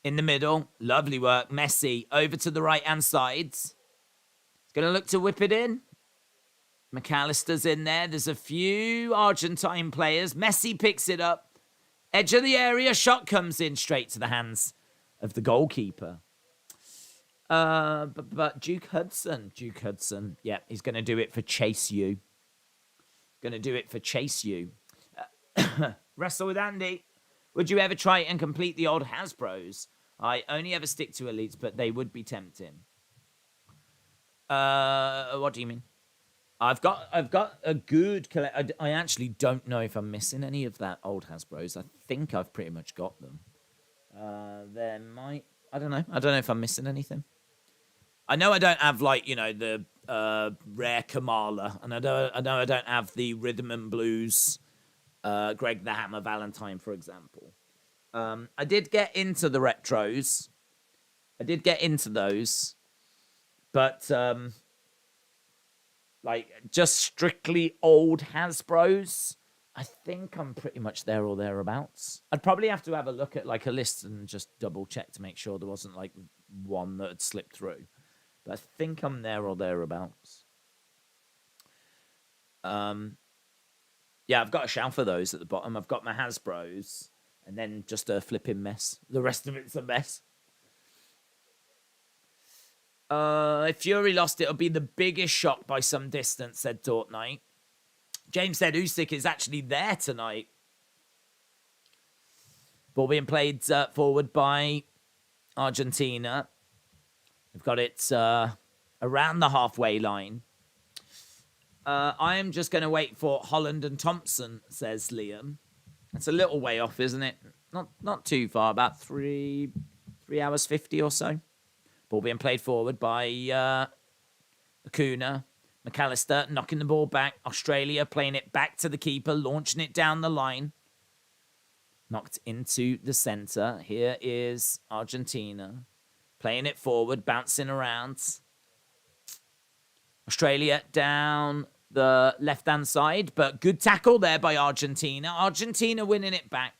In the middle. Lovely work. Messi over to the right-hand side. He's going to look to whip it in. McAllister's in there. There's a few Argentine players. Messi picks it up. Edge of the area. Shot comes in straight to the hands of the goalkeeper. But Duke Hudson. Yeah, he's going to do it for Chase U. Going to do it for Chase U. Wrestle with Andy. Would you ever try and complete the old Hasbros? I only ever stick to elites, but they would be tempting. What do you mean? I've got a good collect. I actually don't know if I'm missing any of that old Hasbros. I think I've pretty much got them. There might. I don't know. I don't know if I'm missing anything. I know I don't have the rare Kamala, and I know I don't have the Rhythm and Blues, Greg the Hammer Valentine, for example. I did get into the retros. I did get into those, but just strictly old Hasbros, I think I'm pretty much there or thereabouts. I'd probably have to have a look at a list and just double check to make sure there wasn't one that had slipped through. But I think I'm there or thereabouts. Yeah, I've got a shelf of those at the bottom. I've got my Hasbros, and then just a flipping mess. The rest of it's a mess. If Fury lost, it'll be the biggest shock by some distance, said Dort Knight. James said Usyk is actually there tonight. Ball being played forward by Argentina. They've got it around the halfway line. I am just going to wait for Holland and Thompson, says Liam. It's a little way off, isn't it? Not too far, about 3 hours 50 or so. Ball being played forward by Acuna. McAllister knocking the ball back. Australia playing it back to the keeper, launching it down the line. Knocked into the centre. Here is Argentina. Playing it forward, bouncing around. Australia down the left-hand side, but good tackle there by Argentina. Argentina winning it back.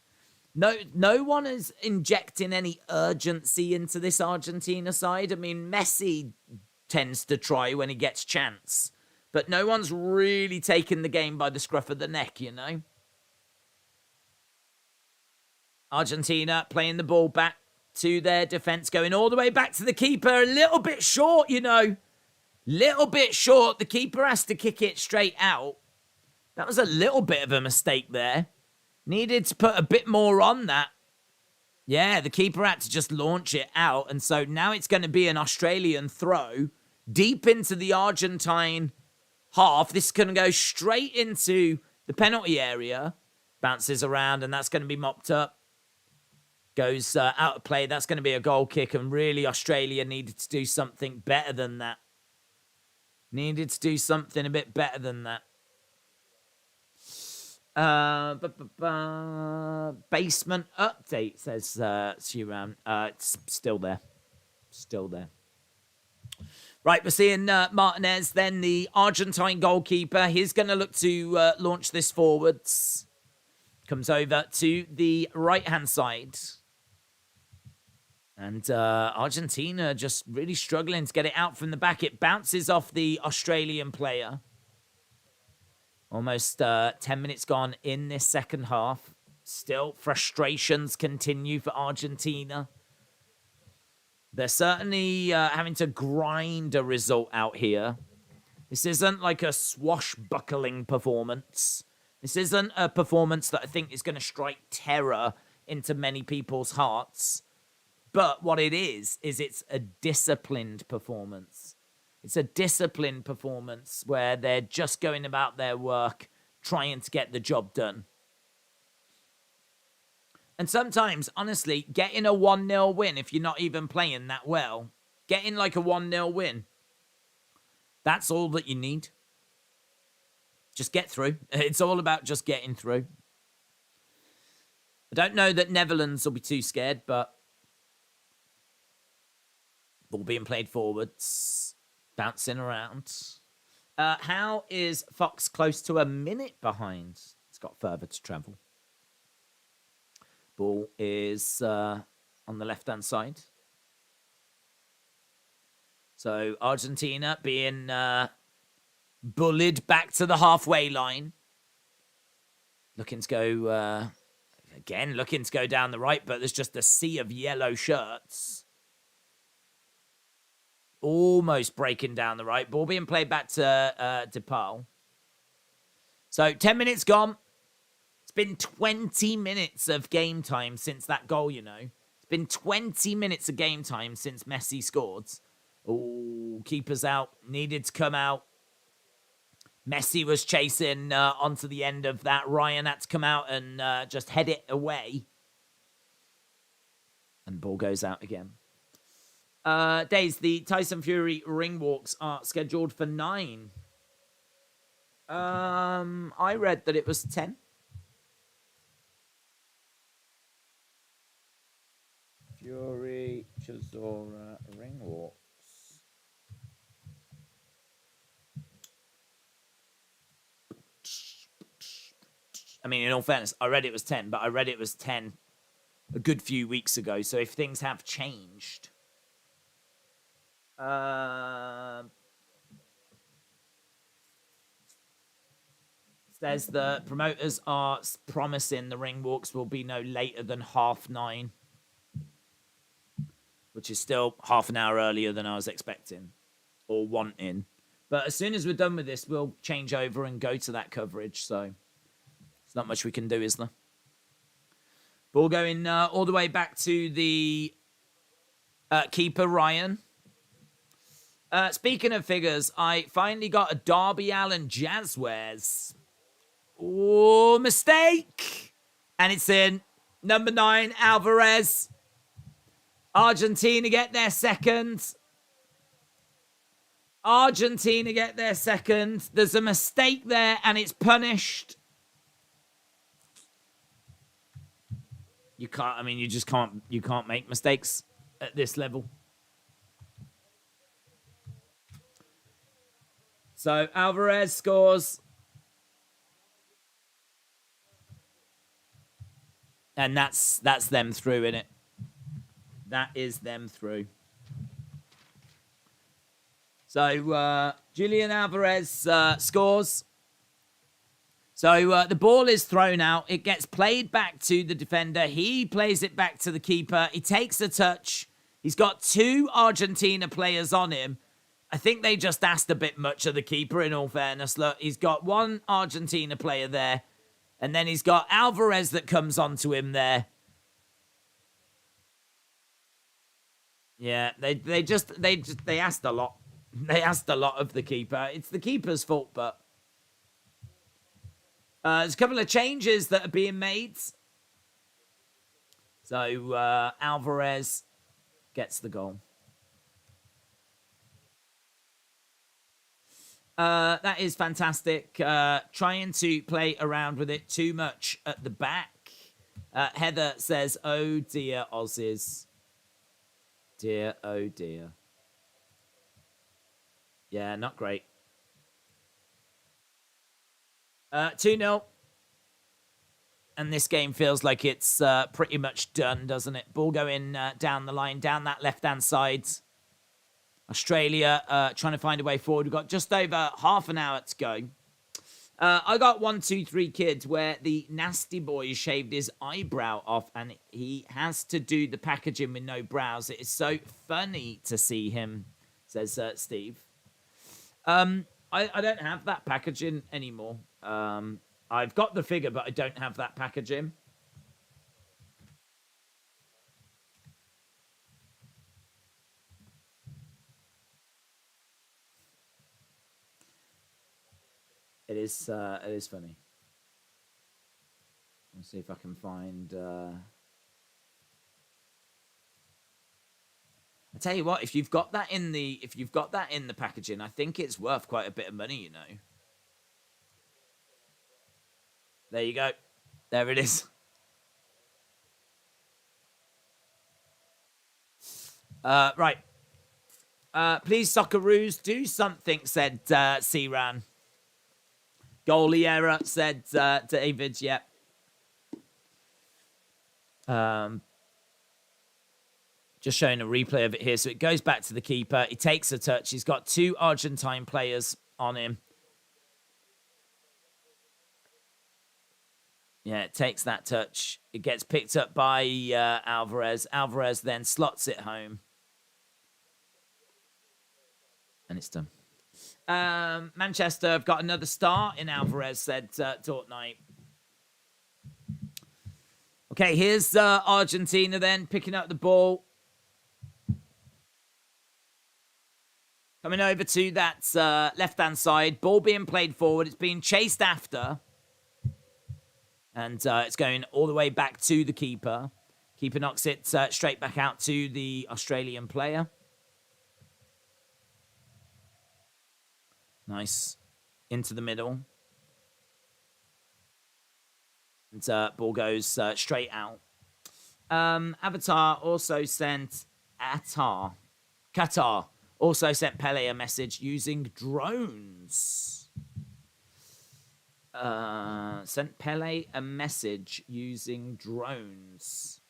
No one is injecting any urgency into this Argentina side. I mean, Messi tends to try when he gets chance, but no one's really taking the game by the scruff of the neck, you know? Argentina playing the ball back to their defence, going all the way back to the keeper. A little bit short, you know. Little bit short. The keeper has to kick it straight out. That was a little bit of a mistake there. Needed to put a bit more on that. Yeah, the keeper had to just launch it out. And so now it's going to be an Australian throw deep into the Argentine half. This is going to go straight into the penalty area. Bounces around, and that's going to be mopped up. Goes out of play. That's going to be a goal kick. And really, Australia needed to do something better than that. Needed to do something a bit better than that. Basement update, says Suram. It's still there. Still there. Right, we're seeing Martinez, then the Argentine goalkeeper. He's going to look to launch this forwards. Comes over to the right-hand side. And Argentina just really struggling to get it out from the back. It bounces off the Australian player. Almost 10 minutes gone in this second half. Still, frustrations continue for Argentina. They're certainly having to grind a result out here. This isn't like a swashbuckling performance. This isn't a performance that I think is going to strike terror into many people's hearts. But what it is it's a disciplined performance. It's a disciplined performance where they're just going about their work, trying to get the job done. And sometimes, honestly, getting a 1-0 win, if you're not even playing that well, getting like a 1-0 win, that's all that you need. Just get through. It's all about just getting through. I don't know that Netherlands will be too scared, but ball being played forwards, bouncing around. How is Fox close to a minute behind? It's got further to travel. Ball is on the left-hand side. So Argentina being bullied back to the halfway line. Looking to go, again, looking to go down the right, but there's just a sea of yellow shirts. Almost breaking down the right. Ball being played back to DePaul. So 10 minutes gone. It's been 20 minutes of game time since that goal, you know. It's been 20 minutes of game time since Messi scored. Oh, keeper's out. Needed to come out. Messi was chasing onto the end of that. Ryan had to come out and just head it away. And ball goes out again. Days, the Tyson Fury ring walks are scheduled for 9. I read that it was 10. Fury Chisora ring walks. I mean, in all fairness, I read it was 10, but I read it was 10 a good few weeks ago. So if things have changed... says the promoters are promising the ring walks will be no later than 9:30. which is still half an hour earlier than I was expecting or wanting. But as soon as we're done with this, we'll change over and go to that coverage. So there's not much we can do, is there? Ball going all the way back to the keeper, Ryan. Speaking of figures, I finally got a Darby Allin Jazzwares. Oh, mistake! And it's in. Number 9, Alvarez. Argentina get their second. Argentina get their second. There's a mistake there, and it's punished. You can't, I mean, you just can't, you can't make mistakes at this level. So Alvarez scores. And that's them through, innit? That is them through. So Julian Alvarez scores. So the ball is thrown out. It gets played back to the defender. He plays it back to the keeper. He takes a touch. He's got 2 Argentina players on him. I think they just asked a bit much of the keeper, in all fairness. Look, he's got 1 Argentina player there. And then he's got Alvarez that comes onto him there. Yeah, they asked a lot. They asked a lot of the keeper. It's the keeper's fault, but there's a couple of changes that are being made. So Alvarez gets the goal. That is fantastic. Trying to play around with it too much at the back. Heather says, oh dear, Aussies. Dear, oh dear. Yeah, not great. 2-0. And this game feels like it's pretty much done, doesn't it? Ball going down the line, down that left-hand side. Australia trying to find a way forward. We've got just over half an hour to go. I got 1, 2, 3 kids where the nasty boy shaved his eyebrow off and he has to do the packaging with no brows. It is so funny to see him, says Steve. I don't have that packaging anymore. I've got the figure, but I don't have that packaging. It is funny. Let's see if I can find. I tell you what, if you've got that in the packaging, I think it's worth quite a bit of money. You know. There you go. There it is. Right. Please, Socceroos, do something, said C-Ran. Goalie error, said David, yep. Just showing a replay of it here. So it goes back to the keeper. He takes a touch. He's got 2 Argentine players on him. Yeah, it takes that touch. It gets picked up by Alvarez. Alvarez then slots it home. And it's done. Manchester have got another star in Alvarez, said Dortnight. Okay, here's Argentina then, picking up the ball. Coming over to that left-hand side. Ball being played forward. It's being chased after. And it's going all the way back to the keeper. Keeper knocks it straight back out to the Australian player. Nice. Into the middle. And ball goes straight out. Avatar also sent Qatar also sent Pele a message using drones. Sent Pele a message using drones.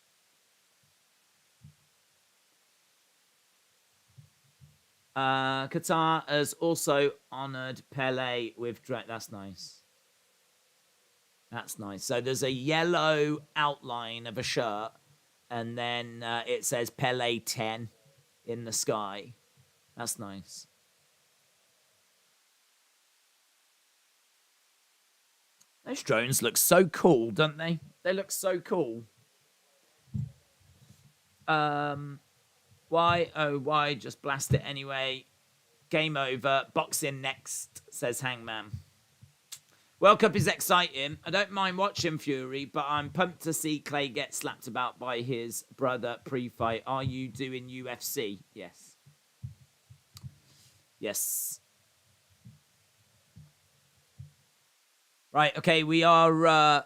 Qatar has also honoured Pele with drones. That's nice. That's nice. So there's a yellow outline of a shirt, and then it says Pele 10 in the sky. That's nice. Those drones look so cool, don't they? They look so cool. Why? Oh, why? Just blast it anyway. Game over. Boxing next, says Hangman. World Cup is exciting. I don't mind watching Fury, but I'm pumped to see Clay get slapped about by his brother pre-fight. Are you doing UFC? Yes. Yes. Right, okay, we are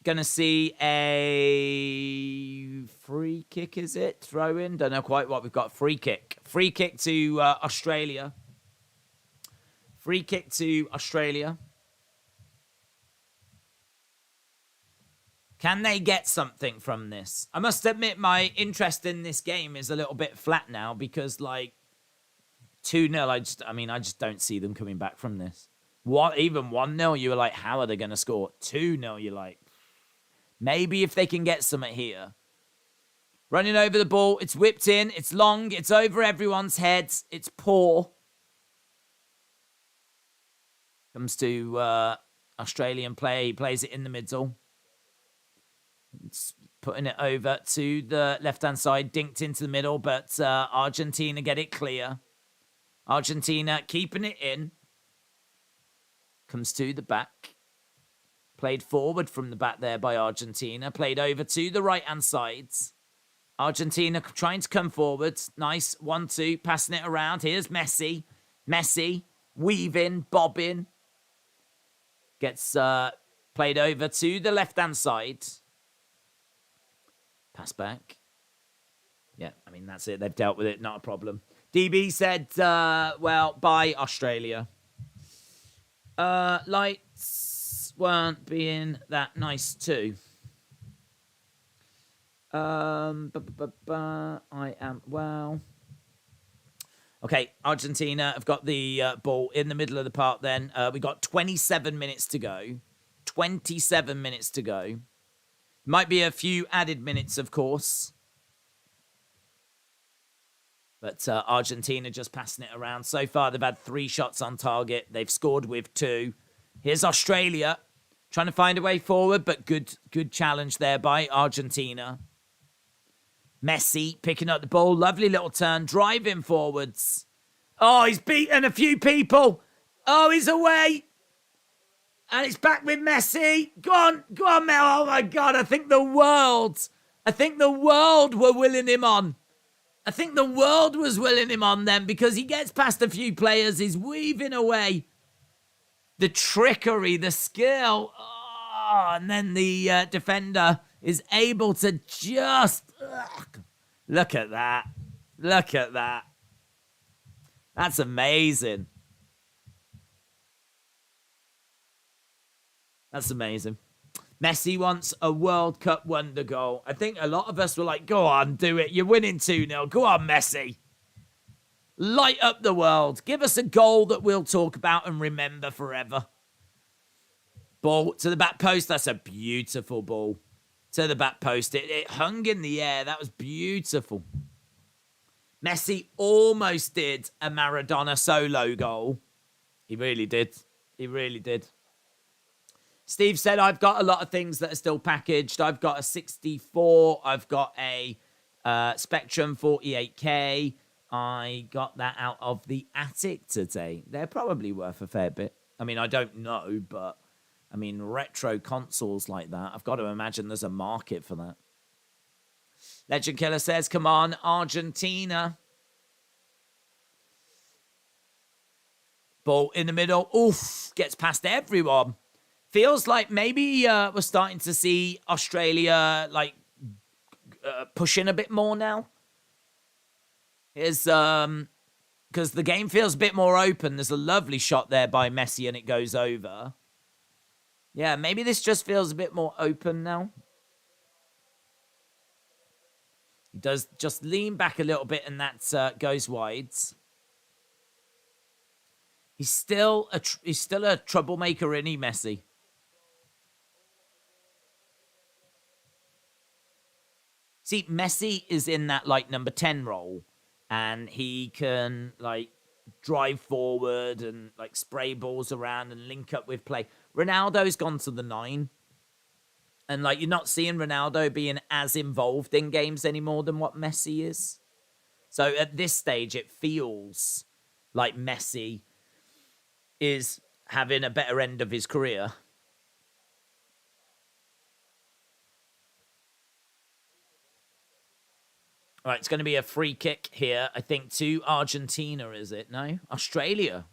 going to see a free kick, is it? Throw in? Don't know quite what we've got. Free kick. Free kick to Australia. Free kick to Australia. Can they get something from this? I must admit my interest in this game is a little bit flat now because, like, 2-0, I just don't see them coming back from this. What, even 1-0, you were like, how are they going to score? 2-0, you're like, maybe if they can get something here. Running over the ball, it's whipped in, it's long, it's over everyone's heads, it's poor. Comes to Australian play, he plays it in the middle. It's putting it over to the left-hand side, dinked into the middle, but Argentina get it clear. Argentina keeping it in. Comes to the back. Played forward from the back there by Argentina. Played over to the right-hand side. Argentina trying to come forward. Nice 1-2, passing it around. Here's Messi. Messi weaving, bobbing. Gets played over to the left-hand side. Pass back. Yeah, I mean, that's it. They've dealt with it. Not a problem. DB said, well, bye, Australia. Lights weren't being that nice too. I am, well. Okay, Argentina have got the ball in the middle of the park then. We got 27 minutes to go. 27 minutes to go. Might be a few added minutes, of course. But Argentina just passing it around. So far, they've had 3 shots on target. They've scored with 2. Here's Australia trying to find a way forward, but good challenge there by Argentina. Messi picking up the ball. Lovely little turn. Driving forwards. Oh, he's beaten a few people. Oh, he's away. And it's back with Messi. Go on, Mel. Oh, my God. I think the world were willing him on. I think the world was willing him on then because he gets past a few players. He's weaving away. The trickery, the skill. Oh, and then the defender is able to just... Look at that. Look at that. That's amazing. That's amazing. Messi wants a World Cup wonder goal. I think a lot of us were like, go on, do it. You're winning 2-0. Go on, Messi. Light up the world. Give us a goal that we'll talk about and remember forever. Ball to the back post. That's a beautiful ball. To the back post. It hung in the air. That was beautiful. Messi almost did a Maradona solo goal. He really did. He really did. Steve said, I've got a lot of things that are still packaged. I've got a 64. I've got a Spectrum 48K. I got that out of the attic today. They're probably worth a fair bit. I mean, I don't know, but I mean, retro consoles like that, I've got to imagine there's a market for that. Legend Killer says, come on, Argentina. Ball in the middle. Oof, gets past everyone. Feels like maybe we're starting to see Australia like pushing a bit more now. Is because the game feels a bit more open. There's a lovely shot there by Messi and it goes over. Yeah, maybe this just feels a bit more open now. He does just lean back a little bit and that goes wide. He's still a troublemaker, isn't he, Messi? See, Messi is in that, like, number 10 role. and he can like drive forward and like spray balls around and link up with play. Ronaldo's gone to the 9. And like you're not seeing Ronaldo being as involved in games anymore than what Messi is. So at this stage, it feels like Messi is having a better end of his career. All right, it's going to be a free kick here, I think, to Argentina, is it? No? Australia.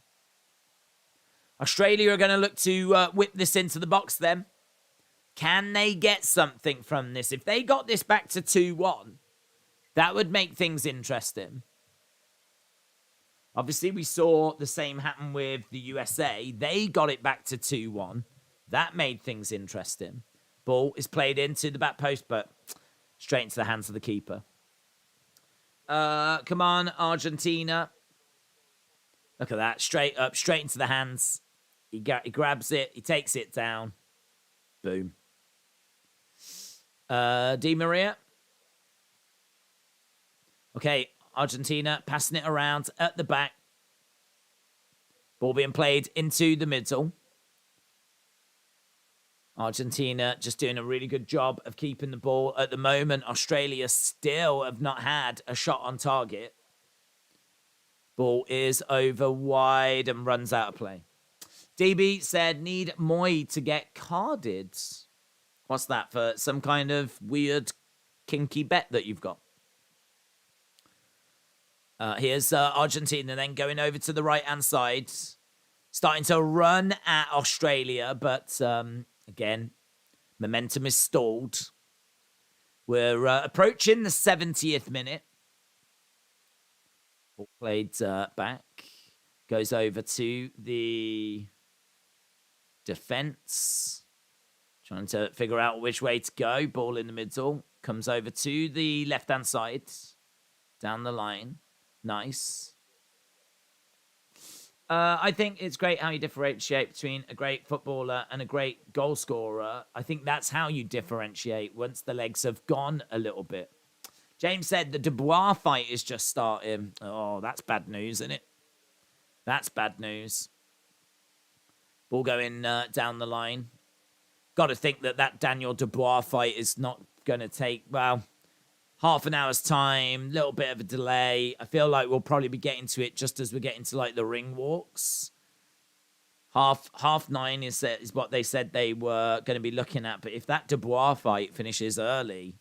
Australia are going to look to whip this into the box then. Can they get something from this? If they got this back to 2-1, that would make things interesting. Obviously, we saw the same happen with the USA. They got it back to 2-1. That made things interesting. Ball is played into the back post, but straight into the hands of the keeper. Come on, Argentina. Look at that. Straight up, straight into the hands. He grabs it. He takes it down. Boom. Di Maria. Okay, Argentina passing it around at the back. Ball being played into the middle. Argentina just doing a really good job of keeping the ball. At the moment, Australia still have not had a shot on target. Ball is over wide and runs out of play. DB said, need Moy to get carded. What's that for? Some kind of weird kinky bet that you've got? Here's Argentina then going over to the right-hand side. Starting to run at Australia, but again, momentum is stalled. We're approaching the 70th minute. Ball played back. Goes over to the defense. Trying to figure out which way to go. Ball in the middle. Comes over to the left-hand side. Down the line. Nice. I think it's great how you differentiate between a great footballer and a great goal scorer. I think that's how you differentiate once the legs have gone a little bit. James said the Dubois fight is just starting. Oh, that's bad news, isn't it? That's bad news. Ball going down the line. Got to think that Daniel Dubois fight is not going to take, well, half an hour's time, little bit of a delay. I feel like we'll probably be getting to it just as we're getting to like the ring walks. Half 9 is what they said they were going to be looking at. But if that Dubois fight finishes early,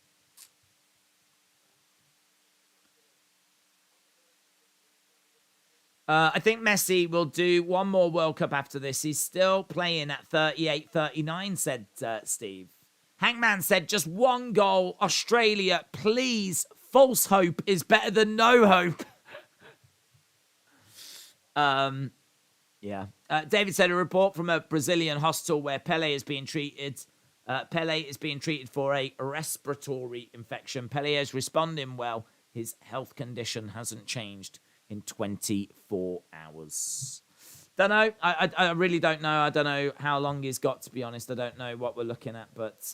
I think Messi will do one more World Cup after this. He's still playing at 38, 39, said Steve. Hangman said, just one goal. Australia, please. False hope is better than no hope. Yeah. David said a report from a Brazilian hospital where Pele is being treated. Pele is being treated for a respiratory infection. Pele is responding well. His health condition hasn't changed in 24 hours. Don't know. I really don't know. I don't know how long he's got, to be honest. I don't know what we're looking at, but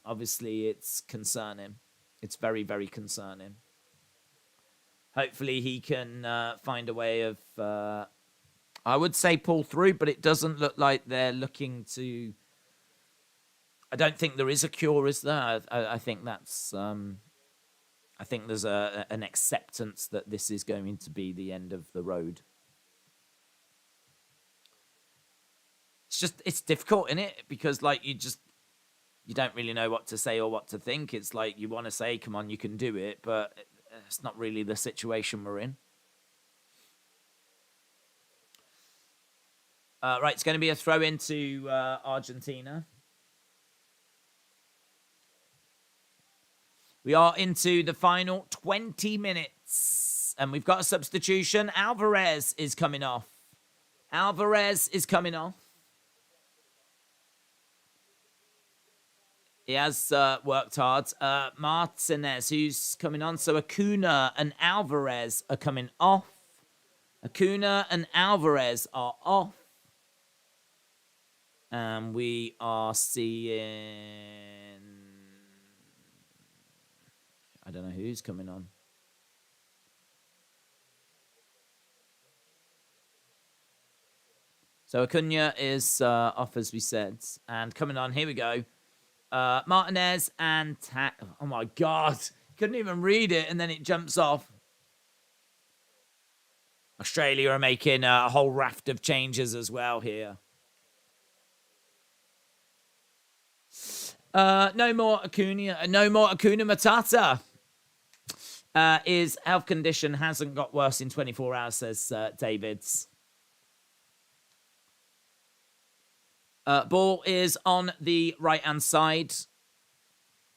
obviously it's concerning. It's very, very concerning. Hopefully he can find a way of, I would say pull through, but it doesn't look like they're looking to... I don't think there is a cure, is there? I think that's... I think there's an acceptance that this is going to be the end of the road. It's difficult, isn't it? Because like you don't really know what to say or what to think. It's like you want to say, come on, you can do it, but it's not really the situation we're in. Right, it's going to be a throw into Argentina. We are into the final 20 minutes. And we've got a substitution. Alvarez is coming off. He has worked hard. Martinez, who's coming on. So Acuna and Alvarez are coming off. Acuna and Alvarez are off. And we are seeing... I don't know who's coming on. So Acuna is off, as we said. And coming on, here we go. Martinez and... Oh, my God. Couldn't even read it, and then it jumps off. Australia are making a whole raft of changes as well here. No more Acuna Matata. His health condition hasn't got worse in 24 hours, says Davids. Ball is on the right-hand side.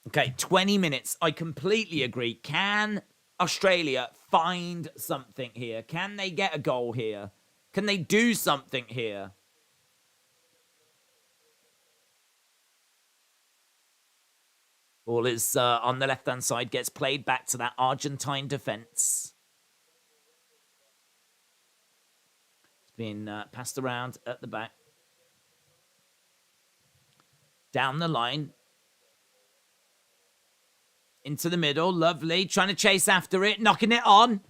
Okay, 20 minutes. I completely agree. Can Australia find something here? Can they get a goal here? Can they do something here? Ball is on the left-hand side. Gets played back to that Argentine defense. It's been passed around at the back. Down the line. Into the middle. Lovely. Trying to chase after it. Knocking it on.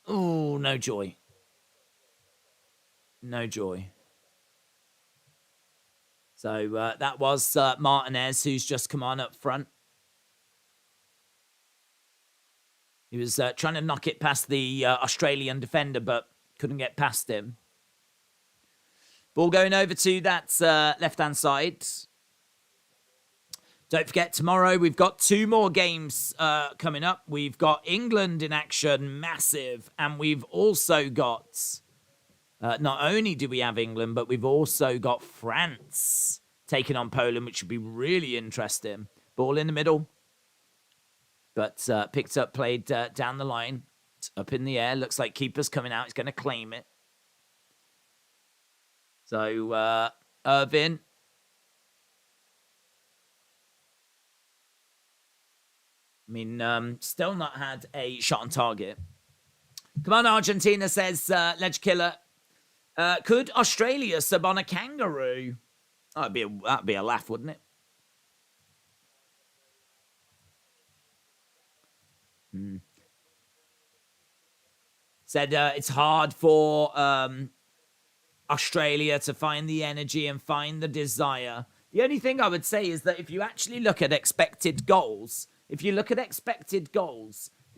Oh, no joy. No joy. So that was Martinez, who's just come on up front. He was trying to knock it past the Australian defender, but couldn't get past him. Ball going over to that left-hand side. Don't forget, tomorrow we've got 2 more games coming up. We've got England in action, massive. And we've also got, not only do we have England, but we've also got France taking on Poland, which should be really interesting. Ball in the middle. But picked up, played down the line. It's up in the air. Looks like keeper's coming out. He's going to claim it. So, Irvin. I mean, still not had a shot on target. Come on, Argentina, says Ledge Killer. Could Australia sub on a kangaroo? Oh, that'd be a laugh, wouldn't it? Said it's hard for Australia to find the energy and find the desire. The only thing I would say is that if you actually look at expected goals... the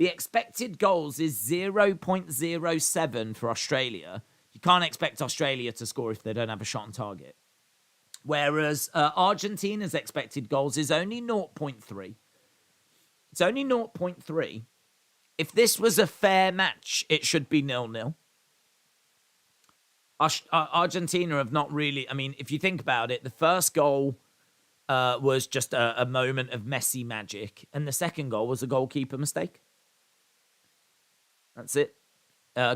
expected goals is 0.07 for Australia. You can't expect Australia to score if they don't have a shot on target. Whereas Argentina's expected goals is only 0.3. It's only 0.3. If this was a fair match, it should be 0-0. Argentina have not really... I mean, if you think about it, the first goal... was just a moment of Messi magic. And the second goal was a goalkeeper mistake. That's it.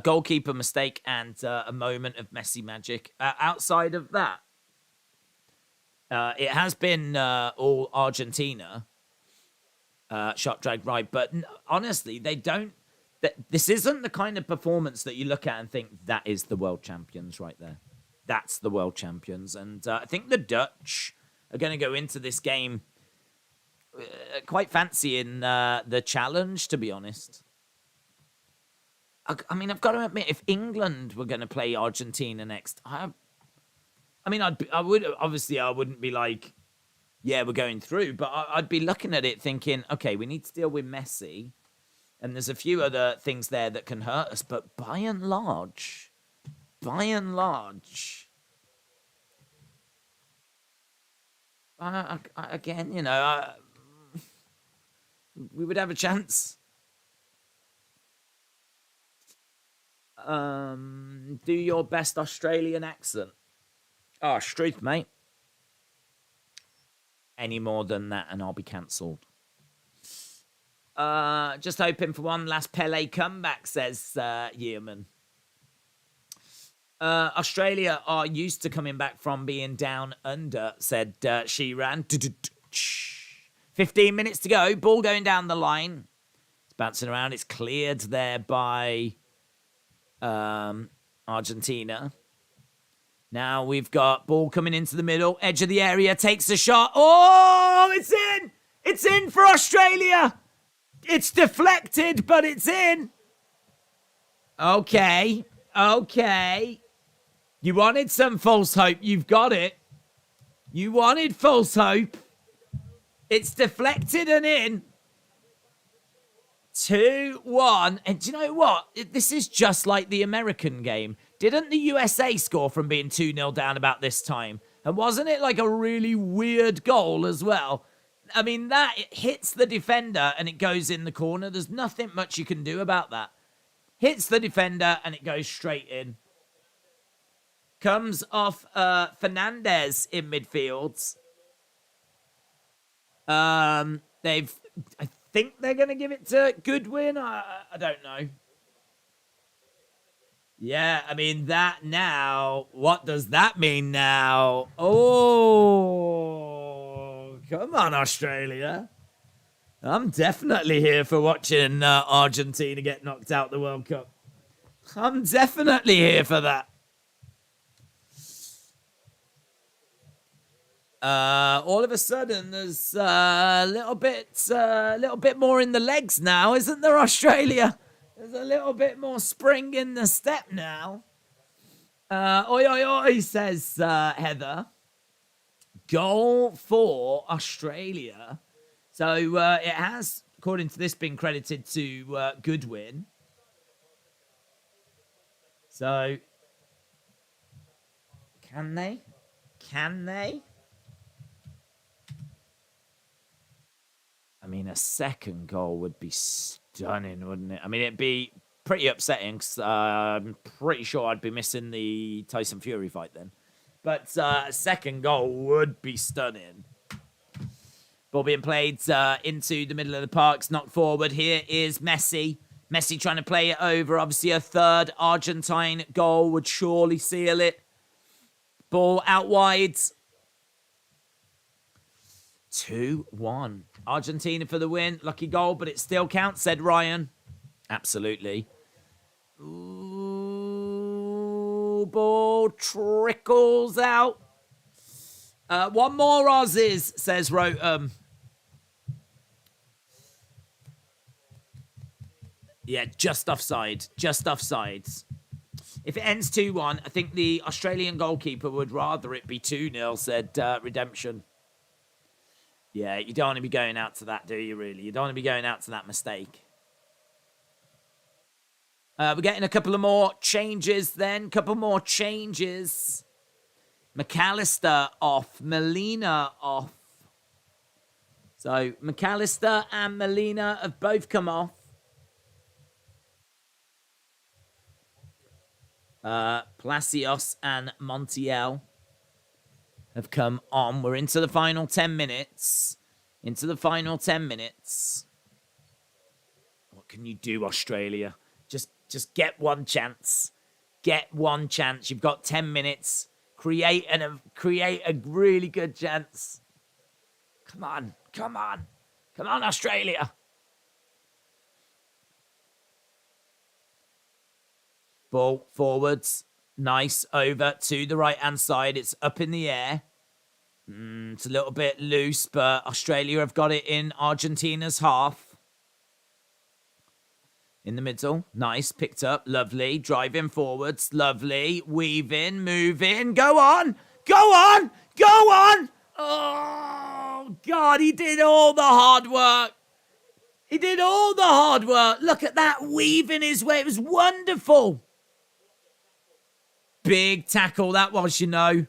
Goalkeeper mistake and a moment of Messi magic. Outside of that, it has been all Argentina. Shot, drag, right. But honestly, they don't... This isn't the kind of performance that you look at and think, that is the world champions right there. That's the world champions. And I think the Dutch... are going to go into this game quite fancying the challenge, to be honest. I mean, I've got to admit, if England were going to play Argentina next, I wouldn't be like, yeah, we're going through, but I'd be looking at it thinking, okay, we need to deal with Messi, and there's a few other things there that can hurt us, but by and large, again, we would have a chance. Do your best Australian accent. Oh, Struth, mate. Any more than that and I'll be cancelled. Just hoping for one last Pele comeback, says Yeoman. Australia are used to coming back from being down under, said Sheeran. 15 minutes to go. Ball going down the line. It's bouncing around. It's cleared there by Argentina. Now we've got ball coming into the middle. Edge of the area. Takes a shot. Oh, it's in. It's in for Australia. It's deflected, but it's in. Okay. You wanted some false hope. You've got it. You wanted false hope. It's deflected and in. 2-1. And do you know what? This is just like the American game. Didn't the USA score from being 2-0 down about this time? And wasn't it like a really weird goal as well? I mean, that it hits the defender and it goes in the corner. There's nothing much you can do about that. Hits the defender and it goes straight in. Comes off Fernandez in midfield. I think they're going to give it to Goodwin. I don't know. Yeah, I mean, that now. What does that mean now? Oh, come on, Australia. I'm definitely here for watching Argentina get knocked out the World Cup. I'm definitely here for that. All of a sudden, there's a little bit more in the legs now, isn't there, Australia? There's a little bit more spring in the step now. Oi, oi, oi, says Heather. Goal for Australia. So it has, according to this, been credited to Goodwin. So, can they? Can they? I mean, a second goal would be stunning, wouldn't it? I mean, it'd be pretty upsetting because I'm pretty sure I'd be missing the Tyson Fury fight then. But a second goal would be stunning. Ball being played into the middle of the park. Knocked forward. Here is Messi. Messi trying to play it over. Obviously, a third Argentine goal would surely seal it. Ball out wide. 2-1. Argentina for the win. Lucky goal, but it still counts, said Ryan. Absolutely. Ooh, ball trickles out. One more Aussies, says Rotem. Yeah, just offside. Just offside. If it ends 2-1, I think the Australian goalkeeper would rather it be 2-0, said Redemption. Yeah, you don't want to be going out to that, do you, really? You don't want to be going out to that mistake. We're getting a couple of more changes then. Couple more changes. McAllister off. Molina off. So, McAllister and Molina have both come off. Palacios and Montiel have come on. We're into the final 10 minutes. Into the final 10 minutes. What can you do, Australia? Just get one chance. Get one chance. You've got 10 minutes. Create a really good chance. Come on. Come on. Come on, Australia. Ball forwards. Nice. Over to the right-hand side. It's up in the air. It's a little bit loose, but Australia have got it in Argentina's half. In the middle. Nice. Picked up. Lovely. Driving forwards. Lovely. Weaving. Moving. Go on. Go on. Go on. Oh, God. He did all the hard work. He did all the hard work. Look at that. Weaving his way. It was wonderful. Big tackle that was, you know.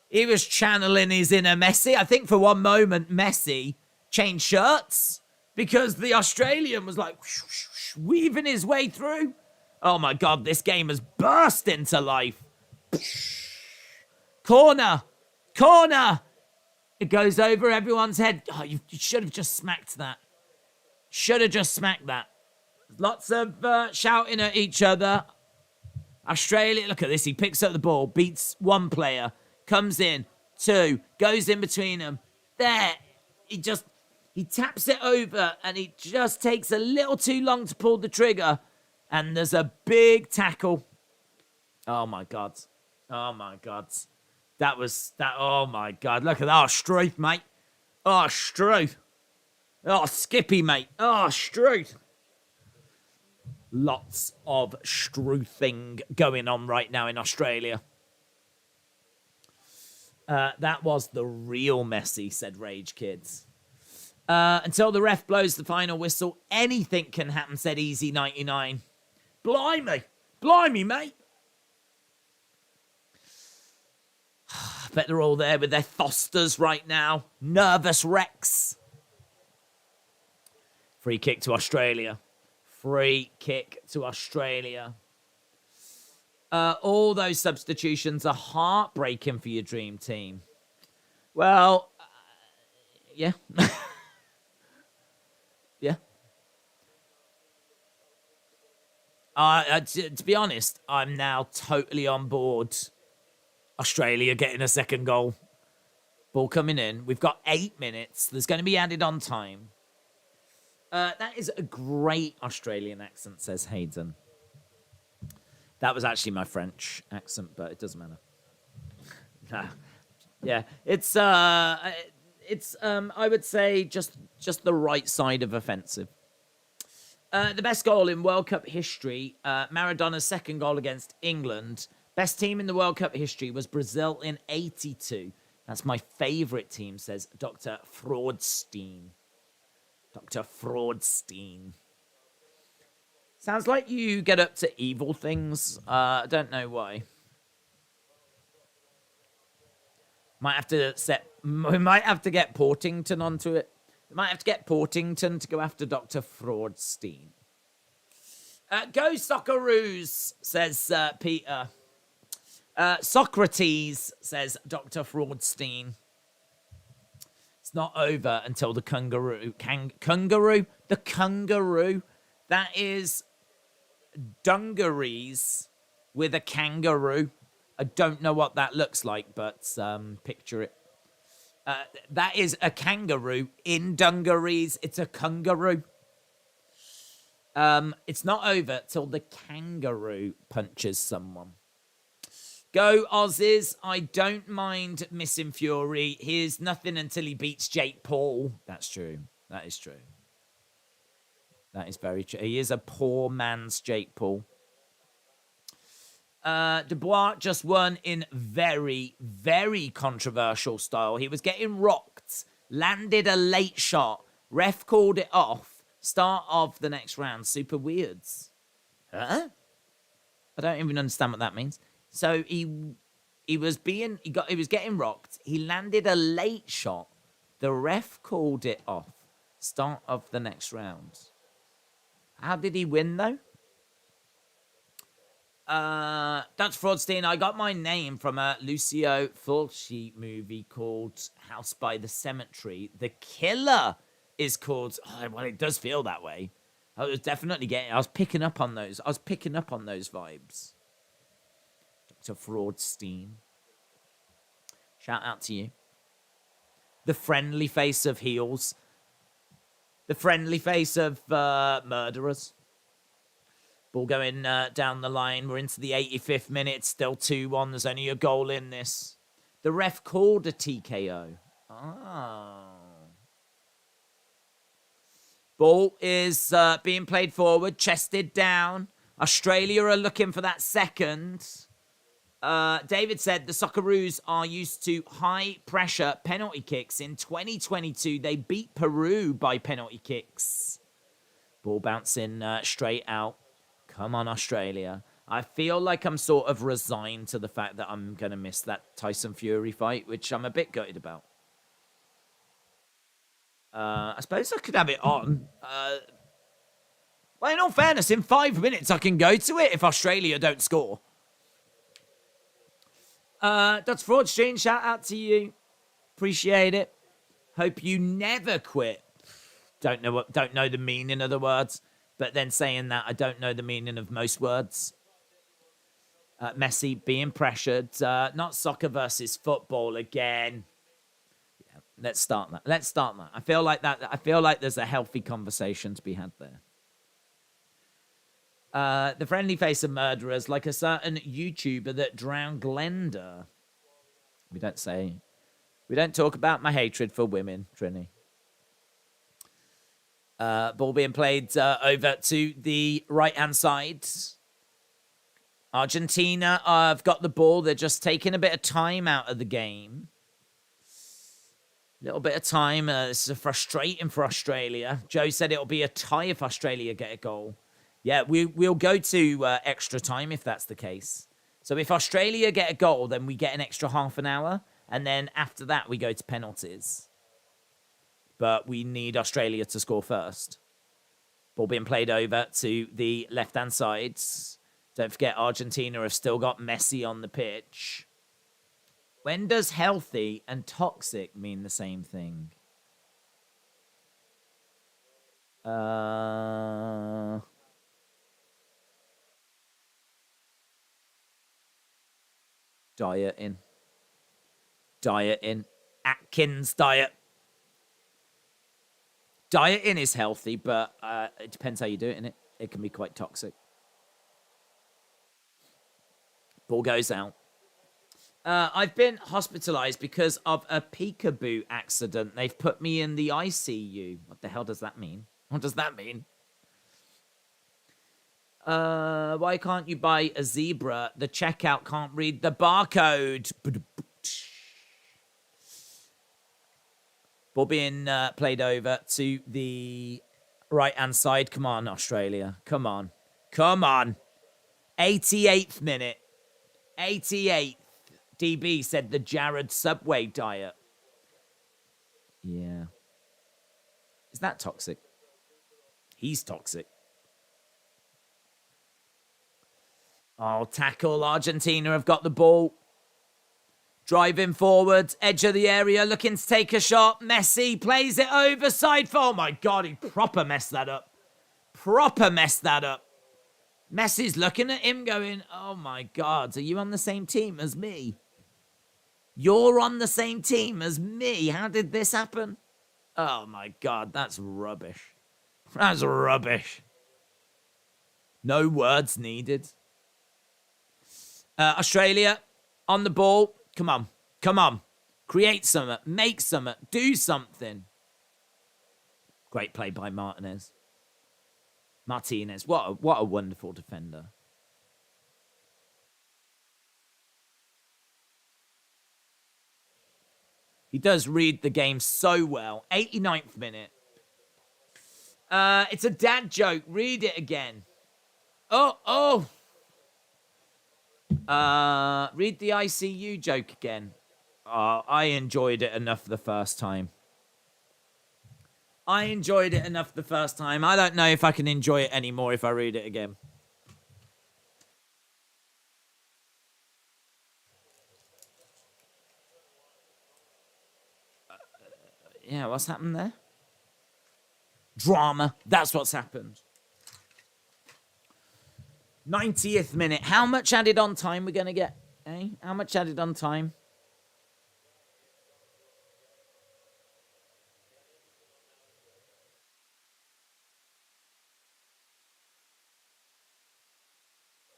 He was channeling his inner Messi. I think for one moment, Messi changed shirts because the Australian was like weaving his way through. Oh my God, this game has burst into life. Corner. Corner. It goes over everyone's head. Oh, you should have just smacked that. Should have just smacked that. Lots of shouting at each other. Australia, look at this. He picks up the ball, beats one player, comes in, two, goes in between them. There. He taps it over and he just takes a little too long to pull the trigger. And there's a big tackle. Oh, my God. Oh, my God. That was that. Oh, my God. Look at that. Oh, Struth, mate. Oh, Struth. Oh, Skippy, mate. Oh, Struth. Lots of Struthing going on right now in Australia. That was the real Messi, said Rage Kids. Until the ref blows the final whistle, anything can happen, said Easy 99. Blimey. Blimey, mate. I bet they're all there with their Fosters right now. Nervous wrecks. Free kick to Australia. Free kick to Australia. All those substitutions are heartbreaking for your dream team. Well, yeah. Yeah. To be honest, I'm now totally on board Australia getting a second goal. Ball coming in. We've got 8 minutes. There's going to be added on time. That is a great Australian accent, says Hayden. That was actually my French accent, but it doesn't matter. Yeah, it's I would say just the right side of offensive. The best goal in World Cup history, Maradona's second goal against England. Best team in the World Cup history was Brazil in 82. That's my favourite team, says Dr. Fraudstein. Dr. Fraudstein. Sounds like you get up to evil things. I don't know why. We might have to get Portington onto it. We might have to get Portington to go after Dr. Fraudstein. Go Socceroos, says Peter. Socrates, says Dr. Fraudstein. It's not over until the kangaroo. The kangaroo. That is dungarees with a kangaroo. I don't know what that looks like, but picture it. That is a kangaroo in dungarees. It's a kangaroo. It's not over till the kangaroo punches someone. Go Aussies. I don't mind missing Fury. Here's nothing until he beats Jake Paul. That's true. That is true. That is very true. He is a poor man's Jake Paul. Dubois just won in very, very controversial style. He was getting rocked, landed a late shot, ref called it off, start of the next round. Super weirds. Huh? I don't even understand what that means. So he was getting rocked. He landed a late shot. The ref called it off. Start of the next round. How did he win though? That's Fraudstein. I got my name from a Lucio Fulci movie called House by the Cemetery. The killer is called... Oh, well, it does feel that way. I was picking up on those. I was picking up on those vibes. Dr. Fraudstein. Shout out to you. The friendly face of heels. The friendly face of murderers. Ball going down the line. We're into the 85th minute. Still 2-1. There's only a goal in this. The ref called a TKO. Oh. Ball is being played forward. Chested down. Australia are looking for that second. David said the Socceroos are used to high-pressure penalty kicks. In 2022, they beat Peru by penalty kicks. Ball bouncing straight out. Come on, Australia. I feel like I'm sort of resigned to the fact that I'm going to miss that Tyson Fury fight, which I'm a bit gutted about. I suppose I could have it on. Well, in all fairness, in 5 minutes I can go to it if Australia don't score. That's Fraudstein. Shout out to you. Appreciate it. Hope you never quit. Don't know the meaning of the words. But then saying that, I don't know the meaning of most words. Messi being pressured. Not soccer versus football again. Yeah, let's start that. I feel like there's a healthy conversation to be had there. The friendly face of murderers, like a certain YouTuber that drowned Glenda. We don't talk about my hatred for women, Trini. Ball being played over to the right-hand side. Argentina have got the ball. They're just taking a bit of time out of the game. Little bit of time. This is frustrating for Australia. Joe said it'll be a tie if Australia get a goal. Yeah, we'll go to extra time if that's the case. So if Australia get a goal, then we get an extra half an hour. And then after that, we go to penalties. But we need Australia to score first. Ball being played over to the left-hand side. Don't forget, Argentina have still got Messi on the pitch. When does healthy and toxic mean the same thing? Dieting. Atkins diet. Dieting is healthy, but it depends how you do it, innit? It can be quite toxic. Ball goes out. I've been hospitalized because of a peekaboo accident. They've put me in the ICU. What the hell does that mean? What does that mean? Why can't you buy a zebra? The checkout can't read the barcode. Ball being played over to the right-hand side. Come on, Australia. Come on. 88th minute. 88th. DB said the Jared Subway diet. Yeah. Is that toxic? He's toxic. Oh, tackle. Argentina have got the ball. Driving forward. Edge of the area. Looking to take a shot. Messi plays it over. Side for. Oh, my God. He proper messed that up. Messi's looking at him going, oh, my God. Are you on the same team as me? You're on the same team as me. How did this happen? Oh, my God. That's rubbish. No words needed. Australia on the ball. Come on. Create something. Make something. Do something. Great play by Martinez. What a wonderful defender. He does read the game so well. 89th minute. It's a dad joke. Read it again. Oh. Read the ICU joke again. I enjoyed it enough the first time. I don't know if I can enjoy it anymore if I read it again. Yeah, what's happened there? Drama. That's what's happened. 90th minute. How much added on time we're going to get? Eh? How much added on time?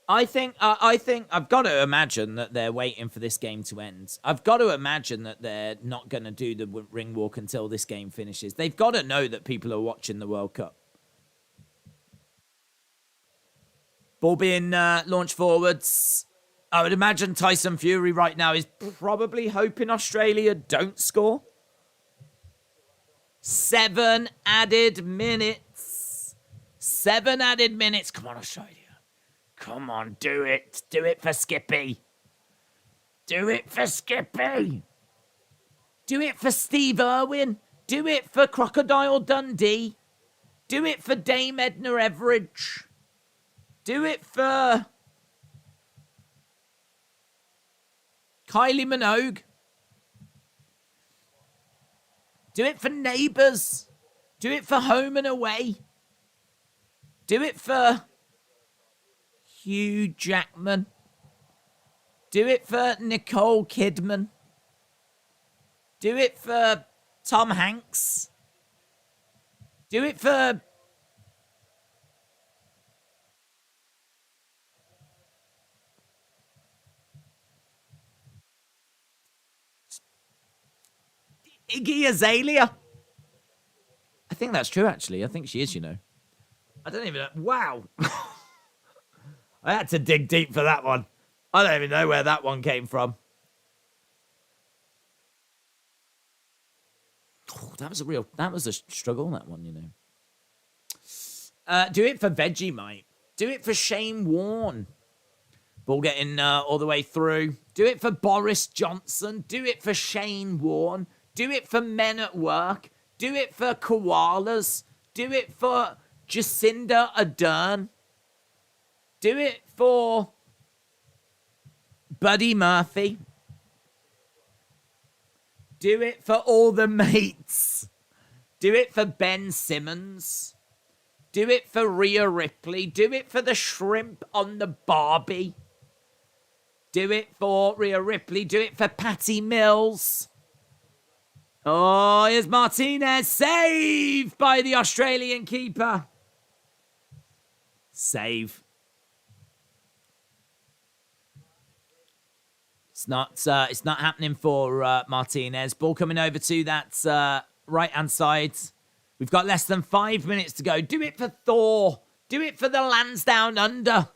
I think I've got to imagine that they're waiting for this game to end. I've got to imagine that they're not going to do the ring walk until this game finishes. They've got to know that people are watching the World Cup. Ball being launched forwards. I would imagine Tyson Fury right now is probably hoping Australia don't score. 7 added minutes. 7 added minutes. Come on, Australia. Come on, do it. Do it for Skippy. Do it for Skippy. Do it for Steve Irwin. Do it for Crocodile Dundee. Do it for Dame Edna Everage. Do it for Kylie Minogue. Do it for Neighbours. Do it for Home and Away. Do it for Hugh Jackman. Do it for Nicole Kidman. Do it for Tom Hanks. Do it for Iggy Azalea. I think that's true, actually. I think she is, you know. I don't even know. Wow. I had to dig deep for that one. I don't even know where that one came from. That was a struggle, that one, you know. Do it for Vegemite. Do it for Shane Warne. Ball getting all the way through. Do it for Boris Johnson. Do it for Shane Warne. Do it for Men at Work. Do it for Koalas. Do it for Jacinda Ardern. Do it for Buddy Murphy. Do it for all the mates. Do it for Ben Simmons. Do it for Rhea Ripley. Do it for the shrimp on the Barbie. Do it for Rhea Ripley. Do it for Patty Mills. Oh, here's Martinez. Save by the Australian keeper. Save. It's not happening for Martinez. Ball coming over to that right-hand side. We've got less than 5 minutes to go. Do it for Thor. Do it for the Lansdowne Under.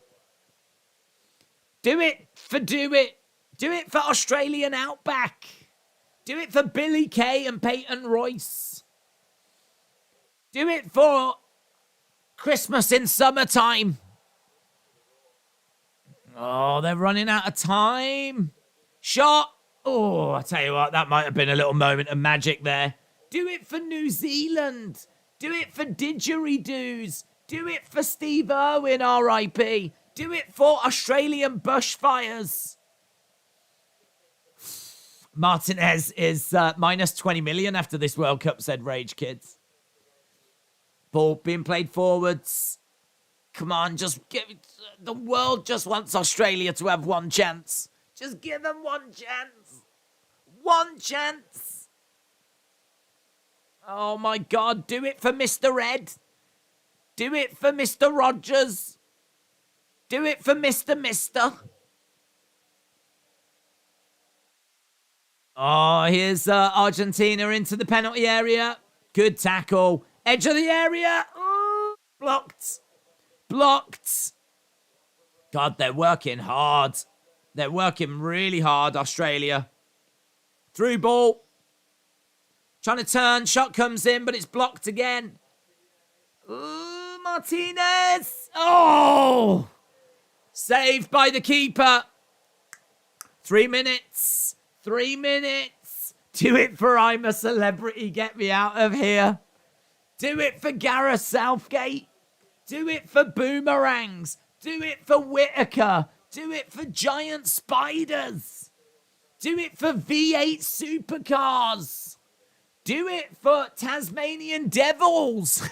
Do it. Do it for Australian Outback. Do it for Billy Kay and Peyton Royce. Do it for Christmas in summertime. Oh, they're running out of time. Shot. Oh, I tell you what, that might have been a little moment of magic there. Do it for New Zealand. Do it for Didgeridoos. Do it for Steve Irwin, R.I.P. Do it for Australian bushfires. Martinez is minus 20 million after this World Cup, said Rage Kids. Ball being played forwards. Come on, just give it. The world just wants Australia to have one chance. Just give them one chance. One chance. Oh my God, do it for Mr. Ed. Do it for Mr. Rogers. Do it for Mr. Mister. Oh, here's Argentina into the penalty area. Good tackle. Edge of the area. Ooh, blocked. Blocked. God, they're working hard. They're working really hard, Australia. Through ball. Trying to turn. Shot comes in, but it's blocked again. Ooh, Martinez. Oh! Saved by the keeper. 3 minutes. 3 minutes. Do it for I'm a Celebrity. Get me out of here. Do it for Gareth Southgate. Do it for Boomerangs. Do it for Whitaker. Do it for Giant Spiders. Do it for V8 Supercars. Do it for Tasmanian Devils.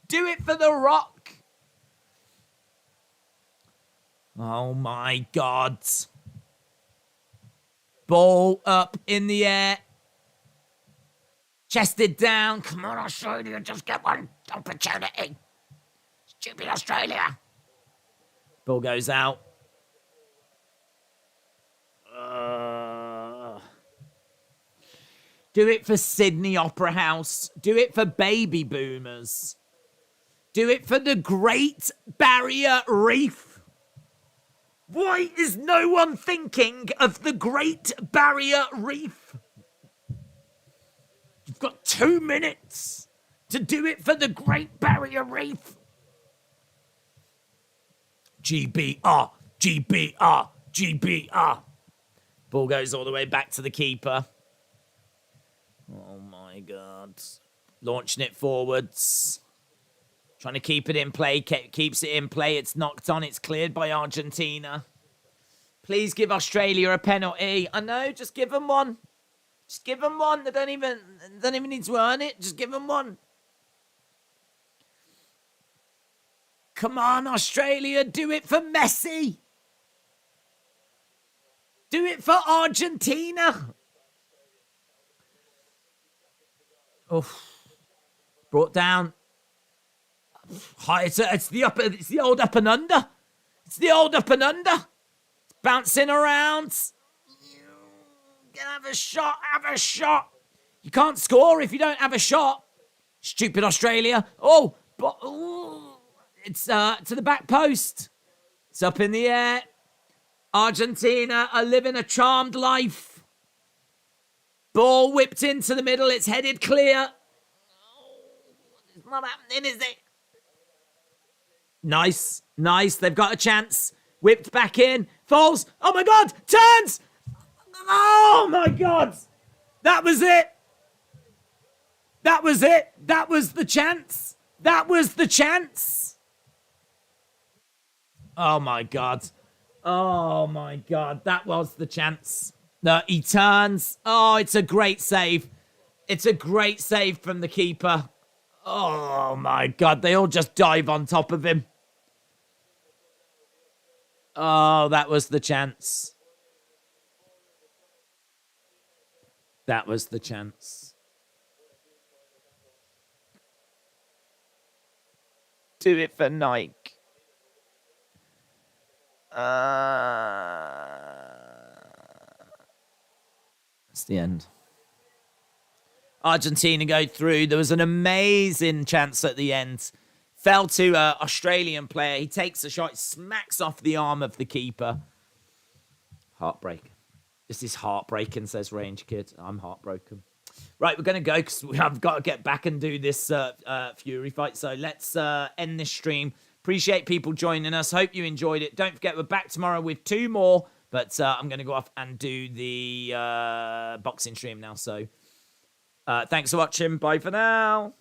Do it for The Rock. Oh my God. Ball up in the air. Chested down. Come on, Australia. Just get one opportunity. Stupid Australia. Ball goes out. Do it for Sydney Opera House. Do it for baby boomers. Do it for the Great Barrier Reef. Why is no one thinking of the Great Barrier Reef? You've got 2 minutes to do it for the Great Barrier Reef. GBR, GBR, GBR. Ball goes all the way back to the keeper. Oh my God. Launching it forwards. Trying to keep it in play. Keeps it in play. It's knocked on. It's cleared by Argentina. Please give Australia a penalty. I know. Just give them one. Just give them one. They don't even need to earn it. Just give them one. Come on, Australia. Do it for Messi. Do it for Argentina. Oof. Brought down. It's the old up and under. It's the old up and under. It's bouncing around. Have a shot. Have a shot. You can't score if you don't have a shot. Stupid Australia. Oh, but it's to the back post. It's up in the air. Argentina are living a charmed life. Ball whipped into the middle. It's headed clear. It's not happening, is it? Nice. Nice. They've got a chance. Whipped back in. Falls. Oh, my God. Turns. Oh, my God. That was it. That was it. That was the chance. That was the chance. Oh, my God. Oh, my God. That was the chance. No, he turns. Oh, it's a great save. It's a great save from the keeper. Oh, my God. They all just dive on top of him. Oh, that was the chance. That was the chance. Do it for Nike. That's the end. Argentina go through. There was an amazing chance at the end. Fell to an Australian player. He takes a shot, smacks off the arm of the keeper. Heartbreak. This is heartbreaking, says Range Kid. I'm heartbroken. Right, we're going to go because I've got to get back and do this Fury fight. So let's end this stream. Appreciate people joining us. Hope you enjoyed it. Don't forget, we're back tomorrow with 2 more. But I'm going to go off and do the boxing stream now. So thanks for watching. Bye for now.